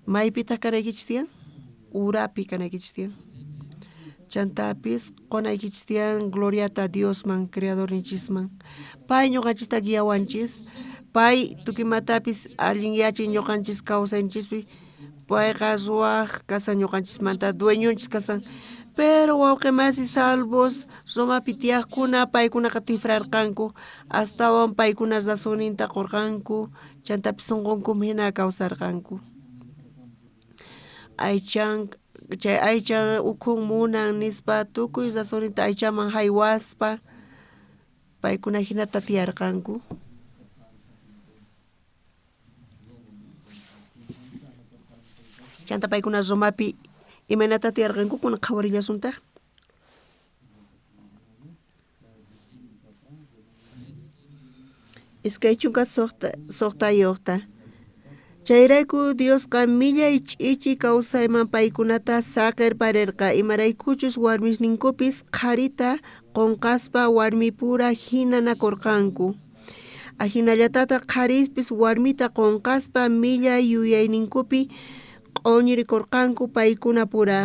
maypita kanaykichis tiyan urapi kanaykichis tiyan chantapis qonaykichis tiyan gloriata Diosman creadorninchisman pay ñuqanchista guiawanchis pay tukimatapis allin yachin ñuqanchis kawsaynchispi payqa ruwaq kasan ñuqanchismanta dueñonchis kasan pero wawqimasi salvos Romapi tiyaqkuna paykunaqa tifrarqanku astawan paykuna razoninta qurqanku chantapis sunqunkum hina kawsarqanku chay aychan ukhun munan nispa tukuy razoninta aychaman haywaspa paykuna hinata tiyarqanku chanta paykuna Romapi imaynata tiyarqanku kunan qhawarillasunta iskay chunka suqtayuqta chayrayku Diosqa millay ch'ichi kawsayman paykunata saqir parirqa imaraykuchus warmisninkupis qharita qunqaspa warmi pura hinanakurqanku hinallatata qharispis warmita qunqaspa millay yuyayninkupi q'uñirikurqanku paykuna pura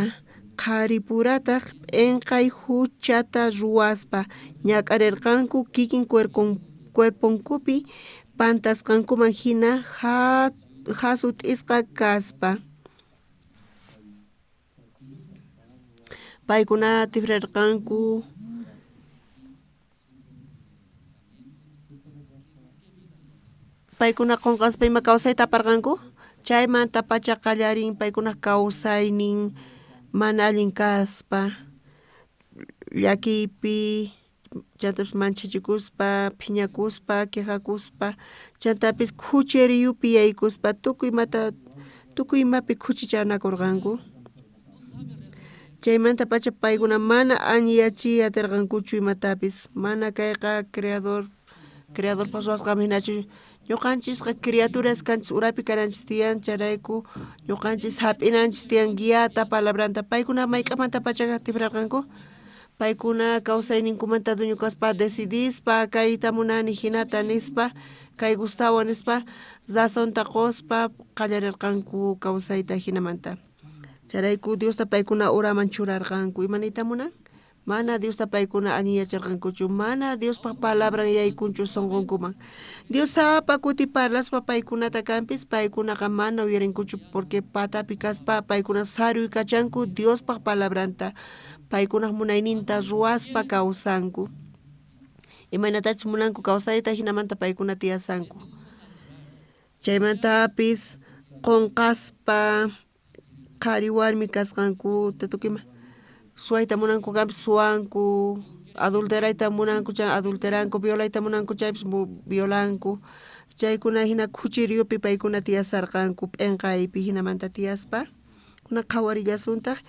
qhari purataq p'inqay huchata ruwaspa ñak'arirqanku kikin cuerpunkupi pantasqankuman hina hasut'isqa kaspa paykuna tifrirqanku paykuna qunqaspa ima kawsayta aparqanku chaymanta pacha qallarin paykuna kawsaynin mana allin kaspa llakiypi chantapis manchachikuspa phiñakuspa quejakuspa chantapis khuchiriyupi yaykuspa tukuy imapi khuchichanakurqanku chaymanta pacha paykuna mana anyachi atirqankuchu imatapis mana kayqa creadorpas ruwasqami hinachu ñuqanchisqa criaturas kanchis urapi kananchis tiyan charayku ñuqanchis hap'inanchis tiyan guiata palabranta paykuna mayk'amanta pachaqa tifrarqanku paykuna kawsayninkumanta dueño kaspa decidispa kayta munani hinata nispa kay Gustavo nispa razonta quspa qallarirqanku kawsayta hinamanta charayku Diosta paykuna uraman churarqanku imanayta munan mana Diosta paykuna allin yacharqankuchu mana Diospa palabran yaykunchu sunqunkuman Dios sapa kuti parlaspa paykunata kampis paykunaqa mana uyarinkuchu porque patapi kaspa paykuna saruy kachanku Diospa palabranta paykunaq munayninta ruwaspa kawsanku imaynatachus munanku kawsayta hinamanta paykuna tiyasanku chaymantapis qunqaspa qhari warmi kasqanku tukima suwayta munanku kampis suwanku adulterayta munanku chay adulteranku violayta munanku chaypis violanku chaykuna hina khuchiriyupi paykuna tiyasarqanku p'inqaypi hinamanta tiyaspa kuna qhawarillasutaq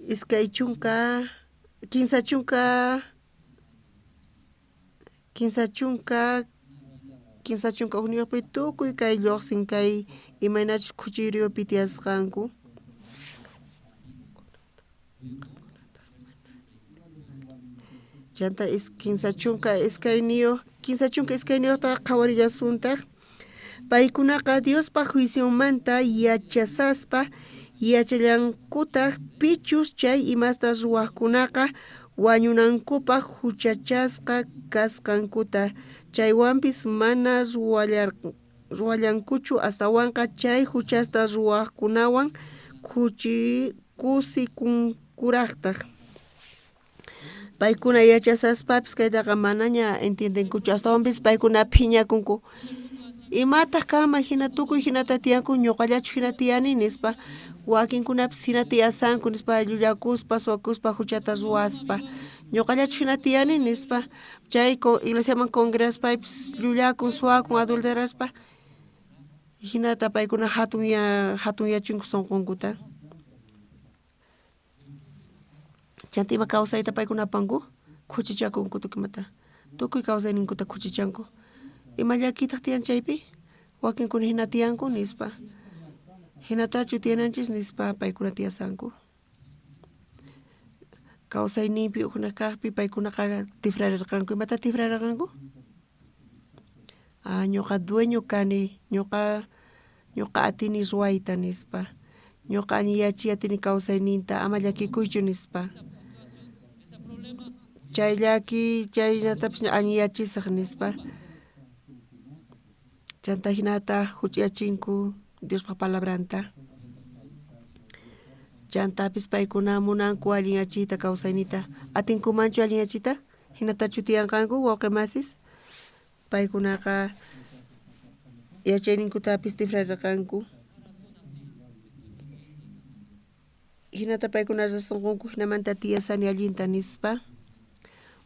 iskay chunka kinsa chunka uniyuqpi tukuy kay lluqsin kay imaynachus khuchiriyupi tiyasqanku Chanta es quinza chunka escainio ta qawarilla sunta. Paykunaqa Diospa juicio manta yachasaspa yachallankuta pichus chay imasta ruwaqkunaqa wañunankupaq huchachasqa kasqankuta chaywanpis mana ruwallankuchu astawanqa chay huchasta ruwaqkunawan kusikunkuraqtaq. Paykuna yachasaspapis kaytaqa manaña entiendenkuchu astawanpis paykuna phiñakunku. Imataq kama hina tukuy hinata tiyanku ñuqallachu hina tiyani nispa wakinkunapis hina tiyasanku nispa llullakuspa suwakuspa huchata ruwaspa ñuqallachu hina tiyani nispa chay iglesiaman congregaspaypis llullakun suwakun adulteraspa hinata paykuna hatun yachinku sunqunkuta. Chanta ima kawsayta paykuna apanku khuchichakunku tukimata tukuy kawsayninkuta khuchichanku. Ima llakitaq tiyan chaypi wakinkuna hina tiyanku nispa hinatachu tiyananchis nispa paykuna tiyasanku. Kawsayninpi ukhuna kaqpi paykunaqa tifrarirqanku. Imata tifrarirqanku? Ñuqa dueño kani, ñuqa atini ruwayta nispa, ñuqa añiyachiy atini kawsayninta ama llakikuychu nispa. Chay chaynatapis añiyachisaq nispa. Chanta hinata huch'yachinku Diospa palabranta. Chantapis paykuna munanku allin yachiyta kawsaynita. Atinkumanchu allin yachiyta? Hinatachu tiyanqanku wawqimasis? Paykunaqa yachayninkutapis tifrarirqanku. Hinata paykuna risunqunku hinamanta tiyasani allinta nispa.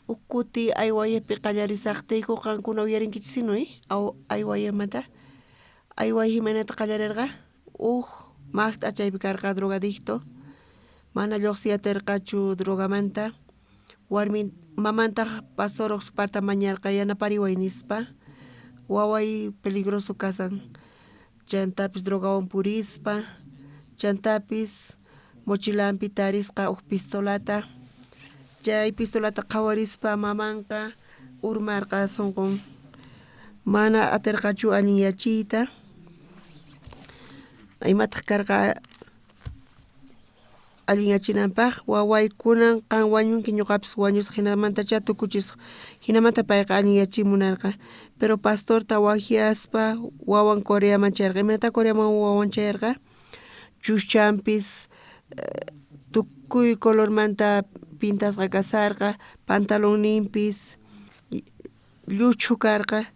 Ukuti aywaypi qallarisaqtiyku qankuna uyarinkichis sinuy aywaymanta. Ayway himanata qallarirqa magta chaypi karqa drogadicto. Mana lluqsiyatirqachu drogamanta. Warmin mamantaq pastor oqsuparta mañarqa yanapariway nispa. Waway peligroso kasan. Chantapis drogawan purispa. Chantapis mochilampi tarisqa pistolata. Chay pistolata qawarispa mamanqa urmarqa sunqun. Mana atirqachu allin yachiyta. Imataq karqa allin yachinanpaq wawaykunan qan wañunki ñuqapis wañusaq hinamantacha tukuchisaq. Hinamanta payqa allin yachimunarqa. Pero pastorta wajiaspa wawan Coreaman chayarqa. Imanata Coreaman wawan chayarqa? Chushchampis tukuy colormanta pintasqa kasarqa, pantaloninpis lluchu karqa,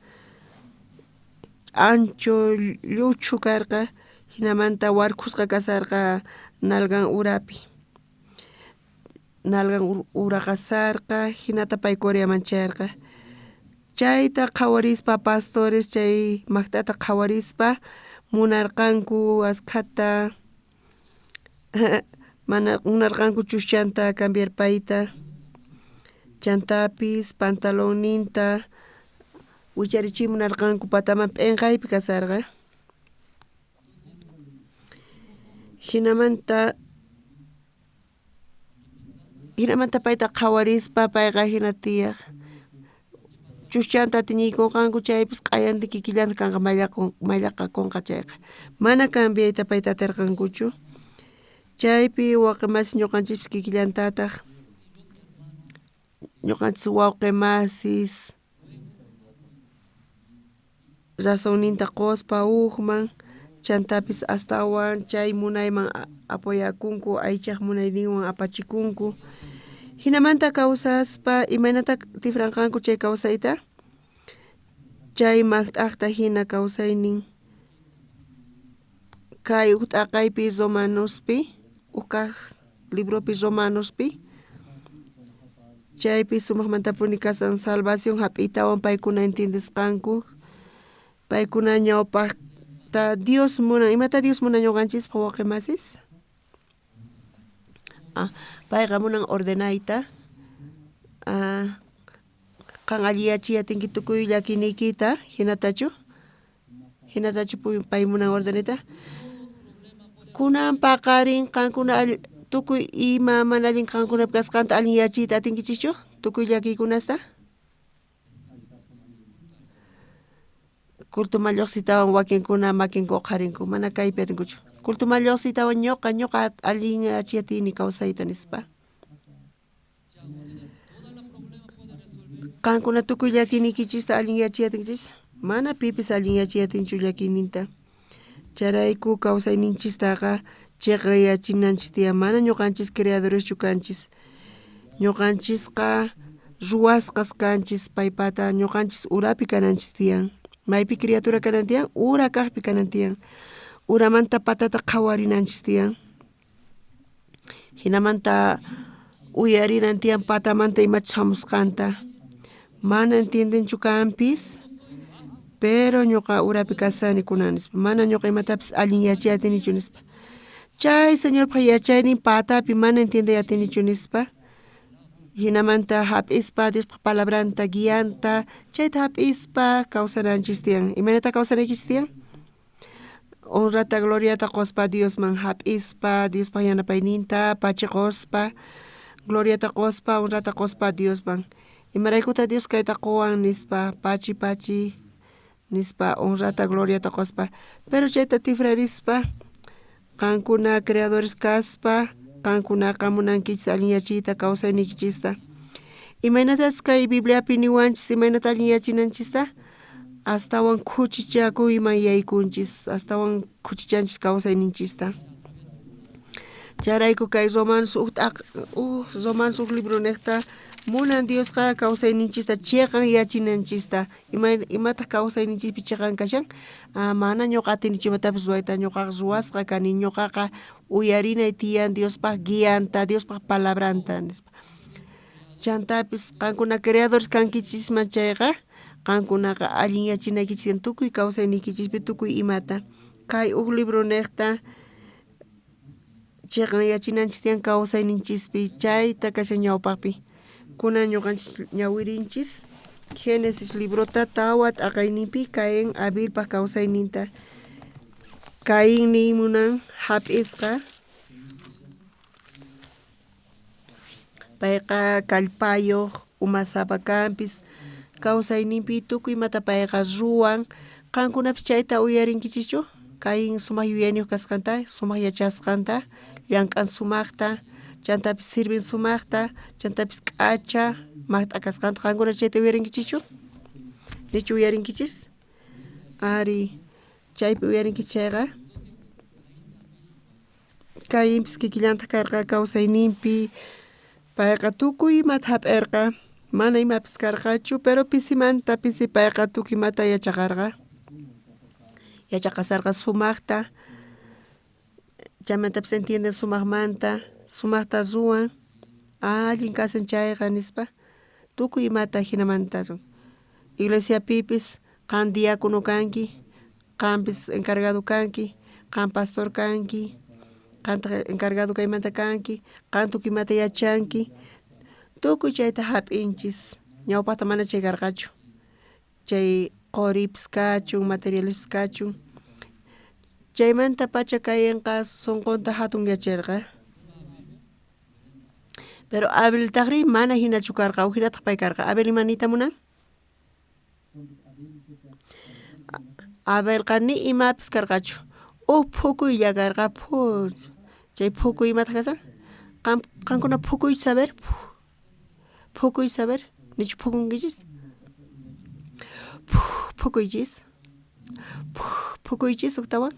ancho lluchu karqa, hinamanta warkusqa kasarqa nalgan urapi. Nalgan ura kasarqa, hinata pay Coreaman chayarqa. Chayta qawarispa pastores chay magtata qawarispa munarqanku askhata mana munarqanku chushchanta cambiar payta. Chantapis pantaloninta wicharichimunarqanku pataman p'inqaypi kasarqa. Hinamanta payta qawarispa payqa hina tiyaq. Chushchanta tiñiykunqanku chaypis q'ayanti kikillanta kanqa mayllaqakunqa chayqa. Mana cambiayta payta atirqankuchu. Chaypi wawqimasis ñuqanchipis kikillantataq. Ñuqanchis wawqimasis razonninta quspa hukman. Chantapis astawan chay munayman apoyakunku, aychaq munayninwan apachikunku. Hinamanta kawsaspa imanata tifranqanku chay kawsayta? Chay magt'aqta hina kawsaynin. Kay ut'aqaypi Romanospi, ukaq libropi Romanospi. Chaypi sumaqmantapuni kasan salvación hap'iytawan paykuna entiendisqanku. Paykuna ñawpaqta Dios munan, imata Dios munan ñuqanchis wawqimasis? Payqa munan ordenayta. Qan alli yachiyatinki tukuy llakinikita hinatachu? Hinatachu pay munan ordenayta? Kunan paqarin qankuna tukuy ima mana allin kankunap kasqanta allin yachiyta atinkichichu tukuy llakiykunasta kultuma lluqsitawan wakinkuna makinku qarinku mana kaypi atinkuchu kultuma lluqsitawan ñuqa allin yachiyatini kawsayta nispa kankuna tukuy llakinikichista allin yachiyatinkichis mana pipis allin yachiyatinchu llakininta charayku kawsayninchistaqa chayqa yachinanchis tiyan mana ñuqanchis creadoreschu kanchis ñuqanchisqa ruwasqas kanchis paypata ñuqanchis urapi kananchis tiyan maypi criatura kanan tiyan ura kaqpi kanan tiyan uramanta patata qhawarinanchis tiyan hinamanta uyarinan tiyan patamanta imachus hamusqanta mana entiendenchu kanpis pero ñuqa urapi kasani kunanispa mana ñuqa imatapis allin yachayatinichu nispa chay señorpa yachaynin patapi mana entiendayatinichu nispa hinamanta hap'ispa Diospa palabranta guianta chayta hap'ispa kawsananchis tiyan imanata kawsanaykichis tiyan honrata gloriata qospa Diosman hap'ispa Diospa yanapayninta pachiqospa gloriata qospa honrata qospa Diosman imaraykuta Dios kayta quwan nispa pachi nispa honrata gloriata qospa pero chayta tifrarispa kankuna creadores kaspa kankunaqa munankichis allin yachiyta kawsaynikichista imaynatas kay Bibliapi niwanchis imaynata allin yachinanchista astawan kuchichakuyman yaykunchis astawan kuchichanchis kawsayninchista charayku kay Romanos uk libro niqta munan Diosqa kawsayninchista chiqan yachinanchista imataq kawsayninchishpi chiqan kashan mana ñuqa atinichu imatapis ruwayta ñuqaqa ruwasqa kani ñuqaqa uyarinay tiyan Diospaq guianta Diospaq palabranta nispa chantapis qankuna creadores kankichisman chayqa qankunaqa allin yachinaykichis tukuy kawsayniykichispi tukuy imata kay uk libro niqta chiqan yachinanchis tiyan kawsayninchispi chayta kashan ñawpaqpi kunan ñuqanchis ñawirinchis Génesis librota tawat aqayninpi Caín Abilpa kawsayninta Caín nimunan hap'isqa payqa kallpayuq umasapa kanpis kawsayninpi tukuy imata payqa ruwan qankunapis chayta uyarinkichichu Caín sumaq yuyaniyuq kasqanta sumaq yachasqanta llank'an sumaqta chantapis sirvin sumaqta chantapis k'acha maqta kasqanta qankuna chayta uyarinkichichu nichu uyarinkichis ari chaypi uyarinkichis chayqa Caínpis kikillanta karqa kawsayninpi payqa tukuy imata hap'irqa mana imapis karqachu pero pisimanta pisi payqa tukuy imata yachaqarqa yachaqasarqa sumaqta chaymantapis entienden sumaqmanta sumaqta ruwan allin kasan chayqa nispa tukuy imata hinamanta iglesiapipis qan diácono kanki qanpis encargado kanki qan pastor kanki qanta encargado kaymanta kanki qan tukuy imata yachanki tukuy chayta hap'inchis ñawpaqta mana chay karqachu chay quripis kachun materialespis kachun chaymanta pacha kayenqa sunqunta hatun yacharqa pero Abel taqri mana hinachu karqa uhirataq pay karqa Abel imanita munan Abel qani imapis karqachu phukuy karqa chay phukuy imata kasa qankuna phukuy saber nichu phukunkichis phukuychis uktawan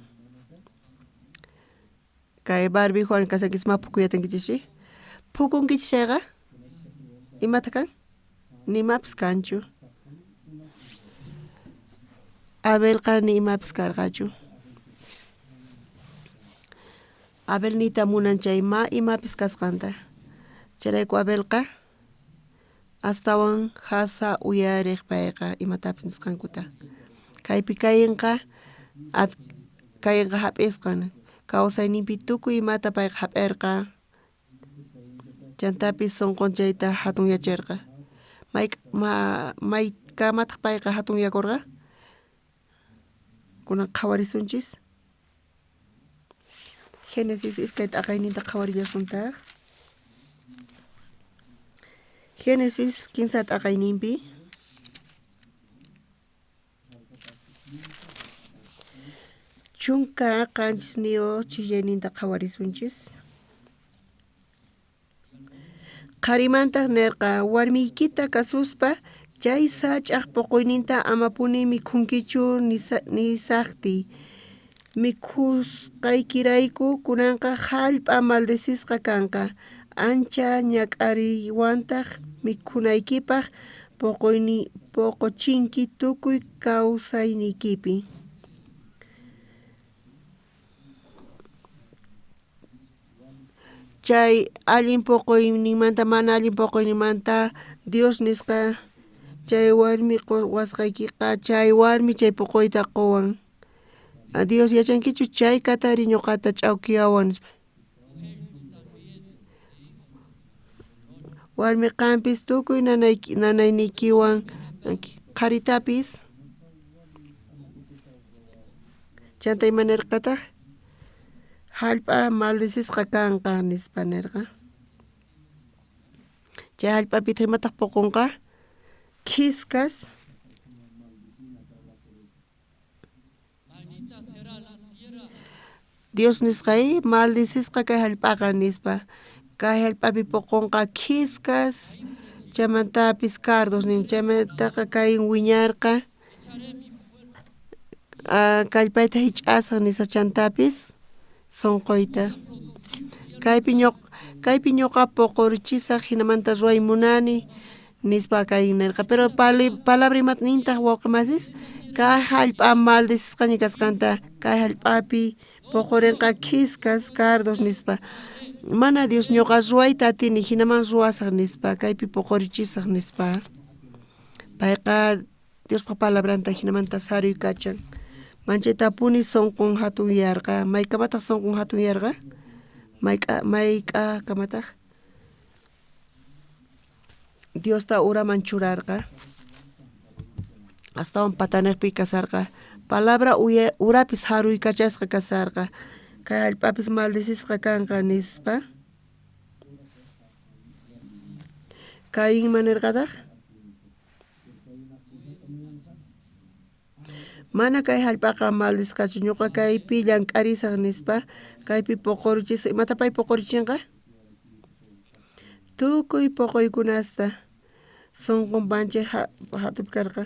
kay Barbie Juan kasankis ma phukuyatinkichishi phukunkichis chayqa imata kan nimapis kanchu Abel qani imapis karqachu Abel nita munan chay imapis kasqanta charayku Abelqa astawan hasa uyariq payqa imatapis nisqankuta kaypi Caínqa hap'isqa kawsayninpi tukuy imata payqa hap'irqa chantapis sunqun chayta hatun yacharqa maykamataq payqa hatun yakurqa kunan qhawarisunchis Génesis iskay t'aqayninta qhawariyasuntaq. Génesis 15 t'aqayninpi chunka qanchis niyo chillayninta qhawarisunchis. Qarimantaq nirqa warmiykita kasuspa chay sach'aq puquyninta amapuni mikhunkichu nisaqti. Mikhusqaykirayku kunanqa hallp'a maldesisqa kanqa. Ancha ñak'ariwantaq mikhunaykipaq puquchinki tukuy kawsaynikipi. Chay allin puquynimanta mana allin puquynimanta Dios nisqa chay warmi wasqaykiqa chay warmi chay puquyta quwan. Dios yachankichu chay katari ñuqata ch'awkiyawan. Warmi qampis tukuy nanaynikiwan qaritapis chanta imanirqataq hallp'a maldesisqa kanqa nispa nirqa. Chay hallp'apita imataq puqunqa qhiskas Dios nisqay maldesisqa kay hallp'aqa nispa. Kay hallp'api puqunqa qhiskas chaymantapis cardos nin chaymantaqa kay wiñarqa kallpayta hich'asaq nisa chantapis sunquyta. Kaypi ñuqa puqurchisaq hinamanta ruwaymunani nispa kay nirqa. Pero palabra imat nintaq wawqimasis kay hallp'a maldesisqaña kasqanta kay hallp'api puqurinqa qhiskas cardos nispa. Mana Dios ñuqa ruwayta atini hinaman ruwasaq nispa kaypi puqurichisaq nispa. Payqa Diospa palabranta hinamanta saruykachan. Manchaytapuni sunqun hatun yarqa. Maykamataq sunqun hatun yarqa? Mayqa kamataq? Diosta uraman churarqa. Astawan pataniqpi kasarqa. Palabra urapis haruykachasqa kasarqa. Kay hallp'apis maldesisqa kanqa nispa. Kay imanirqataq? Mana kay hallp'aqa maldesqachu ñuqa kaypi llank'arisaq nispa kaypi puqurichisaq. Imata pay puqurichinqa? Tukuy puquykunasta sunqun panchay hatupi karqa.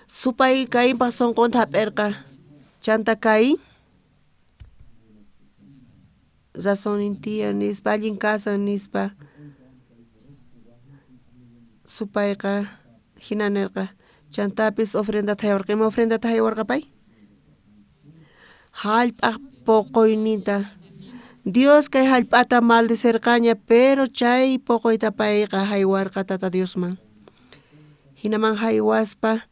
Supay kaypaq sunqunta hap'irqa chanta kay razonintiya nispa allin kasan nispa supayqa hina nirqa chantapis ofrendata haywirqa. Ima ofrendata haywarqa pay? Hallp'aq puquyninta. Dios kay hallp'ata maldesirqaña pero chay puquyta payqa haywarqa tata Diosman. Hinaman haywaspa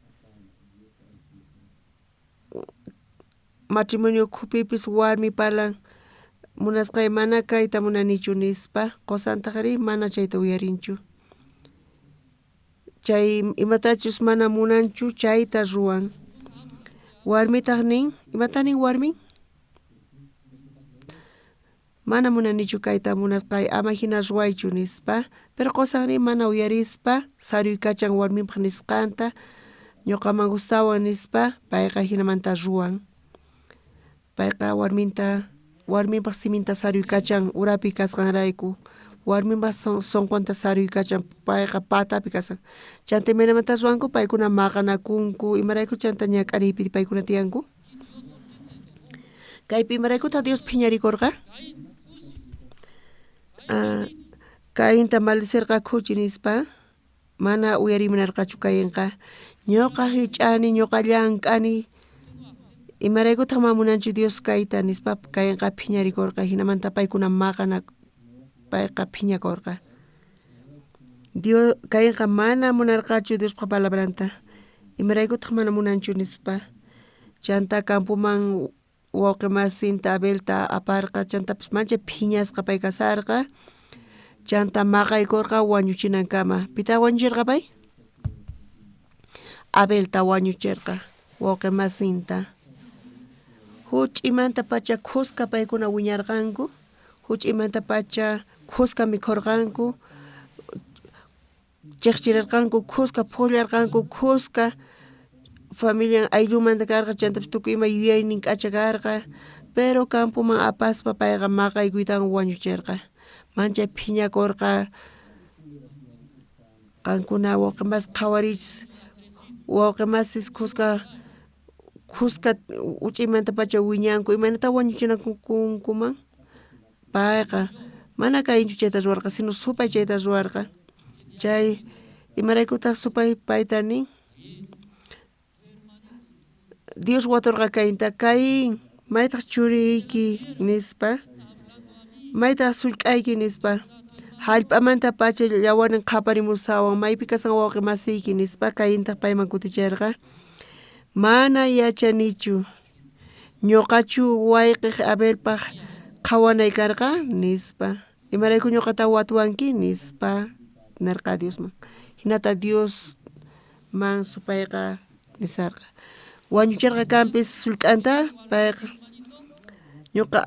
matrimonio kupipis warmi palan munasqay mana kayta munanichu nispa qusantaqri mana chayta uyarinchu. Chay imatachus mana munanchu chayta ruwan. Warmitaq nin, imata nin warmi? Mana munanichu kayta munasqay ama hina ruwaychu nispa. Pero qusaqri mana uyarispa saruykachan warmipaq nisqanta ñuqaman gustawan nispa payqa hinamanta ruwan. Payqa warmipaq siminta saruykachan urapi kasqanrayku. Warmipaq sunqunta saruykachan payqa patapi kasqan. Chanta imaynamanta ruwanku paykuna maqanakunku imarayku chanta ñak'ariypi paykuna tiyanku. Kaypi imaraykuta Dios phiñarikurqa. Kayinta maldesirqa khuchi nispa mana uyarimunarqachu kayinqa. Ñuqa hich'ani ñuqa llank'ani imaraykutaq mamunanchu Dios kayta nispa kayinqa phiñarikurqa hinamanta paykuna maqana payqa phiñakurqa. Dios kayinqa mana munarqachu Diospa palabranta. Imaraykutaq mana munanchu nispa. Chanta campuman wawqimasinta Abelta aparqa chantapis mancha phiñasqa pay kasarqa. Chanta maqaykurqa wañuchinankama. Pita wañuchirqa pay? Abelta wañuchirqa wawqi masinta. Huch'imanta pacha khusqa paykuna wiñarqanku. Huch'imanta pacha khusqa mikhurqanku. Chiqchirirqanku khusqa phulllarqanku khusqa. Familia ayllumanta karqa chantapis tukuy ima yuyaynin k'acha karqa. Pero campoman apaspa payqa maqaykuytan wañuchirqa. Manchay phiñakurqa. Qankuna wawqi mas qhawarichis. Wawqi masis khusqa huch'imanta pacha wiñanku imanata wañuchinakunkuman. Payqa mana kayinchu chayta ruwarqa sino supay chayta ruwarqa. Chay imaraykutaq supay payta nin. Dios waturqa kayta Caín, maytaq churiyki nispa, maytaq sullk'ayki nispa, hallp'amanta pacha yawarnin qhaparimusawan maypi kasan wawqi masiyki nispa Caíntaq payman kutichirqa. Mana yachanichu, ñuqachu wayqiq Abelpaq qhawanay karqa nispa. Imarayku ñuqata watuwanki nispa nirqa Diosman. Hinata Dios man supayqa nisarqa. Wañuchirqa kanpis sullk'anta payqa ñuqa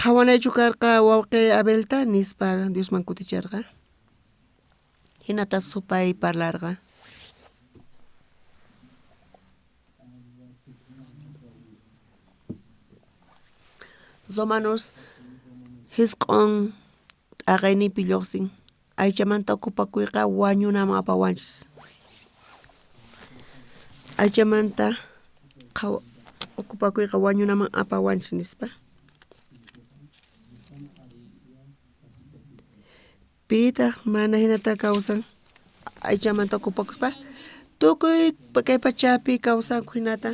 qhawanaychu karqa wawqi Abelta nispa Diosman kutichirqa. Hinata supay parlarqa. Zomanos hisq'un t'aqaynipi lluqsin aychamanta okupakuyqa wañunaman apawanchis. Aychamanta okupakuyqa wañunaman apawanchis nispa. Pitaq mana hinata kawsan aychamanta okupakuspa tukuy kay pachapi kawsanku hinata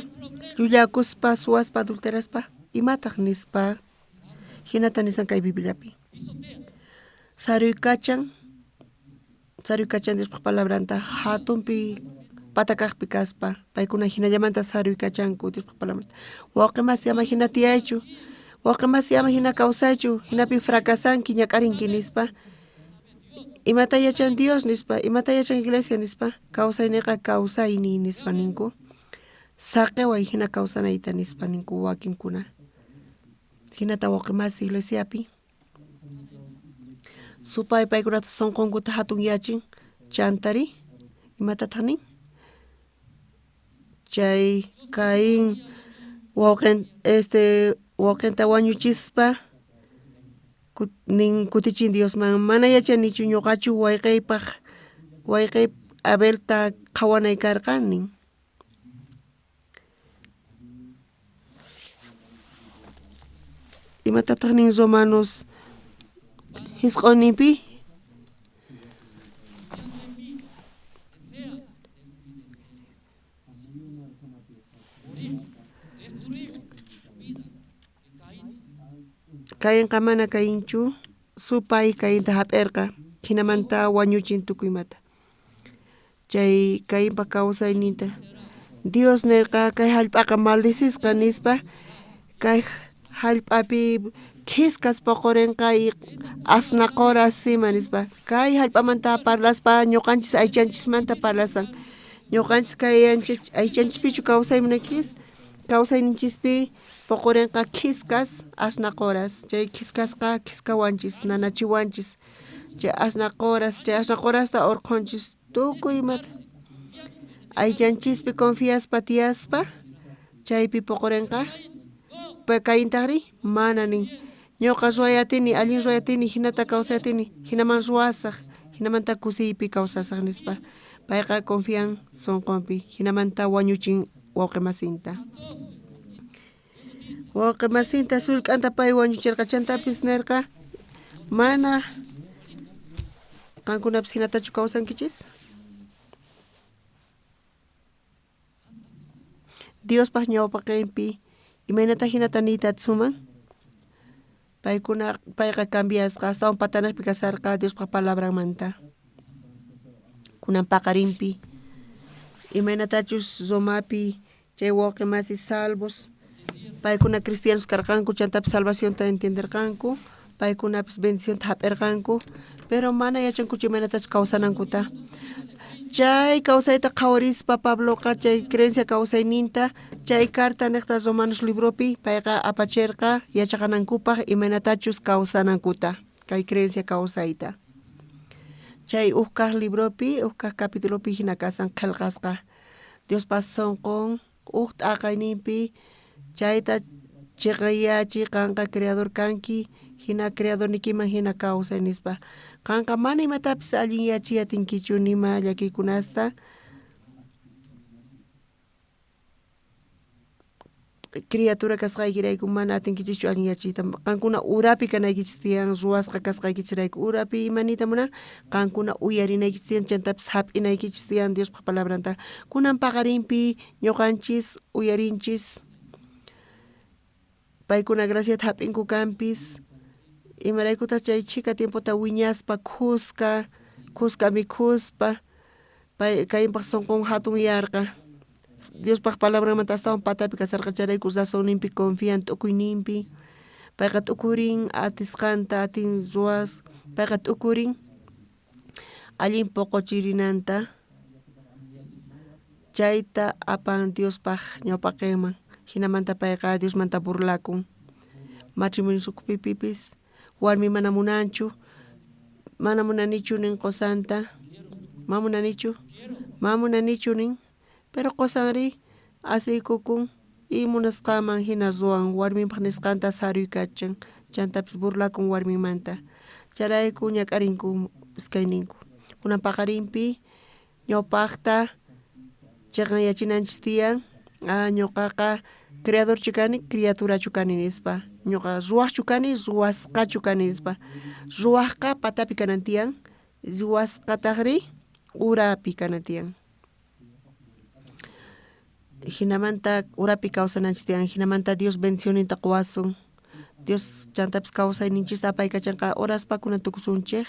llullakuspa suwaspa adulteraspa imataq nispa. Hinata nisan kay Bibliapi. Saruykachan Diospa palabranta hatunpi patakaqpi kaspa paykuna hinallamanta saruykachanku Diospa palabranta. Wawqi masi ama hina tiyaychu, wawqi masi ama hina kawsaychu, hinapi fracasanki ñak'arinki nispa. Imata yachan Dios nispa, imata yachan iglesia nispa, kawsayniqa kawsayni nispa ninku. Saqeway hina kawsanayta nispa ninku wakinkuna. Hinata wawqi masi iglesiapi. Supay paykunata sunqunkuta hatun yachin chantari imatataq nin. Chay Caín wawqinta wañuchispa nin kutichin Diosman mana yachanichu ñuqachu wayqay Abelta qhawanay karqa nin. Imatataq nin Romanos hisq'unipi Caínqa mana kayinchu supay Caínta hap'irqa hinamanta wañuchin tukuymata. Chay Caínpa kawsayninta Dios nirqa kay hallp'aqa maldisisqa nispa kay hallp'api qhisqas puqurinqa y asnaqura sima nispa. Kay hallp'amanta parlaspa ñuqanchis aychanchismanta parlasan. Ñuqanchis kay aychanchispichu kawsayninchispi puqurinqa qhisqas asnaquras. Chay qhisqasqa qhisqawanchis, nanachiwanchis. Chay asnaqurasta urqunchis tukuymata. Aychanchispi confiaspa tiyaspa chaypi puqurinqa Caíntaqri mana nin. Ñuqa ruayatini, allin ruayatini, hinata kawsayatini, hinaman ruwasaq, hinamanta kusiypi kawsasaq nispa. Payqa confian sunqunpi, hinamanta wañuchin wawqi masinta. Wawqi masinta sullk'anta pay wañuchirqa chantapis nirqa mana qankunapis hinatachu kawsankichis. Diospaq ñawpaqinpi imaynata hinata niyta suman. Payqa cambiasqa astawan patanakpi kasarqa Diospa palabramanta. Kunan paqarinpi imaynatachus Romapi chay wawqi masi salvos. Paykuna cristianos karqanku chantapis salvacionta entenderqanku. paykunapis bendición hap'irqanku, pero mana yachankuchu imanatachu kawsanankuta. Chay kawsayta qhawarispa Pabloqa chay creencia kawsayninta chay carta niqta Romanos libropi payqa apachirqa yachaqanankupaq imanatachus kawsanankuta kay creencia kawsayta. Chay uqkaq libropi, uqkaq capítulopi hina kasan qillqasqa Diospa sunqun uq t'aqayninpi chayta chiqayachi qanqa creador kanki hina creadornikiman hina kawsay nispa. Qanqa mana imatapis allin yachiyatinkichu nima llakikunasta criatura kasqaykirayku mana atinkichikchu allin yachiyta. Qankuna urapi kanaykichis tiyan ruwasqa kasqaykichirayku urapi imanita munan qankuna uyarinaykichis tiyan chantapis hap'inaykichis tiyan Diospa palabranta. Kunan paqarinpi ñuqanchis uyarinchis paykuna graciata hap'inku kanpis imaraykuta chay chika tiempota wiñaspa khusqa mikhuspa kaypaq sunqun hatun yarqa Diospaq palabramanta astawan patapi kasarqa charayku razonninpi confian t'ukuyninpi payqa t'ukurin atisqanta atin ruwas payqa t'ukurin allin puquchirinanta chayta apan Diospaq ñawpaqinman hinamanta payqa Diosmanta burlakun matrimonio sukupipipis warmi mana munanchu mana munanichu nin qusanta ma munanichu nin pero qusanri asiykukun y munasqaman hina ruwan warmipaq nisqanta saruykachan chantapis burlakun warmimanta charayku ñak'arinku iskayninku kunan paqarinpi ñawpaqta chiqanyachinanchis tiyan ñuqaqa creadorchu kani criaturachu kani nispa ñuqa ruwaqchu kani ruwasqachu kani nispa ruwaqqa patapi kanan tiyan ruwasqataqri urapi kanan tiyan hinamanta urapi kawsananchis tiyan hinamanta Dios bendicioninta quwasun Dios chantapis kawsayninchista apaykachanqa horaspa kunan tukusunchik